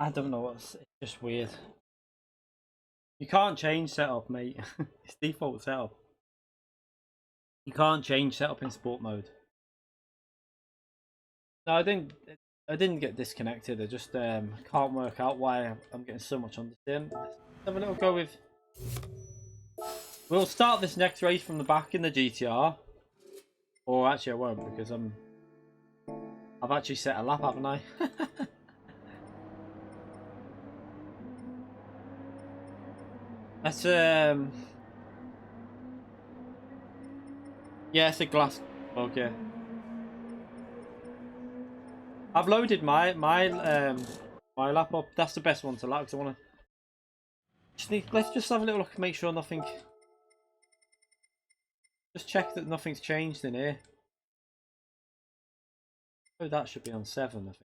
I don't know what's. It's just weird. You can't change setup, mate. It's default setup. You can't change setup in sport mode. No, I didn't. I didn't get disconnected. I just can't work out why I'm getting so much on the tin. Let's have a little go with. We'll start this next race from the back in the GTR. Or actually, I won't because I've actually set a lap, haven't I? That's yeah, it's a glass bug. Yeah, I've loaded my lap up. That's the best one to lap because I want to. Let's just have a little look, make sure nothing. Just check that nothing's changed in here. Oh, that should be on 7, I think.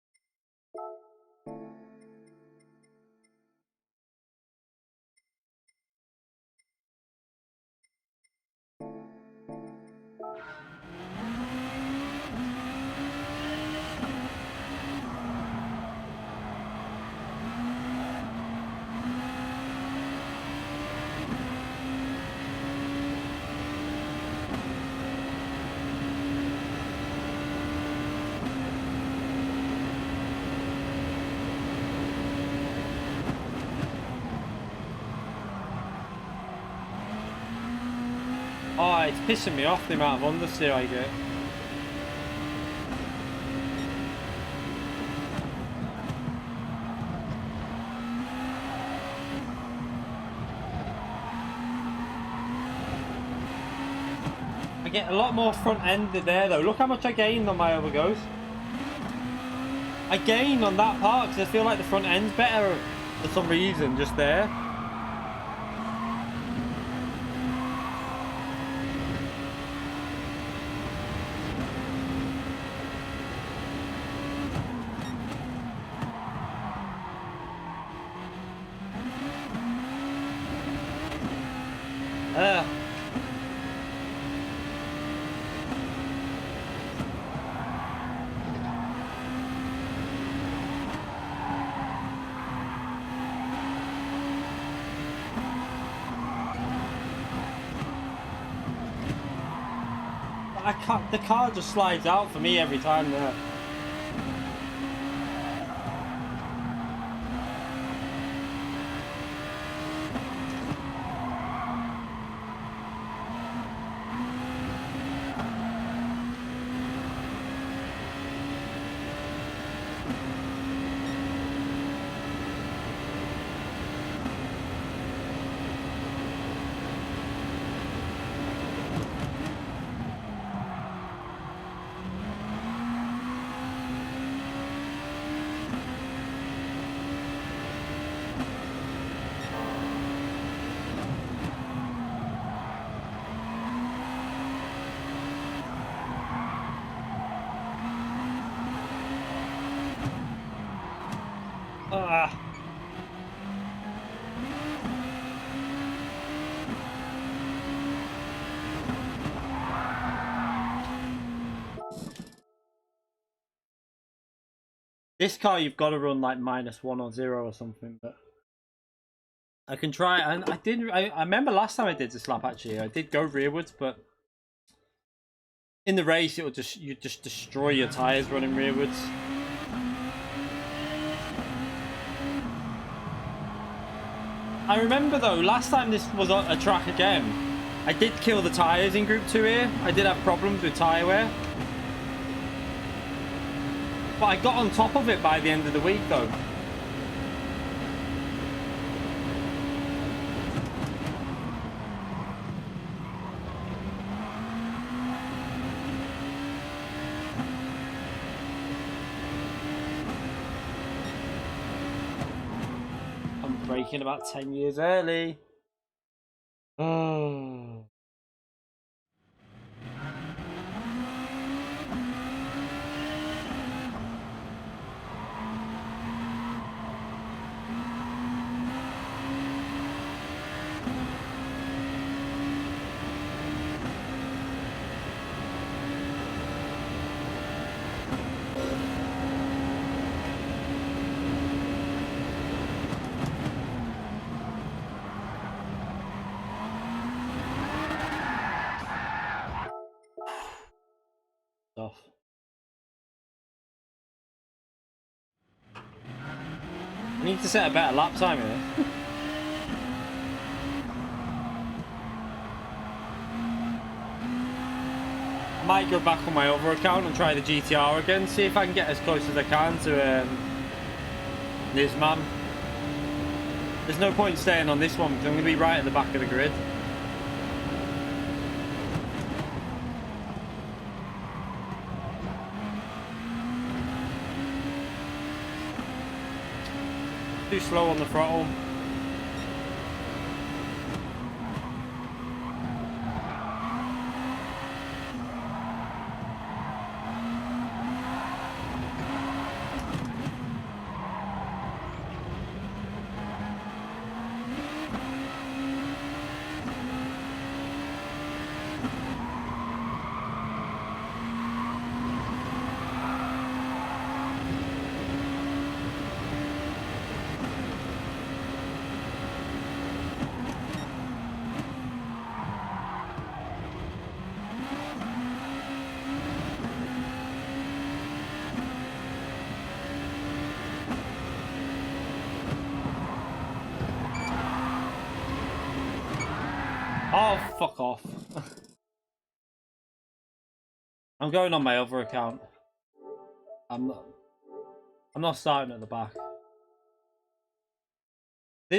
Oh, it's pissing me off the amount of understeer I get. I get a lot more front end there though. Look how much I gained on my other goes. I gain on that part because I feel like the front end's better for some reason just there. The car just slides out for me every time there. This car you've got to run like -1 or 0 or something, but I can try. And I didn't. I remember last time I did this lap actually. I did go rearwards, but in the race it will you just destroy your tires running rearwards. I remember though, last time this was a track again, I did kill the tires in Group 2 here. I did have problems with tyre wear. But I got on top of it by the end of the week though. I'm braking about 10 years early. Oh. need to set a better lap time here. I might go back on my other account and try the GTR again, see if I can get as close as I can to Nisman. There's no point staying on this one because I'm going to be right at the back of the grid. Too slow on the throttle. Oh, fuck off. I'm going on my other account. I'm not starting at the back.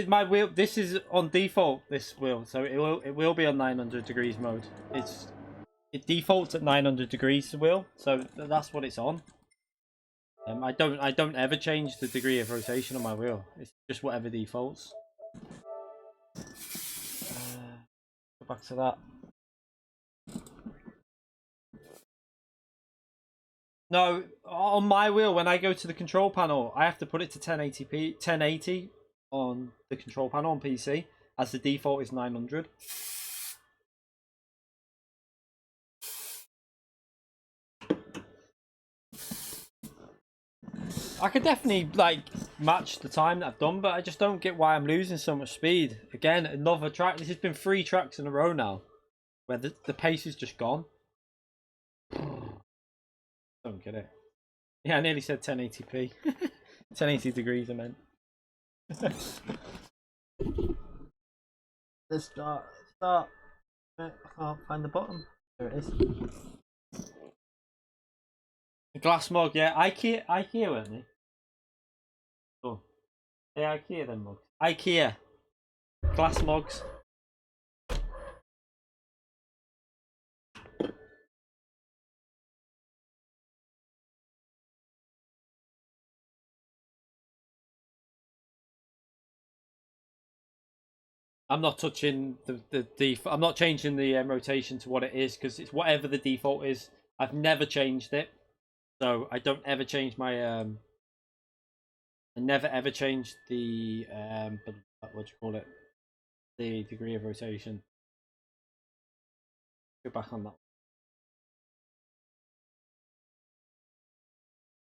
My wheel, this is on default, this wheel, so it will be on 900 degrees mode. It defaults at 900 degrees, the wheel, so that's what it's on. I don't ever change the degree of rotation on my wheel. It's just whatever defaults. Go back to that. No, on my wheel, when I go to the control panel, I have to put it to 1080p, 1080 on the control panel on PC, as the default is 900. I could definitely like match the time that I've done, but I just don't get why I'm losing so much speed. Again, another track. This has been 3 tracks in a row now, where the pace is just gone. Don't get it. Yeah, I nearly said 1080p. 1080 degrees, I meant. Let's start. I can't find the bottom. There it is. The glass mug, yeah. IKEA, weren't they? Oh. Yeah, IKEA then mugs. IKEA. Glass mugs. I'm not touching the I'm not changing the rotation to what it is because it's whatever the default is. I've never changed it, so I don't ever change my I never ever change the what do you call it? The degree of rotation. Go back on that.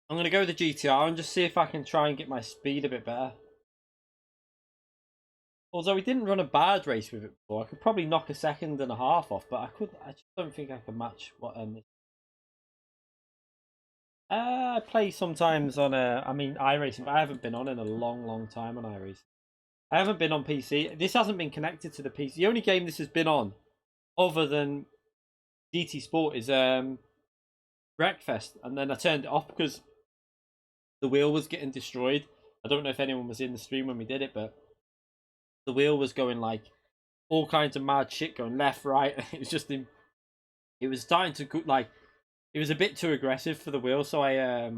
I'm gonna go with the GTR and just see if I can try and get my speed a bit better. Although we didn't run a bad race with it before, I could probably knock a second and a half off, but I just don't think I can match what I play sometimes on iRacing, but I haven't been on in a long time on iRacing. I haven't been on PC. This hasn't been connected to the PC. The only game this has been on, other than GT Sport, is Wreckfest, and then I turned it off because the wheel was getting destroyed. I don't know if anyone was in the stream when we did it, but the wheel was going like all kinds of mad shit, going left, right. It was just it was starting to go, like it was a bit too aggressive for the wheel, so I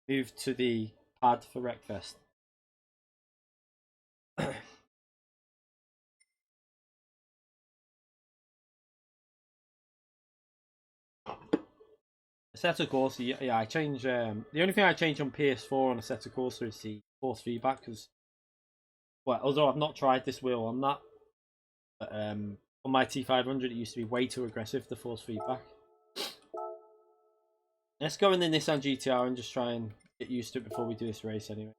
moved to the pad for Wreckfest. Assetto Corsa, yeah, I changed. The only thing I changed on PS4 on Assetto Corsa is the force feedback, because, well, although I've not tried this wheel on that, but on my T500 it used to be way too aggressive, the force feedback. Let's go in the Nissan GTR and just try and get used to it before we do this race anyway.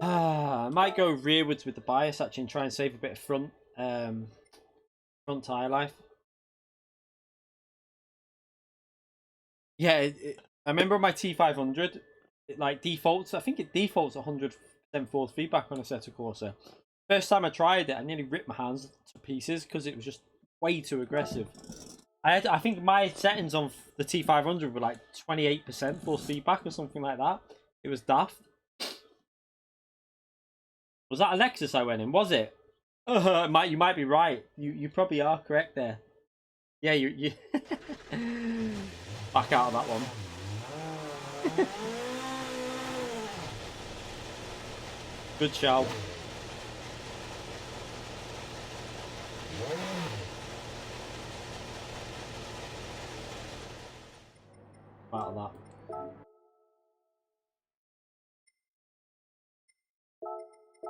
I might go rearwards with the bias actually and try and save a bit of front tyre life. Yeah, I remember on my T500, it like defaults. I think it defaults 100% force feedback on a Assetto Corsa. First time I tried it, I nearly ripped my hands to pieces because it was just way too aggressive. I think my settings on the T500 were like 28% force feedback or something like that. It was daft. Was that a Lexus I went in? Was it? You might be right. You probably are correct there. Yeah, you back out of that one. Good shout. Out of that.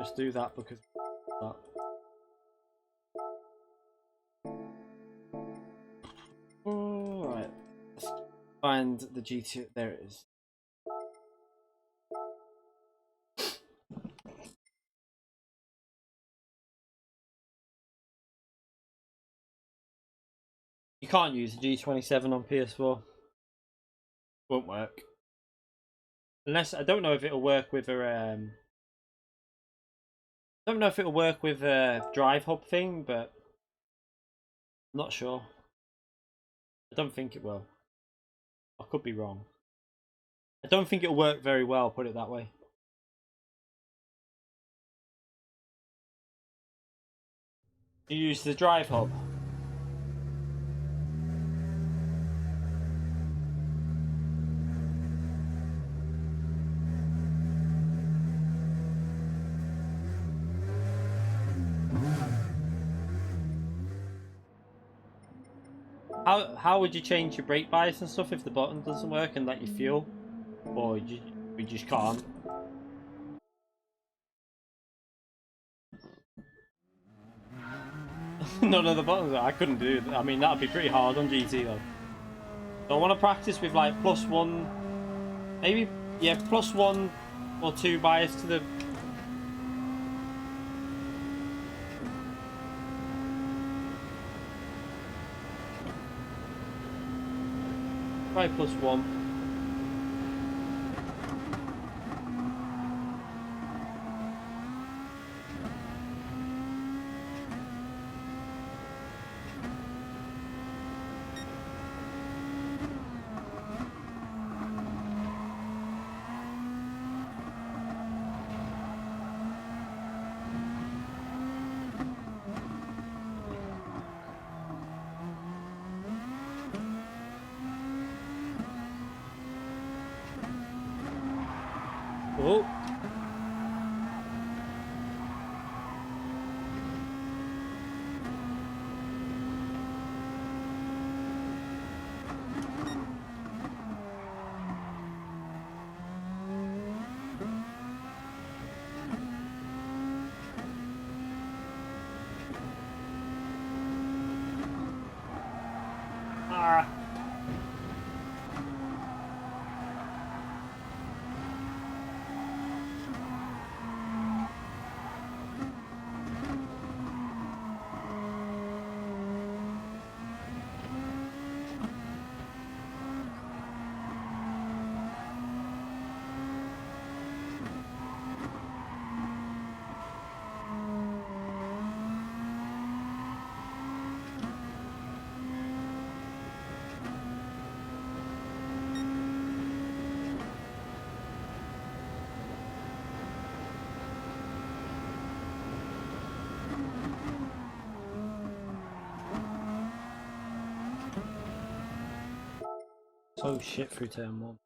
Just do that because that. Alright. Let's find the GT. There it is. You can't use the G27 on PS4. Won't work. Unless I don't know if it'll work with a I don't know if it'll work with a drive hub thing, but I'm not sure. I don't think it will. I could be wrong. I don't think it'll work very well, put it that way. You use the drive hub. How would you change your brake bias and stuff if the button doesn't work and let you fuel? Or you just can't? None of the buttons. I couldn't do that. I mean, that'd be pretty hard on GT though. So I want to practice with like +1, maybe, yeah, +1 or 2 bias to the. Probably +1. Oh. Ah. So shit through turn 1.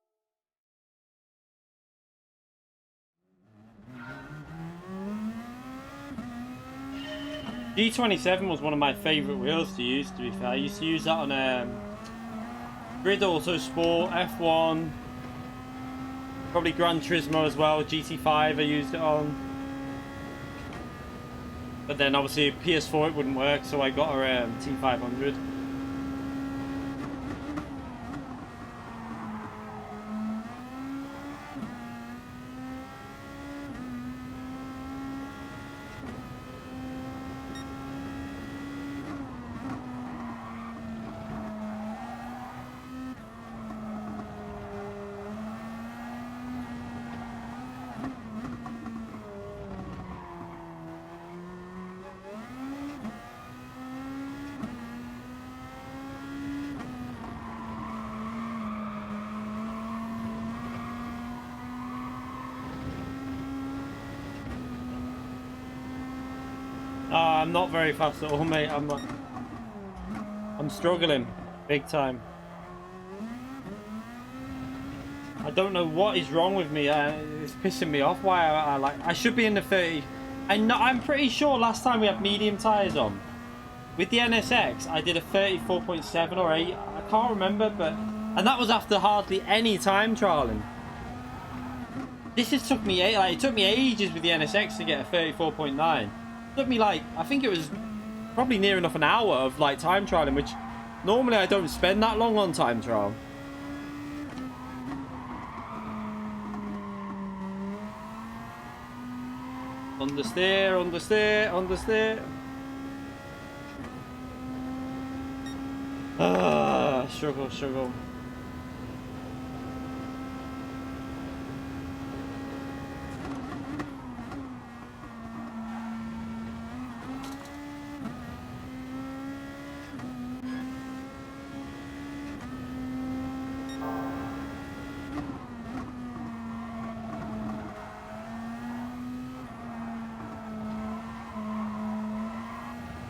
G27 was one of my favourite wheels to use, to be fair. I used to use that on Grid Auto Sport, F1, probably Gran Turismo as well, GT5 I used it on. But then obviously PS4 it wouldn't work, so I got a T500. I'm not very fast at all, mate. I'm struggling big time. I don't know what is wrong with me. It's pissing me off. Why I should be in the 30. I'm pretty sure last time we had medium tires on with the NSX, I did a 34.7 or 8. I can't remember, and that was after hardly any time trialing. This has took me it took me ages with the NSX to get a 34.9. It took me I think it was probably near enough an hour of time trialing, which normally I don't spend that long on time trial. Understeer, understeer, understeer. Struggle, struggle.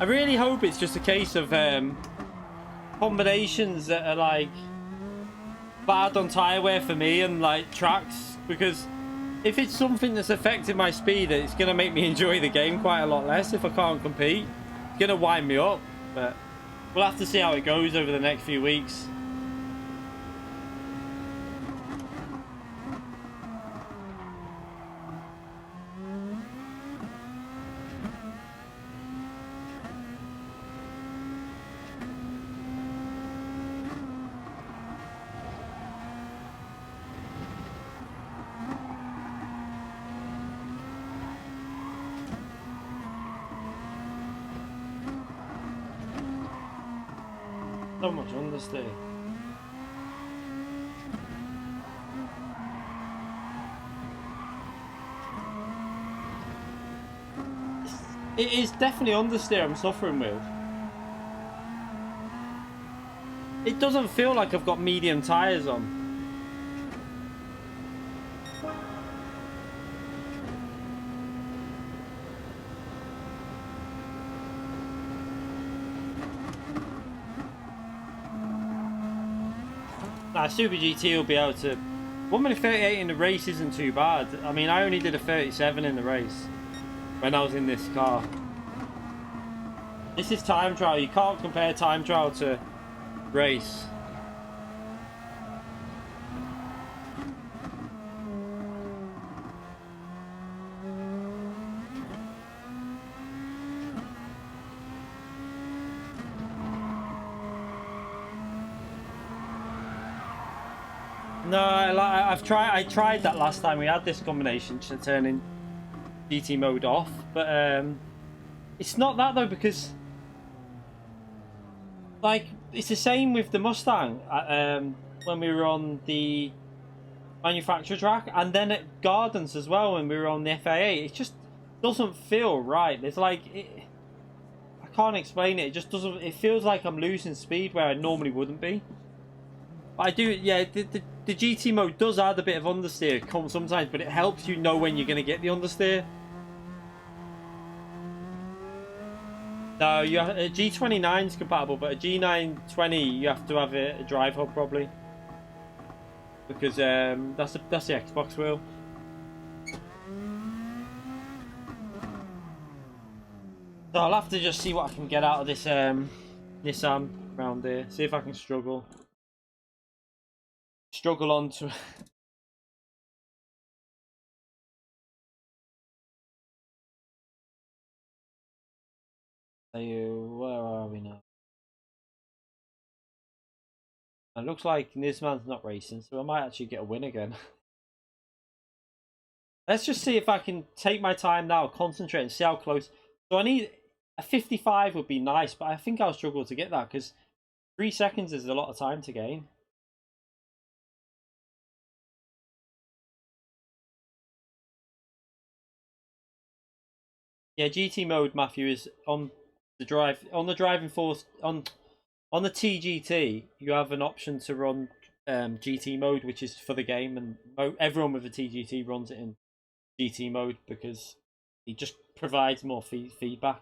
I really hope it's just a case of combinations that are bad on tire wear for me and tracks, because if it's something that's affecting my speed, it's gonna make me enjoy the game quite a lot less. If I can't compete, it's gonna wind me up. But we'll have to see how it goes over the next few weeks. So much understeer. It is definitely understeer I'm suffering with. It doesn't feel like I've got medium tires on. Nah, Super GT will be able to... 1 minute 38 in the race isn't too bad. I mean, I only did a 37 in the race when I was in this car. This is time trial. You can't compare time trial to race. No, I tried that last time we had this combination to turn in GT mode off, but it's not that though, because it's the same with the Mustang when we were on the manufacturer track, and then at Gardens as well when we were on the FIA. It just doesn't feel right. It's I can't explain it. It just doesn't. It feels like I'm losing speed where I normally wouldn't be. But I do, yeah. The GT mode does add a bit of understeer sometimes, but it helps you know when you're going to get the understeer. No, a G29 is compatible, but a G920 you have to have a drive hub probably, because that's the Xbox wheel. So I'll have to just see what I can get out of this Nissan around here. See if I can struggle on to... Where are we now? It looks like Nisman's not racing, so I might actually get a win again. Let's just see if I can take my time now, concentrate and see how close. So I need a 55 would be nice, but I think I'll struggle to get that because 3 seconds is a lot of time to gain. Yeah, GT mode, Matthew, is on the driving force on the TGT. You have an option to run GT mode, which is for the game, and everyone with a TGT runs it in GT mode because it just provides more feedback.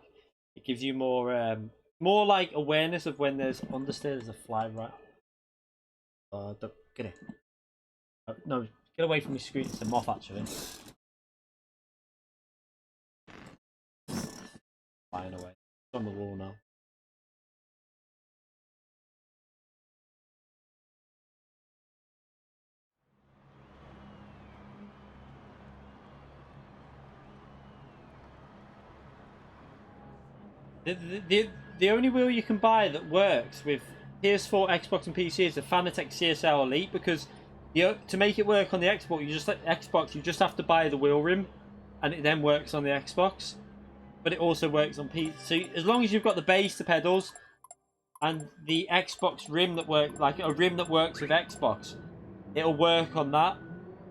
It gives you more like awareness of when there's understeer. There's a fly right. Don't get it. No, get away from the screen. It's a moth actually. Flying away. It's on the wall now. The only wheel you can buy that works with PS4, Xbox, and PC is the Fanatec CSL Elite, because to make it work on the Xbox, you just have to buy the wheel rim, and it then works on the Xbox. But it also works on PC. So as long as you've got the base, the pedals, and the Xbox rim that like a rim that works with Xbox, it'll work on that.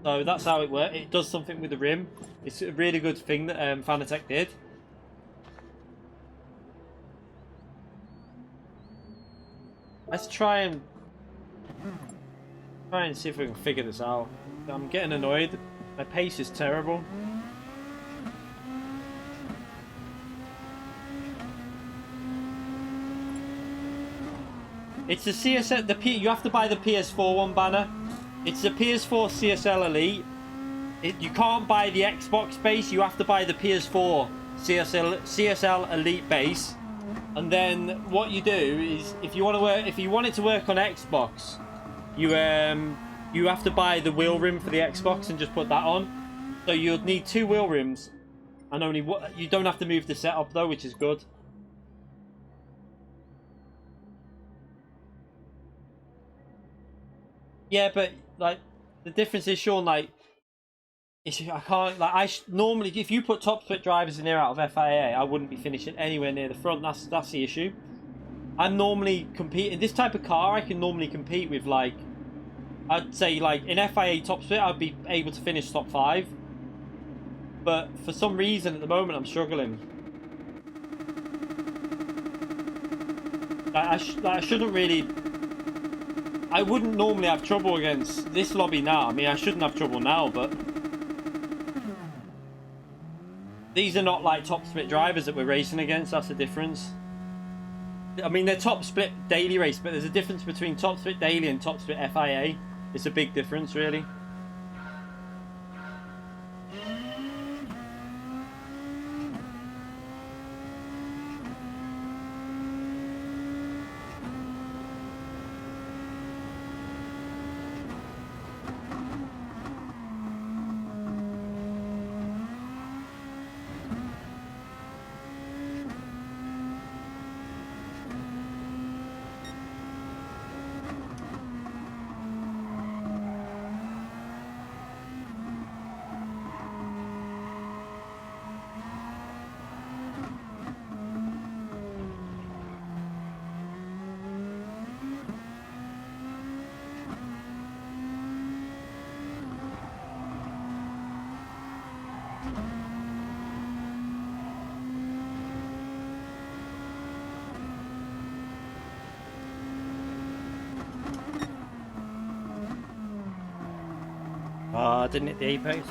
So that's how it works. It does something with the rim. It's a really good thing that Fanatec did. Let's try and see if we can figure this out. I'm getting annoyed. My pace is terrible. It's the CSL. You have to buy the PS4 one, Banner. It's the PS4 CSL Elite. You can't buy the Xbox base. You have to buy the PS4 CSL Elite base. And then what you do is, if you want it to work on Xbox, you have to buy the wheel rim for the Xbox and just put that on. So you'd need 2 wheel rims, and you don't have to move the setup though, which is good. Yeah, but like the difference is, Sean, like I can't normally, if you put top split drivers in here out of FIA, I wouldn't be finishing anywhere near the front. That's the issue. I'm normally competing this type of car. I can normally compete with, like, I'd say like in FIA top split, I'd be able to finish top 5. But for some reason at the moment, I'm struggling. I shouldn't really. I wouldn't normally have trouble against this lobby now. I mean, I shouldn't have trouble now, but these are not like top split drivers that we're racing against. That's the difference. I mean, they're top split daily race, but there's a difference between top split daily and top split FIA. It's a big difference, really. Didn't hit the apex.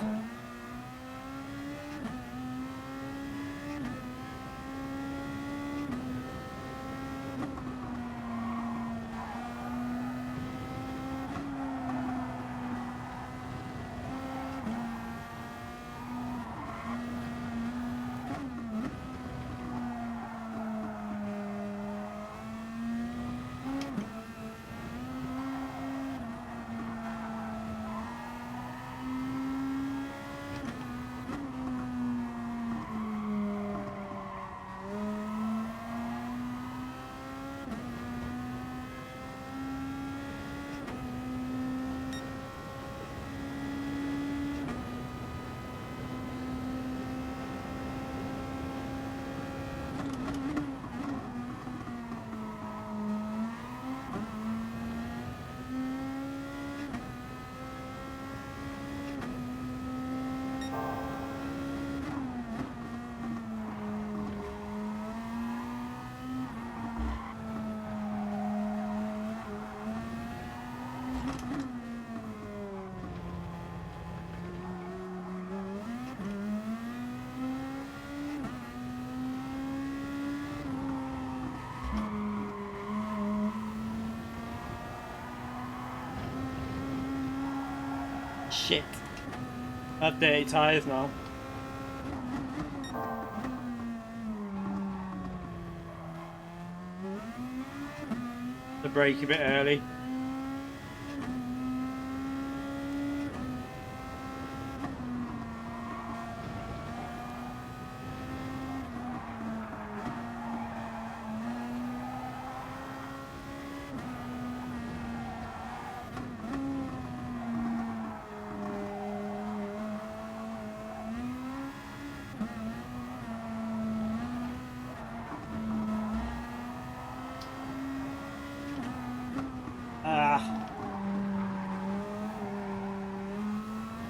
shit. I have dirty tyres now. The brake a bit early.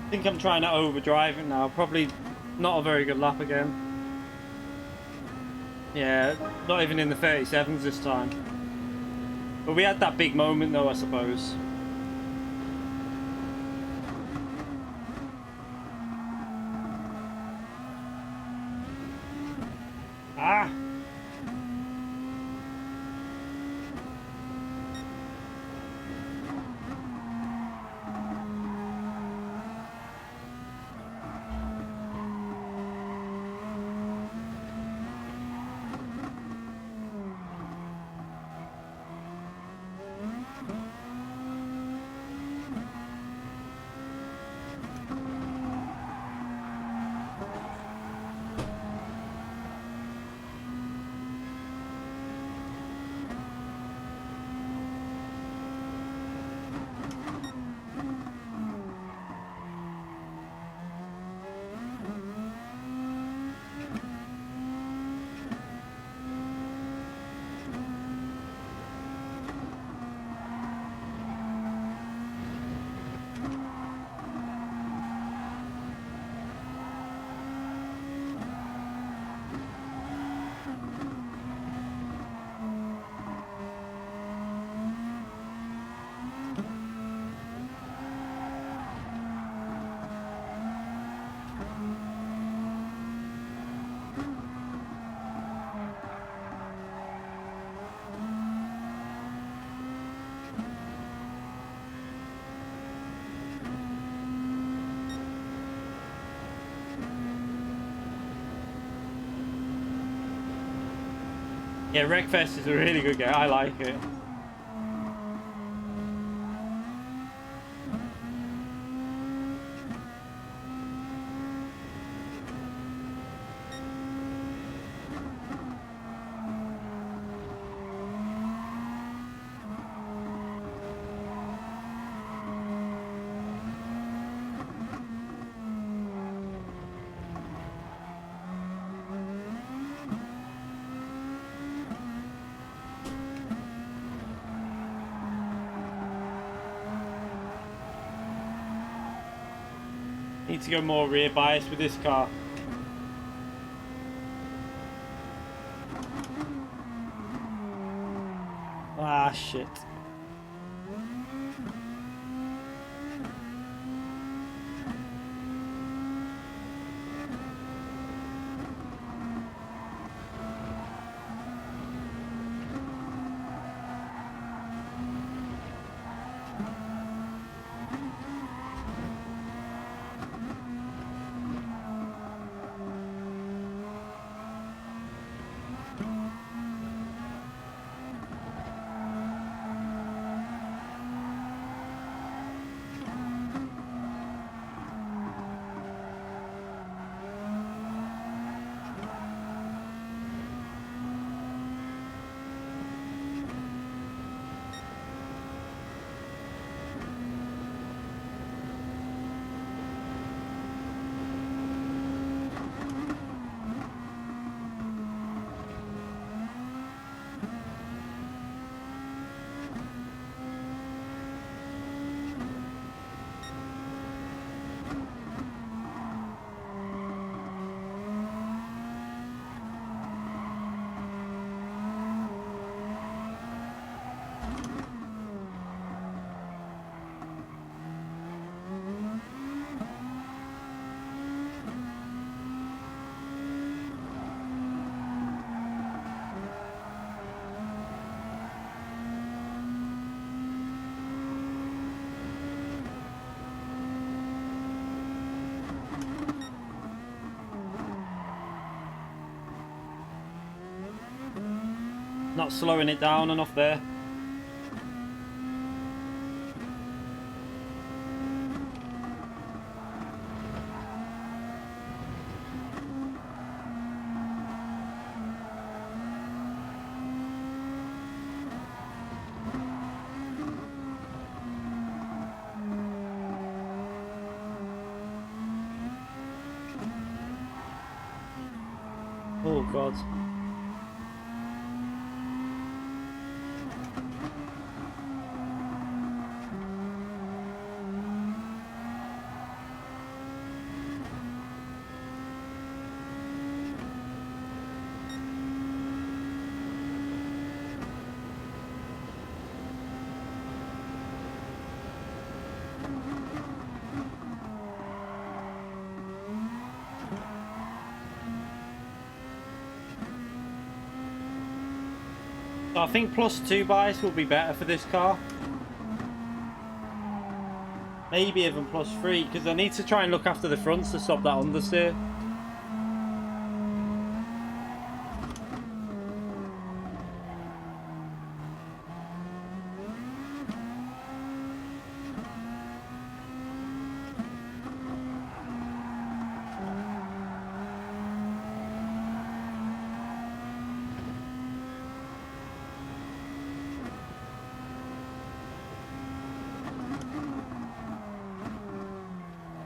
I think I'm trying to overdrive it now. Probably not a very good lap again. Yeah, not even in the 37s this time. But we had that big moment though, I suppose. Ah! Yeah, Wreckfest is a really good game. I like it. Need to go more rear bias with this car. Ah, shit. Not slowing it down enough there. Oh God. So I think +2 bias will be better for this car. Maybe even +3, because I need to try and look after the fronts to stop that understeer.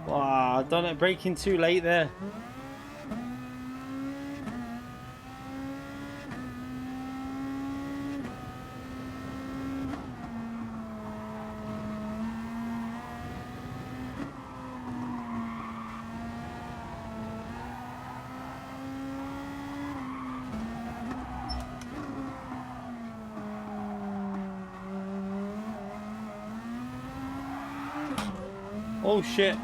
Wow, I've done it braking too late there. Oh shit.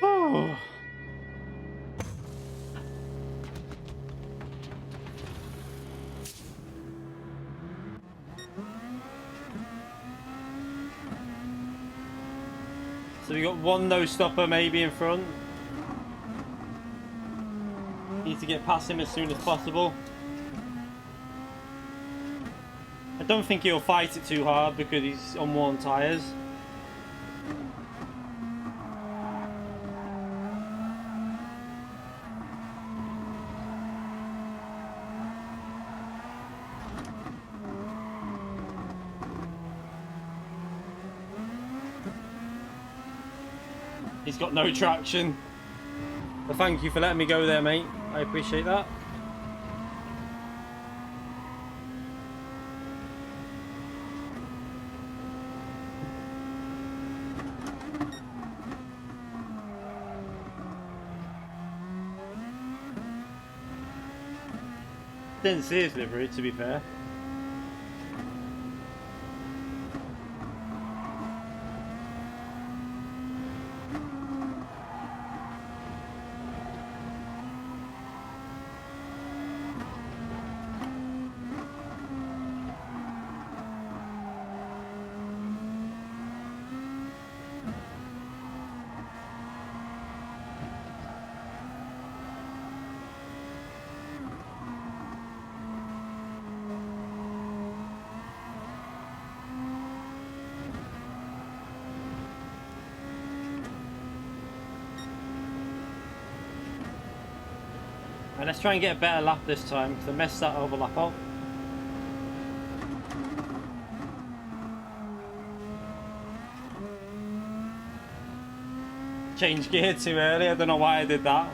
Oh. So we got one no stopper maybe in front. Need to get past him as soon as possible. I don't think he'll fight it too hard because he's on worn tyres. He's got no traction. Well, thank you for letting me go there, mate. I appreciate that. Didn't see his livery, to be fair. And let's try and get a better lap this time, because I messed that overlap up. Changed gear too early, I don't know why I did that.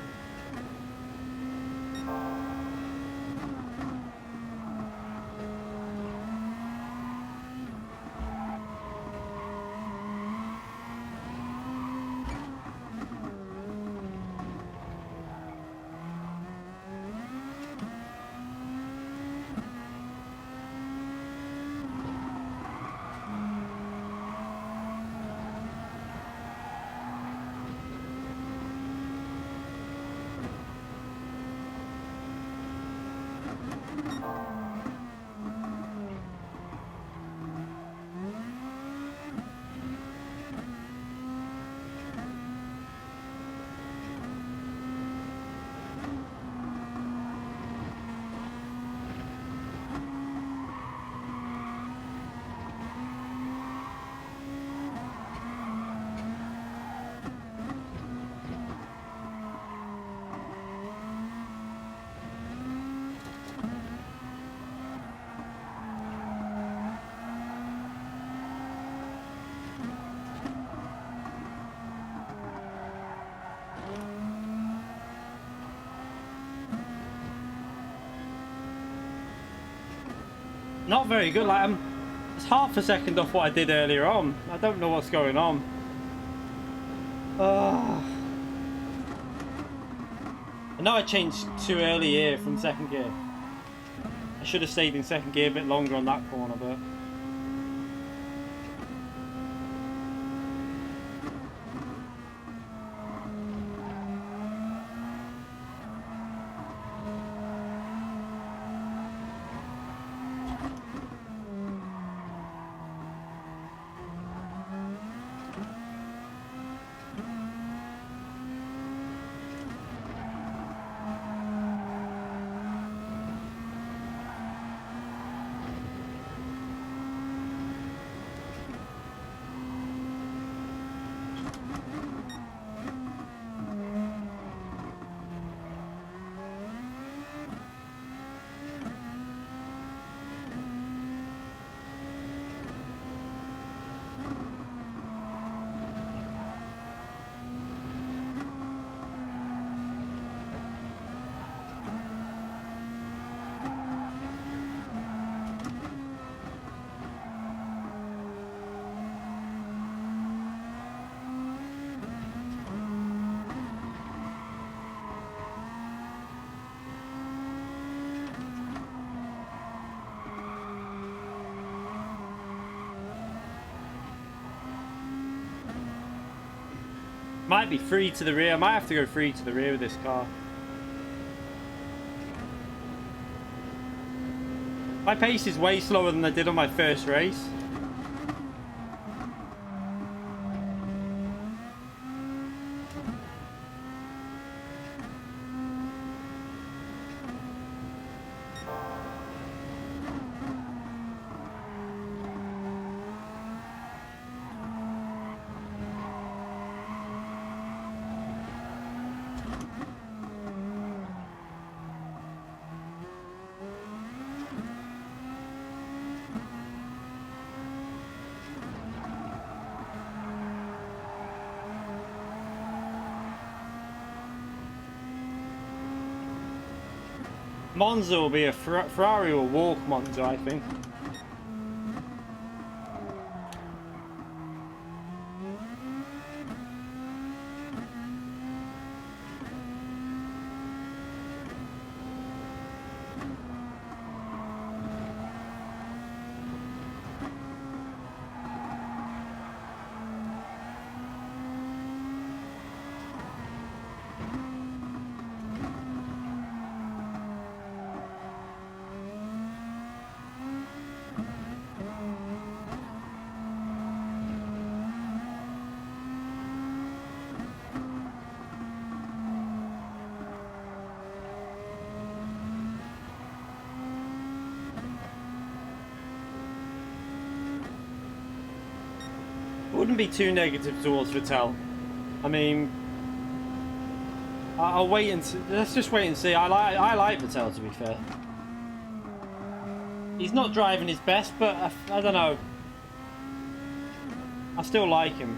Not very good. Like it's half a second off what I did earlier on. I don't know what's going on. I know I changed too early here from second gear. I should have stayed in second gear a bit longer on that corner, but might be free to the rear. I might have to go free to the rear with this car. My pace is way slower than I did on my first race. Monza will be a Ferrari will walk Monza, I think. Wouldn't be too negative towards Vettel. I mean, I'll wait and see. Let's just wait and see. I like Vettel, to be fair. He's not driving his best, but I don't know. I still like him.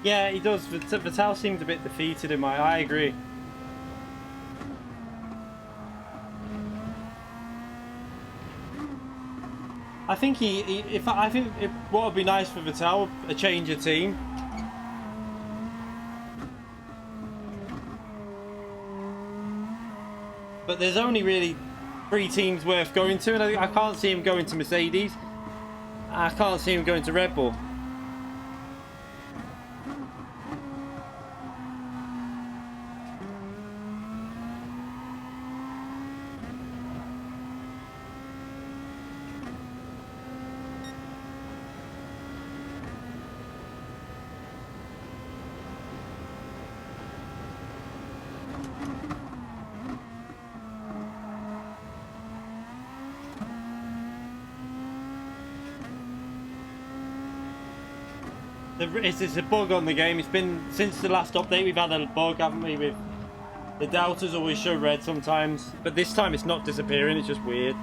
Yeah, he does. Vettel seemed a bit defeated in my. I agree. I think what would be nice for Vettel, a change of team. But there's only really 3 teams worth going to, and I can't see him going to Mercedes. I can't see him going to Red Bull. It's a bug on the game. It's been since the last update. We've had a bug, haven't we? With the deltas always show red sometimes, but this time it's not disappearing. It's just weird.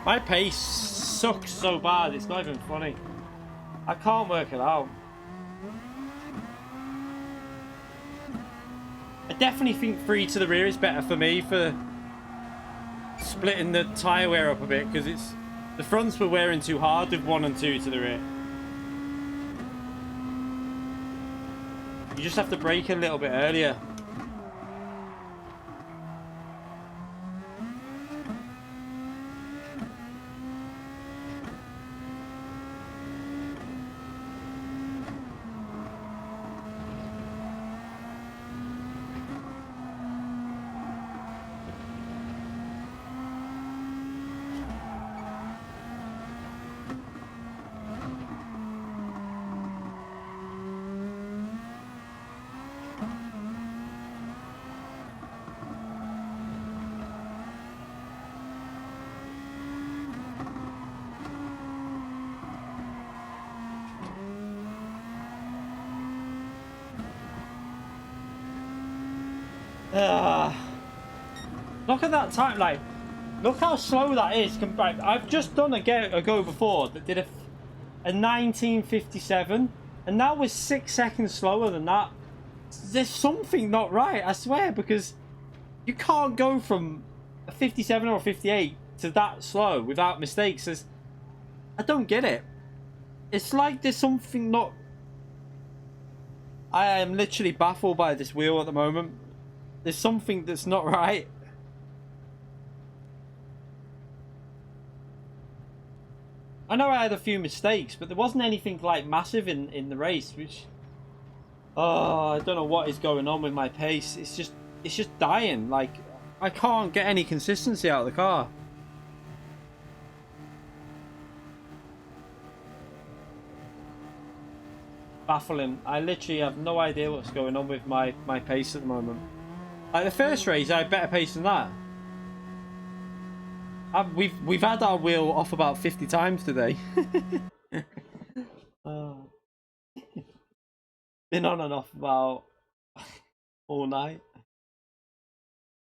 My pace sucks so bad. It's not even funny. I can't work it out. I definitely think 3 to the rear is better for me for splitting the tyre wear up a bit, because it's the fronts were wearing too hard with 1 and 2 to the rear. You just have to brake a little bit earlier. Look at that time, like, look how slow that is. I've just done a go before that did a 1957, and that was 6 seconds slower than that. There's something not right, I swear, because you can't go from a 57 or a 58 to that slow without mistakes. I don't get it. It's like there's something not... I am literally baffled by this wheel at the moment. There's something that's not right. I know I had a few mistakes, but there wasn't anything like massive in the race, which... Oh, I don't know what is going on with my pace. It's just dying. Like, I can't get any consistency out of the car. Baffling. I literally have no idea what's going on with my pace at the moment. Like the first race, I had better pace than that. We've had our wheel off about 50 times today. Been on and off about all night.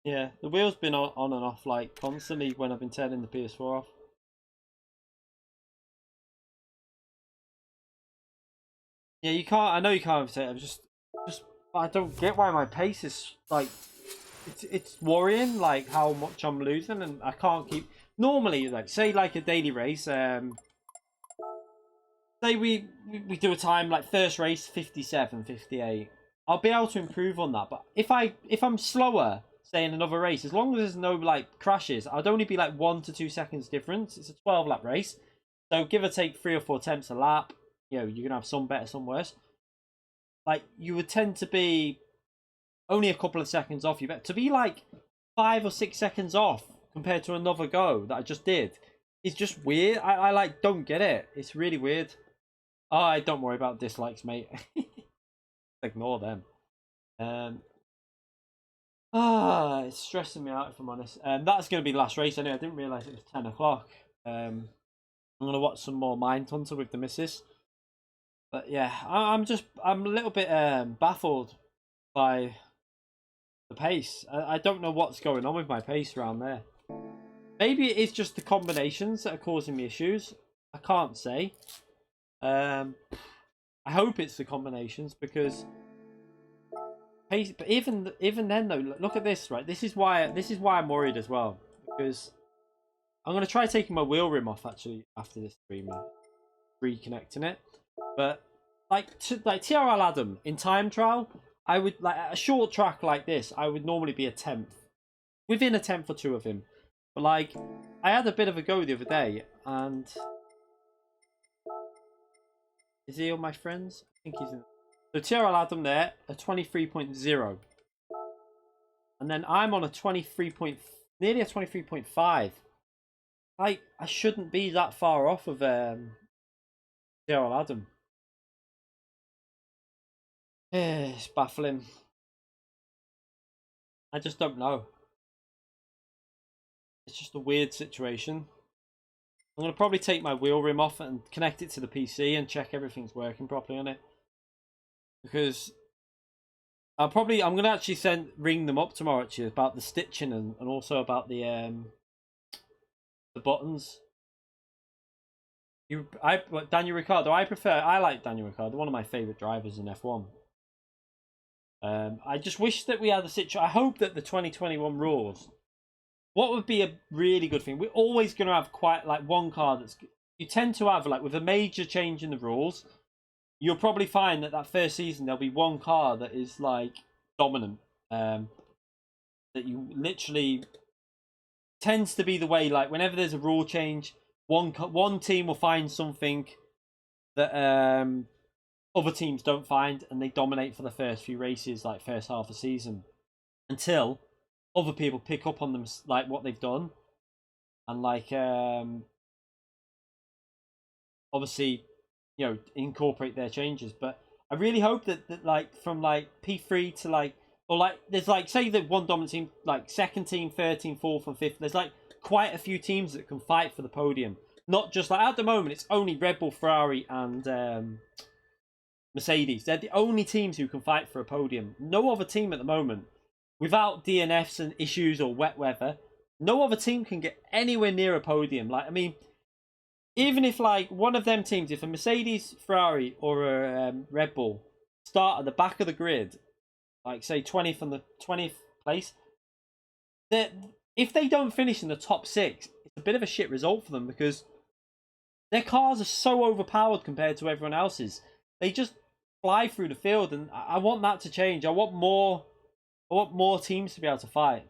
Yeah, the wheel's been on and off like constantly when I've been turning the PS4 off. Yeah, you can't. I know you can't say it. I'm just. I don't get why my pace is like. It's worrying, like how much I'm losing, and I can't keep. Normally, like say like a daily race. Say we do a time like first race 57, 58. I'll be able to improve on that. But if I'm slower, say in another race, as long as there's no like crashes, I'd only be like 1 to 2 seconds difference. It's a 12-lap race, so give or take 3 or 4 attempts a lap. You know, you're gonna have some better, some worse. Like you would tend to be only a couple of seconds off. You bet to be like 5 or 6 seconds off compared to another go that I just did. It's just weird. I like don't get it. It's really weird. Oh, don't worry about dislikes, mate. Ignore them. It's stressing me out if I'm honest. That's going to be the last race anyway. I didn't realise it was 10 o'clock. I'm going to watch some more Mindhunter with the missus. But yeah, I'm a little bit baffled by the pace. I don't know what's going on with my pace around there. Maybe it is just the combinations that are causing me issues. I can't say. I hope it's the combinations because pace. But even then though, look at this. Right, this is why I'm worried as well, because I'm gonna try taking my wheel rim off actually after this stream, reconnecting it. But like TRL Adam in time trial, I would like a short track like this. I would normally be a 10th, within a 10th or 2 of him. But like, I had a bit of a go the other day, and is he on my friends? I think he's in. So TRL Adam there, a 23.0, and then I'm on a 23 point, nearly a 23.5. I shouldn't be that far off of TRL Adam. It's baffling. I just don't know. It's just a weird situation. I'm going to probably take my wheel rim off and connect it to the PC and check everything's working properly on it. Because I'm going to actually ring them up tomorrow actually about the stitching and also about the buttons. Daniel Ricciardo, I like Daniel Ricciardo, one of my favourite drivers in F1. I just wish that we had a situation. I hope that the 2021 rules, what would be a really good thing, we're always going to have quite like one car that's, you tend to have like with a major change in the rules, you'll probably find that first season there'll be one car that is like dominant, that you literally tends to be the way, like whenever there's a rule change, one team will find something that other teams don't find, and they dominate for the first few races, like first half of the season, until other people pick up on them, like what they've done, and like obviously, you know, incorporate their changes. But I really hope that like from like P3 to like, or like there's like, say that one dominant team, like second team, third team, fourth and fifth, there's like quite a few teams that can fight for the podium. Not just like at the moment it's only Red Bull, Ferrari and Mercedes. They're the only teams who can fight for a podium. No other team at the moment, without DNFs and issues or wet weather, no other team can get anywhere near a podium. Like, I mean, even if like one of them teams, if a Mercedes, Ferrari or a Red Bull start at the back of the grid, like say 20th from the 20th place, if they don't finish in the top 6, it's a bit of a shit result for them because their cars are so overpowered compared to everyone else's. They just fly through the field, and I want that to change. I want more teams to be able to fight.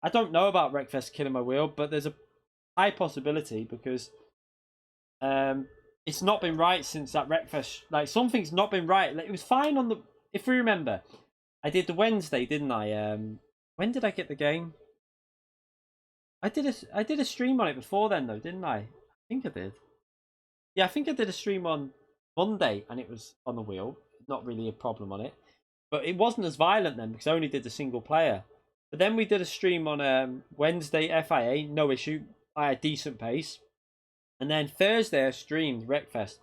I don't know about Wreckfest killing my wheel, but there's a high possibility because it's not been right since that Wreckfest. Like, something's not been right. Like, it was fine on the. If we remember, I did the Wednesday, didn't I? When did I get the game? I did a stream on it before then, though, didn't I? I think I did. Yeah, I think I did a stream on Monday, and it was on the wheel. Not really a problem on it, but it wasn't as violent then because I only did the single player. But then we did a stream on Wednesday FIA, no issue. I had decent pace, and then Thursday I streamed Wreckfest,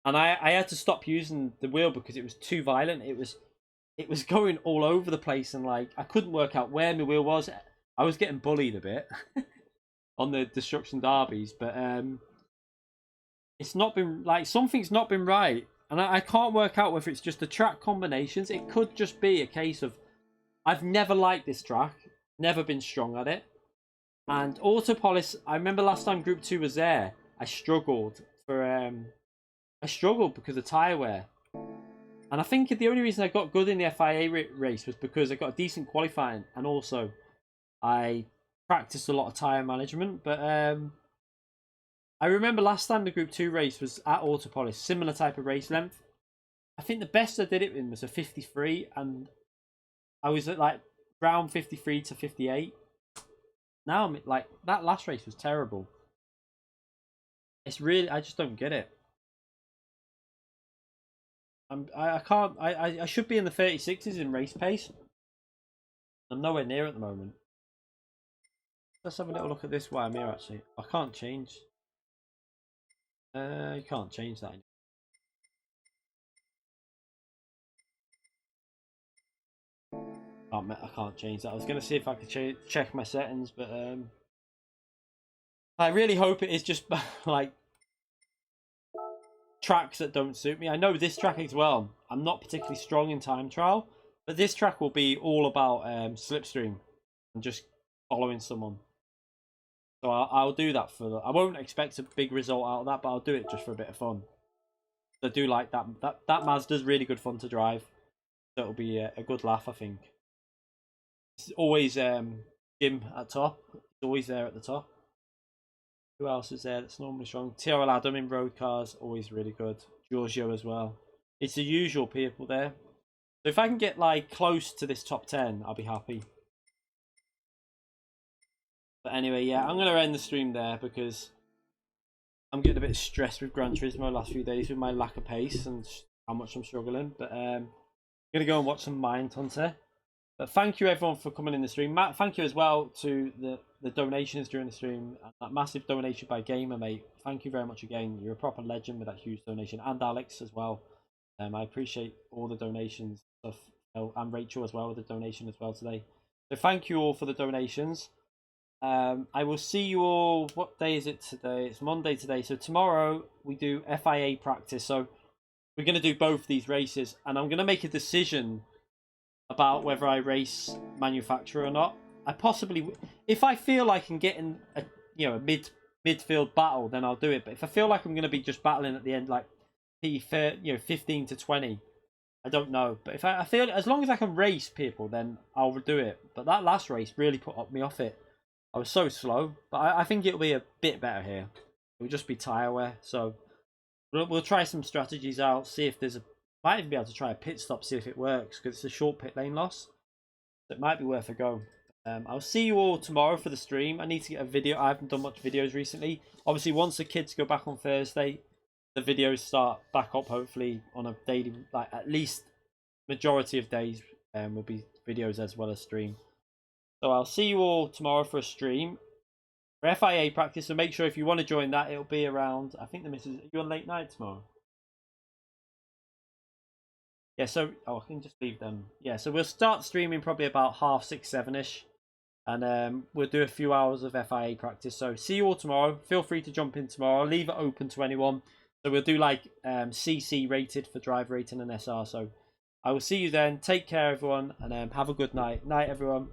and I had to stop using the wheel because it was too violent. It was going all over the place, and like I couldn't work out where my wheel was. I was getting bullied a bit on the destruction derbies, but it's not been like, something's not been right, and I can't work out whether it's just the track combinations. It could just be a case of I've never liked this track, never been strong at it, and Autopolis. I remember last time Group 2 was there, I struggled because of tyre wear, and I think the only reason I got good in the FIA race was because I got a decent qualifying, and also I practiced a lot of tyre management. But I remember last time the Group 2 race was at Autopolis, similar type of race length. I think the best I did it in was a 53, and I was at like round 53 to 58. Now I'm like, that last race was terrible. It's really, I just don't get it. I can't, I should be in the 36s in race pace. I'm nowhere near at the moment. Let's have a little look at this while I'm here actually. I can't change. You can't change that. I can't change that. I was going to see if I could check my settings, but I really hope it is just like tracks that don't suit me. I know this track as well. I'm not particularly strong in time trial, but this track will be all about slipstream and just following someone. So I'll do that I won't expect a big result out of that, but I'll do it just for a bit of fun. I do like that. That Mazda's really good fun to drive. So it'll be a good laugh, I think. It's always Jim at top. It's always there at the top. Who else is there that's normally strong? TRL Adam in road cars, always really good. Giorgio as well. It's the usual people there. So if I can get like close to this top 10, I'll be happy. But anyway, yeah, I'm going to end the stream there because I'm getting a bit stressed with Gran Turismo last few days with my lack of pace and how much I'm struggling. But I'm going to go and watch some Mindhunter. But thank you everyone for coming in the stream. Matt, thank you as well to the donations during the stream. That massive donation by Gamer, mate. Thank you very much again. You're a proper legend with that huge donation. And Alex as well. I appreciate all the donations stuff. Oh, and Rachel as well with the donation as well today. So thank you all for the donations. I will see you all. What day is it today? It's Monday today. So tomorrow we do FIA practice. So we're going to do both these races, and I'm going to make a decision about whether I race manufacturer or not. I possibly, if I feel like I can get in a midfield battle, then I'll do it. But if I feel like I'm going to be just battling at the end, like P 15 to 20, I don't know. But if I feel, as long as I can race people, then I'll do it. But that last race really put me off it. I was so slow, but I think it'll be a bit better here. It'll just be tyre wear. So we'll try some strategies out, see if there's a, might even be able to try a pit stop, see if it works, because it's a short pit lane loss. So it might be worth a go. I'll see you all tomorrow for the stream. I need to get a video. I haven't done much videos recently. Obviously, once the kids go back on Thursday, the videos start back up, hopefully, on a daily, like at least majority of days will be videos as well as stream. So I'll see you all tomorrow for a stream for FIA practice. So make sure if you want to join that, it'll be around, I think the missus, are you on late night tomorrow? Yeah, so, oh, I can just leave them. Yeah, so we'll start streaming probably about 6:30, 7ish. And we'll do a few hours of FIA practice. So see you all tomorrow. Feel free to jump in tomorrow. I'll leave it open to anyone. So we'll do like CC rated for drive rating and SR. So I will see you then. Take care, everyone. And have a good night. Night, everyone.